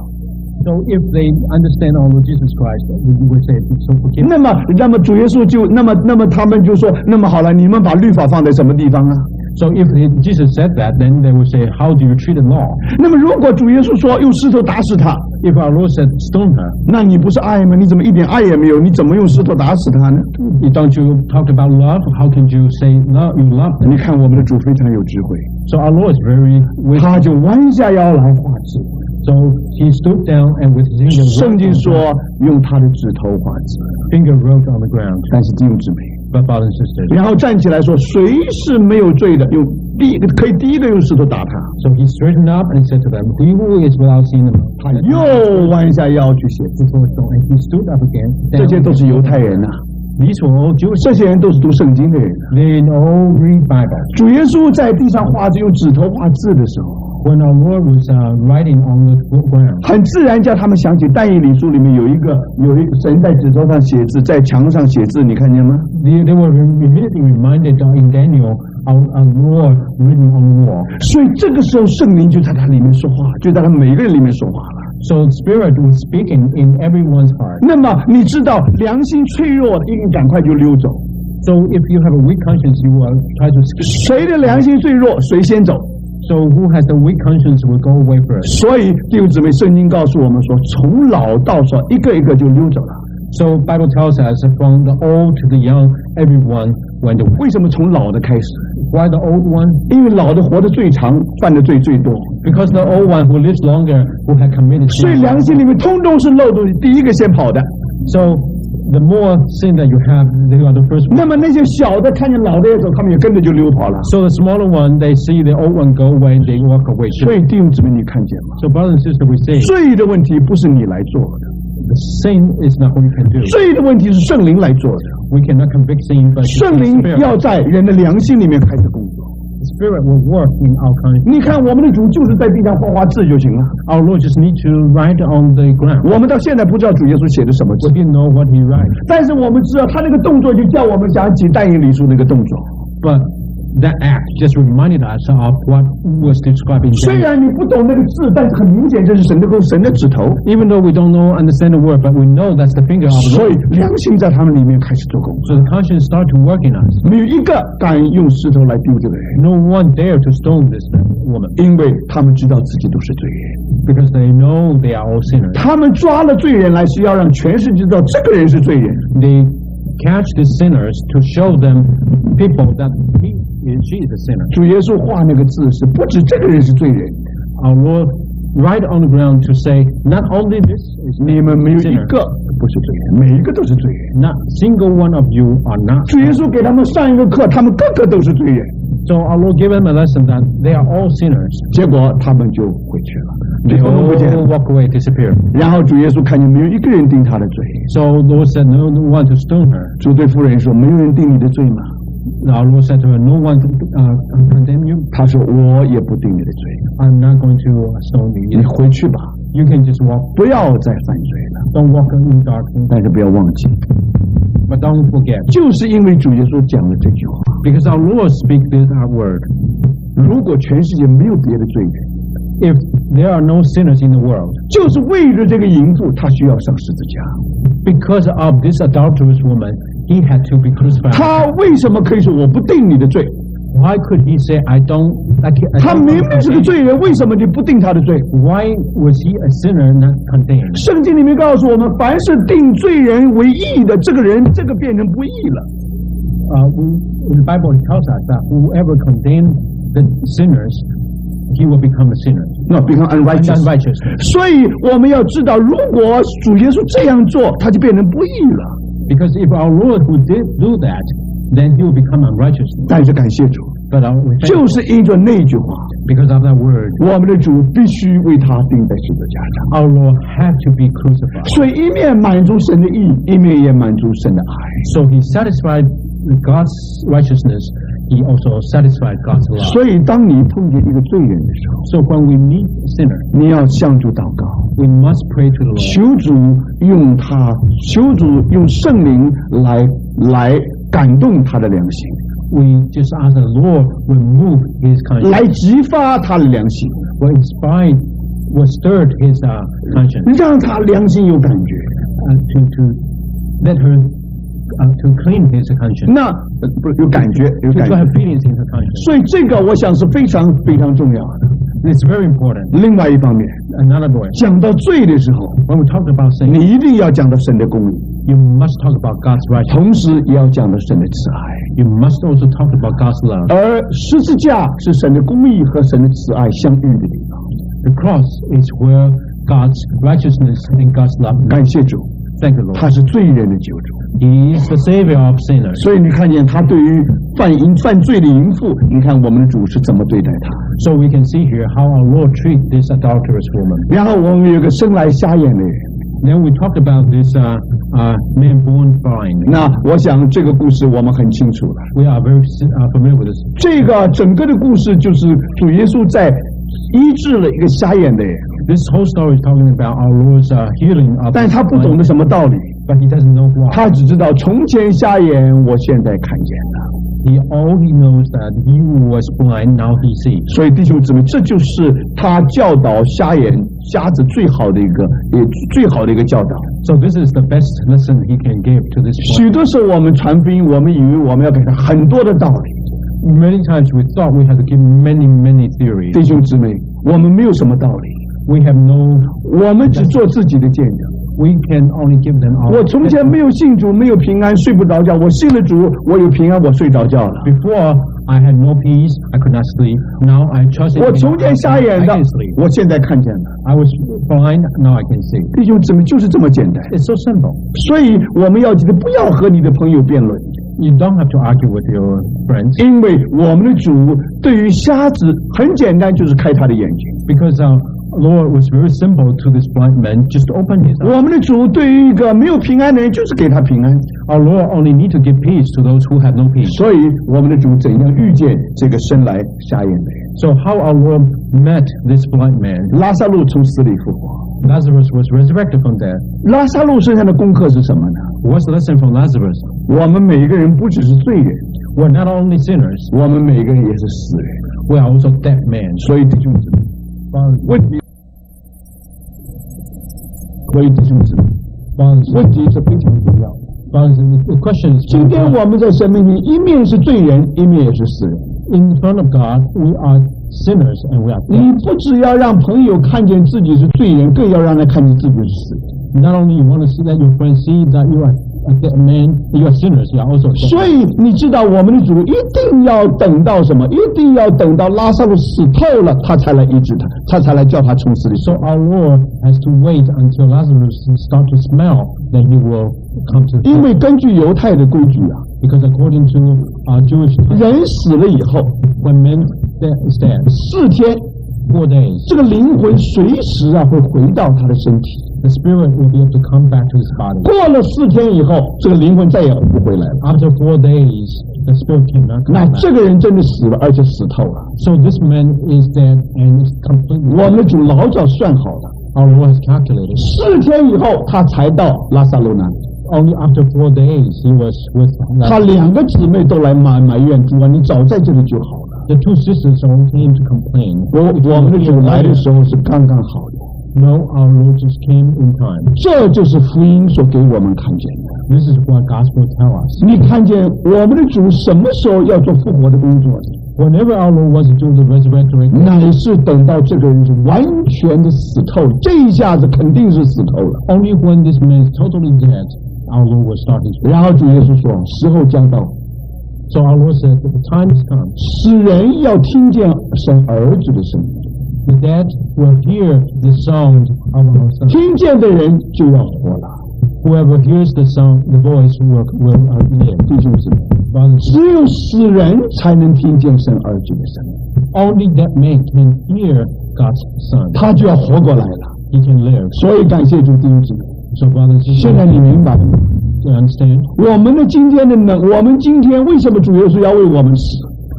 So if they understand our Lord Jesus Christ, we would say, so forgive. 那么主耶稣就那么他们就说，那么好了，你们把律法放在什么地方啊？ So if Jesus said that, then they would say, how do you treat the law? 那么如果主耶稣说用石头打死他， If our Lord said, stone her, 那你不是爱吗？你怎么一点爱也没有？你怎么用石头打死他呢？ don't you talk about love? How can you say no, you love them? 你看我们的主非常有智慧， So our Lord is very 他 wisdom. 就弯下腰来画字。 So he stood down and with his 圣经 finger 说用他的指头画字， wrote on the ground. 但是弟兄姊妹， But brothers and sisters, 然后站起来说，谁是没有罪的，用第一个用石头打他。 so he straightened up and said to them, he who is without sin, 他又弯下腰去写字， and he stood up again. 这些都是犹太人呐、 These were all Jewish. 这些人都是读圣经的人。 They all read Bible. 主耶稣在地上画字，用指头画字的时候， When our Lord was writing on the ground, 很自然叫他们想起但以理书里面有一个神在指头上写字，在墙上写字，你看见吗？ they were immediately reminded in Daniel, our Lord written on the wall. 所以这个时候圣灵就在他里面说话，就在他每个人里面说话了。 So the Spirit was speaking in everyone's heart. 那么你知道良心脆弱的，应该赶快就溜走。 So if you have a weak conscience, you will try to escape. 谁的良心最弱，谁先走。 So who has the weak conscience will go away first. 所以弟兄姊妹，圣经告诉我们说，从老到少，一个一个就溜走了。 So Bible tells us from the old to the young, everyone went away. 为什么从老的开始？ Why the old one? 因为老的活得最长，犯的罪最多， Because the old one who lives longer, who had committed 所以 sin. 良心里面通通是漏洞，第一个先跑的。 So the more sin that you have, they are the first one. 那么那些小的看见老的也走，他们也跟着就溜跑了。 So the smaller one, they see the old one go away, they walk away 所 too. 以弟兄姊妹，你看见吗？ So brothers and sisters, we say 罪的问题不是你来做的， the sin is not what we can do. 罪的问题是圣灵来做的。 We cannot convict sin, but 圣灵 the 要在人的良心里面开始工作。 Spirit will work in our conscience. 你看我们的主就是在地上画字就行了。 Our Lord just need to write on the ground. 我们到现在不知道主耶稣写的什么字 We，didn't know what he writes. 但是我们知道他那个动作就叫我们想起但以理书那个动作。 But that act just reminded us of what was described in 虽 Daniel. 然你不懂那个字，但是很明显这是神的指头， Even though we don't understand the word, but we know that's the finger of the 所以 Lord. 良心在他们里面开始做工。 So the conscience started to work in us. 没有一个敢用石头来丢这个人， No one dared to stone this woman 因为他们知道自己都是罪人。 because they know they are all sinners. 他们抓了罪人来是要让全世界知道这个人是罪人。 They catch the sinners to show them people that she is a sinner. 主耶稣画那个字是不止这个人是罪人， Our Lord write on the ground to say, not only this is 你们没有一 sinner, 个不是罪人，每一个都是罪人。 not single one of you are not. 主耶稣给他们上一个课，他们个个都是罪人， So our Lord gave them a lesson that they are all sinners. 结果他们就回去了， They 通通不见 all 了。 walk away, disappear. 然后主耶稣看见没有一个人定他的罪， So Lord said, no one to stone her. 主对妇人说：“没有人定你的罪吗 Our Lord said to her, no one to condemn you. 他说：“我也不定你的罪， I'm not going to stone you. 你回去吧， You can just walk. 不要再犯罪了。 Don't walk in darkness. 但是不要忘记， But don't forget, 就是因为主耶稣讲了这句话， because our Lord speaks this word. 如果全世界没有别的罪人， If there are no sinners in the world, 就是为了这个淫妇，他需要上十字架。 because of this adulterous woman, he had to be crucified. 他为什么可以说我不定你的罪？ Why could he say, I don't 他明明是个 condemn? 罪人，为什么你不定他的罪？ Why was he a sinner, not condemned? 圣经里面告诉我们，凡是定罪人为义的，这个人这个变成不义了。 In the Bible it tells us that whoever condemns the sinners he will become a sinner. No, become unrighteous. 所以我们要知道，如果主耶稣这样做，他就变成不义了。Because if our Lord would do that, then he will become unrighteous. 但是感谢主，就是因着那句话 ，because of that word, 我们的主必须为他钉在十字架上。Our Lord had to be crucified. 所以一面满足神的义，一面也满足神的爱。So he satisfied God's righteousness. He also satisfied God's love. 所以当你碰见一个罪人的时候 ，So when we meet a sinner, 你要向主祷告 ，we must pray to the Lord. 求主用圣灵来感动他的良心。We just ask the Lord will move his conscience. 来激发他的良心。Will inspire, will stir his conscience. 让他良心有感觉。To let her. To clean his conscience. 那不是有感觉，有感觉。To have feelings in her conscience. 所以这个我想是非常非常重要的。It's very important. 另外一方面 ，another way. 讲到罪的时候 ，when we talk about sin, 你一定要讲到神的公义。You must talk about God's righteousness. 同时也要讲到神的慈爱。You must also talk about God's love. 而十字架是神的公义和神的慈爱相遇的地方。The cross is where God's righteousness and God's love. 感谢主。Thank you, Lord. 他是罪人的救主。He is the savior of sinners. 所以你看见他对于犯罪的淫妇，你看我们的主是怎么对待他。So we can see here how our Lord treats this adulterous woman. 然后我们有个生来瞎眼的人。Then we talked about this man born blind. 那我想这个故事我们很清楚了。We are very familiar with this. 这个整个的故事就是主耶稣在医治了一个瞎眼的人。This whole story is talking about our Lord's healing of. 但他不懂得什么道理。But he doesn't know why. 他只知道从前瞎眼，我现在看见了。All he knows that he was blind, now he sees. 所以弟兄姊妹，这就是他教导瞎子最好的一个教导。So this is the best lesson he can give to this. 许多时候我们传福音，我们以为我们要给他很多的道理。Many times we thought we had to give many theories. 弟兄姊妹，我们没有什么道理。We have no. 我们只做自己的见证。We can only give them our. 我从前没有信主，没有平安，睡不着觉。我信了主，我有平安，我睡着觉了。Before I had no peace, I could not sleep. Now I trust. 我从前瞎眼的，我现在看见了。I was blind, now I can see. 弟兄姊妹，就是这么简单。It's so simple. 所以我们要记得，不要和你的朋友辩论。You don't have to argue with your friends. 因为我们的主对于瞎子很简单，就是开他的眼睛。Because Lord was very simple to this blind man, just open his eyes. 我们的主对于一个没有平安的人，就是给他平安。Our Lord only need to give peace to those who have no peace. 所以我们的主怎样遇见这个生来瞎眼的人 ？So how our Lord met this blind man? 拉撒路从死里复活。Lazarus was resurrected from death. 拉撒路身上的功课是什么呢 ？What's the lesson from Lazarus? 我们每一个人不只是罪人 ，We're not only sinners. 我们每一个人也是死人。We are also dead men. 所以弟兄姊妹，问题是非常重要。The question is. 今天我们在神面前，一面是罪人，一面也是死人。In front of God, we are sinners and we are dead. 你不只要让朋友看见自己是罪人，更要让他看见自己是死人。Not only you want to see that your friends see that you are a dead man, you are sinners, you are also dead. 所以你知道我们的主一定要等到什么？一定要等到拉撒路死透了，他才来医治他，他才来叫他从死里。So our Lord has to wait until Lazarus start to smell, then he will come to. 因为根据犹太的规矩啊 ，because according to Jewish. 人死了以后 ，when man is dead, 4天 4 days, 这个灵魂随时会回到他的身体。The spirit will be able to come back to his body. 过了4天以后，这个灵魂再也不回来了。After 4 days, the spirit cannot come 那 back. 这个人真的死了，而且死透了。So this man is dead and is completely. 我们的主老早算好了。Our Lord has calculated. 4天以后，他才到拉撒路那里。Only after 4 days, he was with. 他2个姊妹都来埋怨主啊，你早在这里就好了。The 2 sisters all came to complain. 我们的主来的时候是刚刚好的。No, our Lord just came in time. 这就是福音所给我们看见的。This is what gospel tells us. 你看见我们的主什么时候要做复活的工作？ Whenever our Lord was doing the resurrection, 乃是等到这个人是完全的死透，这一下子肯定是死透了。Only when this man is totally dead, our Lord will start his. 然后主耶稣说：“时候将到， So our Lord said, the time has come. 使人要听见神儿子的声音。That will hear the sound of our Son. 听见的人就要活了。Whoever hears the sound, the voice will live. 弟兄姊妹，只有死人才能听见神儿子的声音。Only that man can hear God's Son. 他就要活过来了。He can live. 所以感谢主，弟兄姊妹。So brothers, 现在你明白了吗？ You understand? 我们今天为什么主耶稣要为我们死？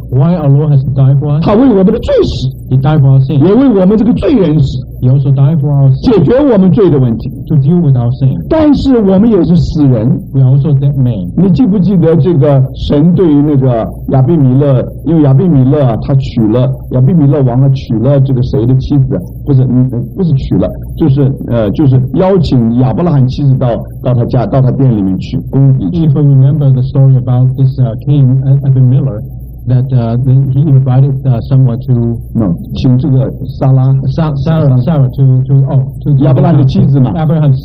Why our Lord has died for us? 他为我们的罪死， He died for our sin. 也为我们这个罪人死， He also died for our sin. 解决我们罪的问题。To deal with our sin. 但是我们也是死人。We are also dead men. 你记不记得这个神对于那个亚比米勒，因为亚比米勒啊，亚比米勒王啊娶了这个谁的妻子？不是娶了，就是邀請亞伯拉罕妻子到他家到他店里面去供禮去。If you remember the story about this king Abimelech, that he invited someone to 请这个Sarah to 亚伯拉罕的妻子嘛。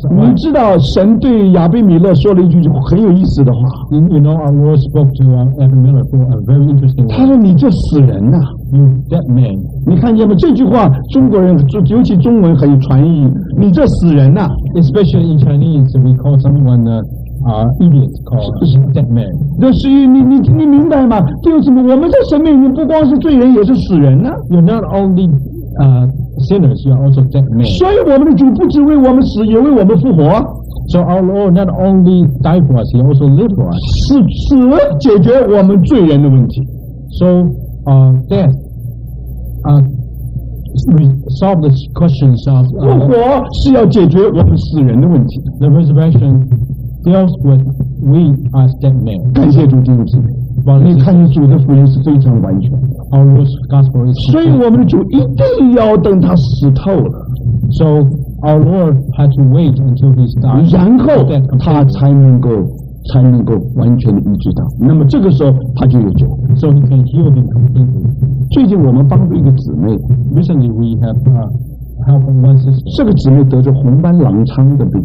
你知道神对亚比米勒说了一句很有意思的话。You know, our Lord spoke to Abimelech for a very interesting word. 他说：“你这死人呐、啊！” You dead man. 你看见吗？这句话中国人尤其中文很有传译。你这死人呐、啊！ Especially in Chinese, we call someone idiot, called dead man. 那是你明白吗？这有什么？我们在神面前不光是罪人，也是死人呐、啊。You're not only sinners, you are also dead men. 所以我们的主不只为我们死，也为我们复活。So our Lord not only died for us, He also lived for us. 死解决我们罪人的问题。So death solve the questions of 复活是要解决我们死人的问题。The resurrection deals with we as dead men. 感谢主，弟兄姊妹。你看见主的福音是非常完全的。Our Lord's gospel is. 所以我们的主一定要等他死透了。So our Lord had to wait until He died. 然后他才能够完全的医治到。那么这个时候他就有救。So He can heal him completely. 最近我们帮助一个姊妹 ，Recently we have helped one sister. 这个姊妹得着红斑狼疮的病。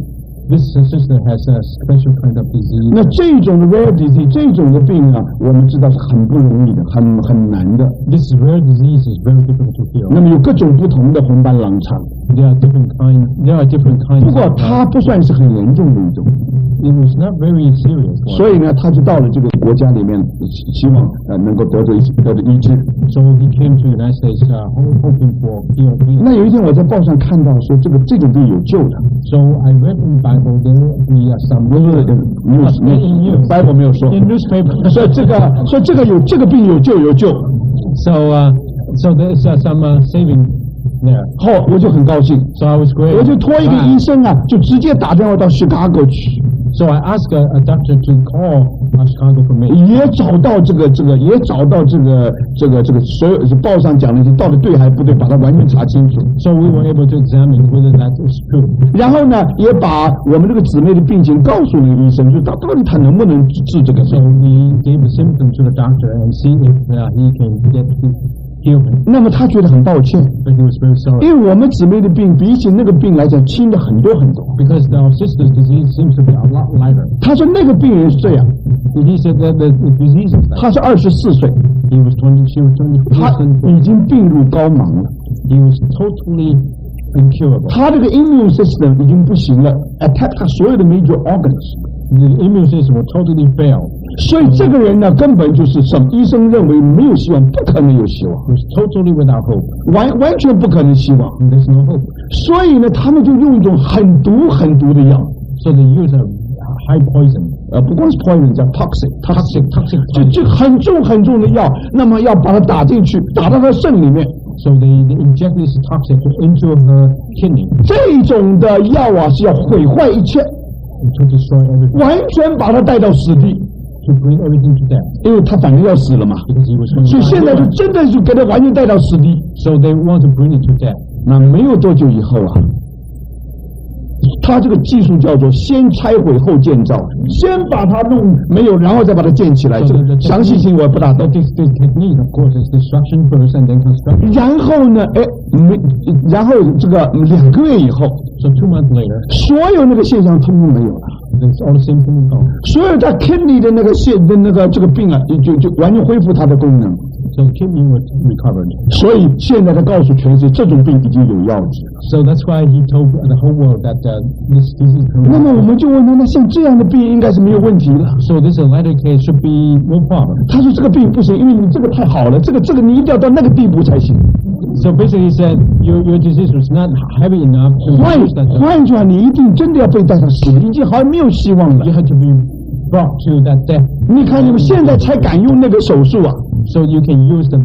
This sister has a special kind of disease. 那这种的 rare disease 这种的病啊，我们知道是很不容易的，很难的。This rare disease is very difficult to heal. 那么有各种不同的红斑狼疮。There are different kinds. 不过它不算是很严重的一种。It was not very serious. 所以呢，他就到了这个国家里面，希望能够得着医治。So he came to the United States, hoping for healing. 那有一天我在报上看到说这种病有救的。So I read in the Bible there are some. Bible 没有说。In newspaper. 所以这个病有救。So there is some saving there. 后我就很高兴。So I was great. 我就托一个医生啊，就直接打电话到 Chicago 去。So I asked a doctor to call Chicago for me. 也找到这个所有报上讲的到底对还不对，把它完全查清楚。So we were able to examine whether that is true. 然后呢，也把我们这个姊妹的病情告诉那个医生，就到底他能不能治这个病。So we gave the symptom to the doctor and see if he can get healed. 那么他觉得很抱歉， But he was very sorry. 因为我们姊妹的病比起那个病来讲轻的很多。Because our sister's disease seems to be a lot lighter. 他说那个病人是这样。He said that the disease is like. 他是24岁。He was 20. She was 20. 他已经病入膏肓了。He was totally incurable. 他这个 immune system 已经不行了 ，attack 他所有的 major organs。The immune system will totally fail. 所以这个人呢，根本就是什么？医生认为没有希望，不可能有希望。Was totally without hope. 完全不可能希望。There's no hope. 所以呢，他们就用一种很毒的药。So they use a high poison. 不光是 poison， 叫 toxic， 就很重的药。那么要把它打进去，打到他肾里面。So they inject this toxic into her kidney. 这种的药啊，是要毁坏一切， to destroy everything. 完全把它带到死地。To bring everything to death. 因为他反正要死了嘛， Because he was 所以现在就真的就给他完全带到死地。So they want to bring it to death. 那没有多久以后啊，他这个技术叫做先拆毁后建造，先把它弄没有，然后再把它建起来。这个详细性我不大懂。This technique, of course, is destruction first and then construction. 然后呢，然后这个2个月以后 So 2 months later, 所有那个现象通通没有了。It's all the same thing gone. 所有他 kidney 的那个腺的这个病啊，就完全恢复它的功能。So kidney was recovered. 所以现在他告诉全世界，这种病已经有药治。So that's why he told the whole world that this disease. 那么我们就问他，那像这样的病应该是没有问题了。So this latter case should be no problem. 他说这个病不行，因为你这个太好了，这个你一定要到那个地步才行。So basically, he said your disease was not heavy enough. 换句话，你一定真的要被带上死，已经好像没有希望了。You had to be brought to that death. 你看你们现在才敢用那个手术啊！ So you can use the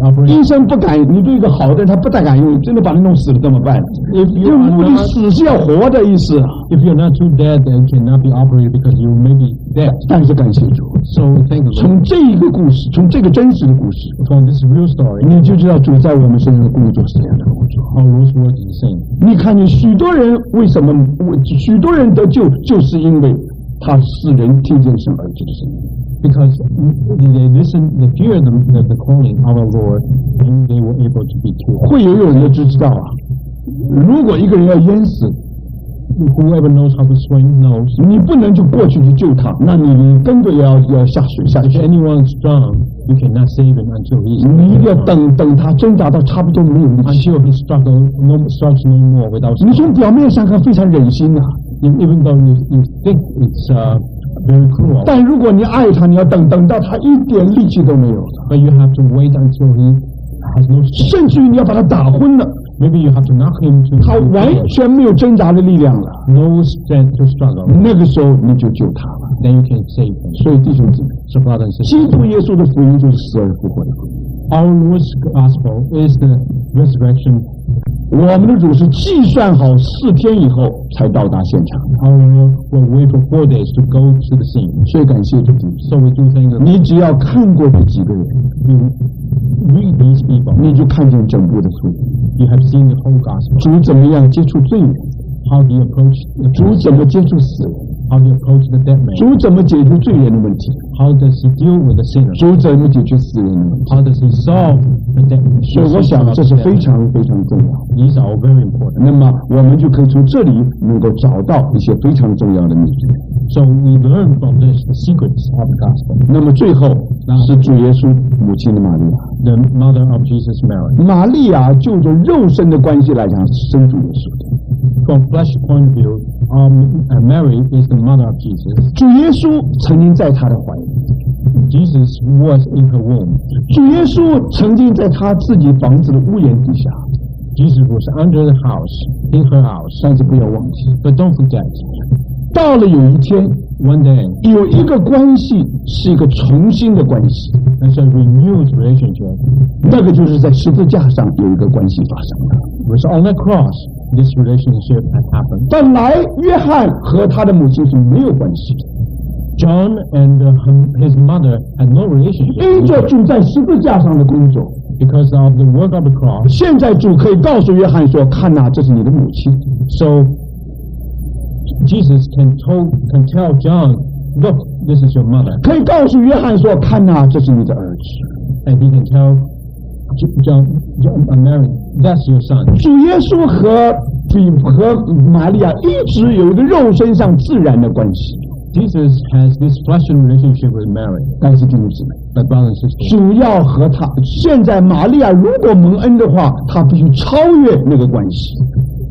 operation. 医生不敢，你对一个好的人他不太敢用，真的把他弄死了怎么办？因为目的死是要活的意思。If you're not too dead, then cannot be operated because you may be dead. 但是感谢主。So thank you. 从这一个故事，从这个真实的故事 ，from this real story， 你就知道主在我们身上的工作是这样的工作。How Lord's work is the same. 你看见许多人为什么许多人得救，就是因为他使人听见神儿子的声音。Because they listen, they hear the calling of our Lord, and they were able to be cured. 会有人就知道啊，如果一个人要淹死， whoever knows how to swim knows. 你不能就过去去救他，那你根本要下水下去。If anyone is strong, you cannot save him until he is. 你一定要等他挣扎到差不多没有力气。Until he struggles no more without. 你从表面上看非常忍心呐、even though you think it's very cruel. 但如果你爱他，你要等到他一点力气都没有了。But you have to wait until he has no strength. 甚至于你要把他打昏了。Maybe you have to knock him to. 他完全没有挣扎的力量了。No strength to struggle. 那个时候你就救他了。Then you can save him. 所以弟兄姊妹， So brothers and sisters, 基督耶稣的福音就是死而复活的福音。Our Lord's gospel is the resurrection. 我们的主是计算好4天以后才到达现场。Our Lord will wait for 4 days to go to the scene. 所以感谢主。So we do thank God. 你只要看过这几个人， You read these people. 你就看见整部的福音。You have seen the whole gospel. 主怎么样接触罪人？ How do you approach? 主怎么接触死人？ How do you approach the dead man? 主怎么解决罪人的问题？ How does he deal with the sinner? 主怎么解决死人的问题？ How does he solve the dead man? 所以我想这是非常非常重要。These are all very important. 那么我们就可以从这里能够找到一些非常重要的秘诀。So we learn from this the secrets of the gospel. 那么最后是主耶稣母亲的玛利亚。The mother of Jesus, Mary. 玛利亚就着肉身的关系来讲是生主耶稣的。From flesh point of view, Mary is the mother of Jesus. 主耶稣曾经在她的怀里。Jesus was in her womb. 主耶稣曾经在他自己房子的屋檐底下。Jesus was under the house, in her house. 但是不要忘记， But don't forget, 到了有一天 one day, 有一个关系是一个重新的关系， there's a renewed relationship. 那个就是在十字架上有一个关系发生了。 It was on the cross this relationship had happened. 本来约翰和他的母亲是没有关系的， John and his mother had no 因 relationship 着主在十字架上的工作， because of the work of the cross. 现在主可以告诉约翰说：“看哪，这是你的母亲。” So Jesus can tell John, look, this is your mother. 可以告诉约翰说：“看哪，这是你的儿子。” And he can tell John Mary, that's your son. 主耶稣和玛利亚一直有一个肉身上自然的关系。 Jesus has this fleshly relationship with Mary. 但是弟兄姊妹， But brothers and sisters, 主要和他现在玛利亚如果蒙恩的话，他必须超越那个关系。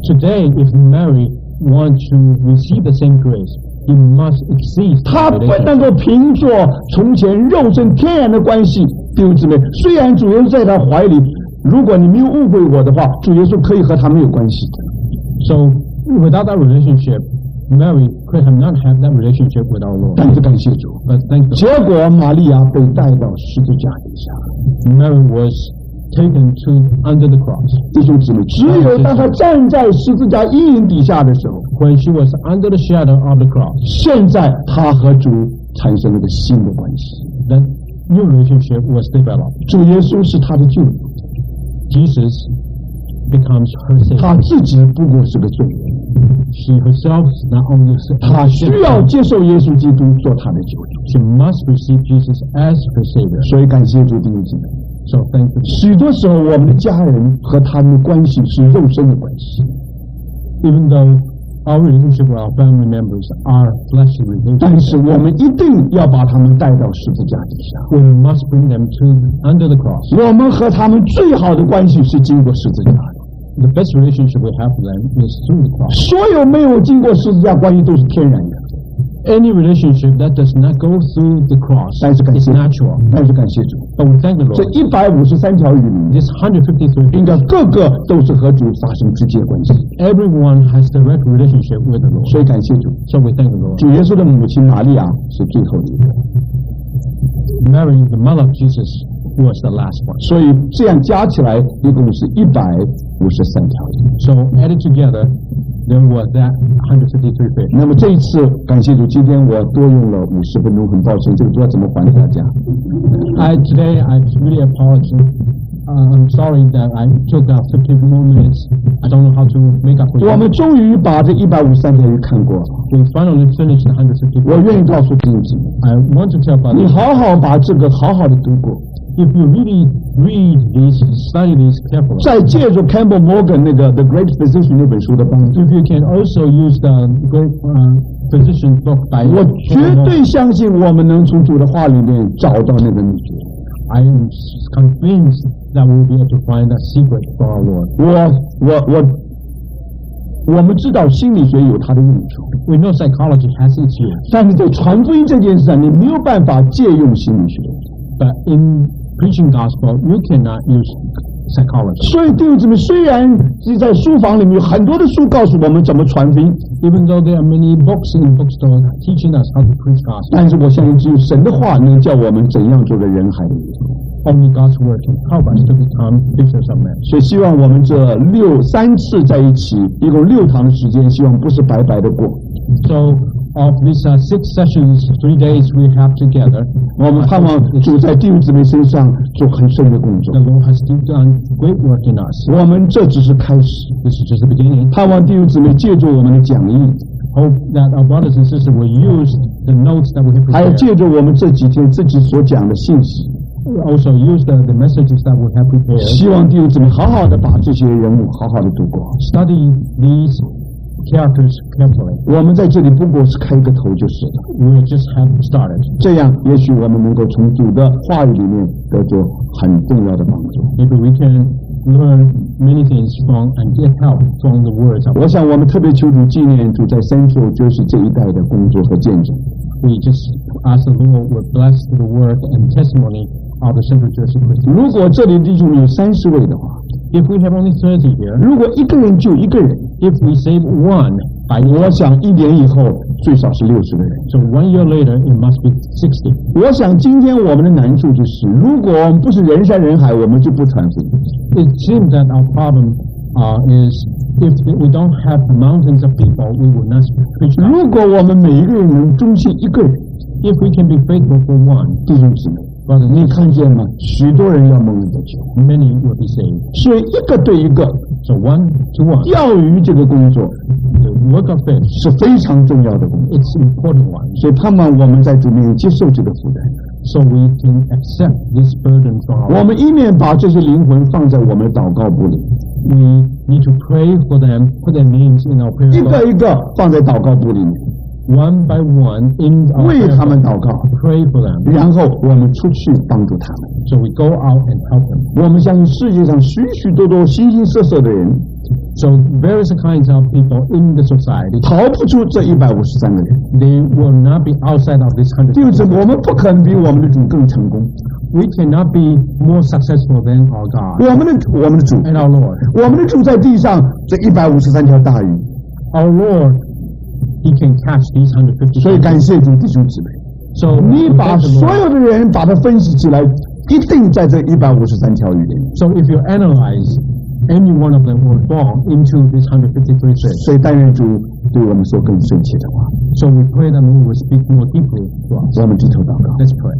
today, if Mary wants to receive the same grace, he must exceed 他 the 不能 relationship. 够凭着从前肉身天然的关系。弟兄姊妹，虽然主耶稣在他怀里，如果你没有误会我的话，主耶稣可以和他没有关系的。 So without that relationship, Mary could have not had that relationship with our Lord. 但是感谢主， But thank God, 结果玛利亚被带到十字架底下。 Mary was taken to under the cross. 弟兄姊妹，只有当他站在十字架阴影底下的时候， When she was under the shadow of the cross, 现在他和主产生了一个新的关系。 that new relationship was developed. 主耶稣是他的救主， Jesus becomes her 他 Savior. 自己不过是个罪人， She herself is not only 他需要接受耶稣基督做他的救主。 she must receive Jesus as her Savior. 所以感谢主，弟兄姊妹， So thank you. 许多时候我们的家人和他们的关系是肉身的关系， Even though Our relationship with our family members are fleshly relationships. 但是我们一定要把他们带到十字架底下。We must bring them under the cross. 我们和他们最好的关系是经过十字架的。The best relationship we have with them is through the cross. 所有没有经过十字架关系都是天然的。Any relationship that does not go through the cross is natural. 但是感谢主， But we thank the 这 Lord. 153条语里面， This 153应该个个都是和主发生直接关系。 everyone has direct relationship with the Lord. 所以感谢主， So we thank the Lord. 主耶稣的母亲玛利亚是最后一个。 Mary, the mother of Jesus, was the last one. 所以这样加起来一共是153条。 So added together, there was that 153 fish. 那么这一次感谢主，今天我多用了50分钟，很抱歉，这个不知道怎么还给大家。 Today I really apologize. I'm sorry that I took 15 more minutes. I don't know how to make up for 我 it. 们终于把这153条鱼看过了。 We finally finished the 153. 我愿意告诉弟兄姊妹， I want to tell about 你 it. 好好把这个好好的读过， If you really read these, study these carefully, 再借助 Campbell Morgan 那个 The Great Physician 那本书的帮助， if you can also use the great physician book by 我绝对相信我们能从主的话里面找到那个秘诀。 I am convinced that we'll be able to find a secret for our Lord. 我们知道心理学有它的用处， We know psychology has its use, 但是在传福音这件事上，你没有办法借用心理学。 but in preaching gospel, you cannot use psychology. 所以弟兄姊妹，虽然是在书房里面有很多的书告诉我们怎么传福音， Even though there are many books in bookstores teaching us how to preach gospel, 但是我相信只有神的话能叫我们怎样做个人海的人。 only God's word can help us to become fishers of men. 所以希望我们这3次在一起，一共6堂的时间，希望不是白白的过。 So of these 6 sessions, 3 days we have together, 我们盼望主在弟兄姊妹身上做很深的工作 the。Lord has still done great work in us. 我们这只是开始， This is just the beginning. 盼望弟兄姊妹借助我们的讲义， Hope that our brothers and sisters will use the notes that we have 还有 prepared. 借助我们这几天自己所讲的信息， Also use the messages that we have prepared. 希望弟兄姊妹好好的把这些人物好好的读过。 Study these characters carefully. 我们在这里不过是开个头就是了， We just have started. 这样也许我们能够从主的话语里面得着很重要的帮助。 Maybe we can learn many things from and get help from the words of 我想我们特别求主纪念主在Central就是这一代的工作和见证。 We just ask the Lord will bless the word and testimony of the Central Jersey Christians. 如果这里弟兄有30位的话， If we have only 30 here, 如果一个人救一个人， if we save one by 我想1年以后最少是60个人。 so 1 year later it must be 60. 我想今天我们的难处就是，如果我们不是人山人海，我们就不传福音。 It seems that our problem is if we don't have mountains of people, we will not preach. 如果我们每一个人能忠心一个人， If we can be faithful for one, 弟兄姊妹， brothers 你 and 看见吗？许多人要蒙恩得救， sisters, many will be saved. 所以一个对一个， So 1 to 1, 钓鱼这个工作 the work of faith, 是非常重要的工作。 it's an important one. 所以盼望我们在主面前接受这个负担。 So we can accept this burden from our 我们一面把这些灵魂放在我们的祷告簿里， We need to pray for them, put their names in our prayer 一个 book, 一个放在祷告簿里面， one by one in our 为 prayer 他们 book, 祷告， pray for them. 然后我们出去帮助他们。 So we go out and help them. 我们相信世界上许许多多形形色色的人， So various kinds of people in the society, 逃不出这153个人。 they will not be outside of this 100. 就是我们不可能比我们的主更成功。 We cannot be more successful than our God 我们的主， and our Lord. 我们的主在地上这153条大鱼， Our Lord, He can catch these 150. 所以感谢主弟兄姊妹， So 你 we 把 thank the 所 Lord. 有的人把它分析起来，一定在这153条鱼里面。 So if you analyze, any one of them will fall into this 153 fish. 所以但愿主对我们说更深切的话。 So we pray that we will speak more deeply to us. 我们低头祷告。 Let's pray.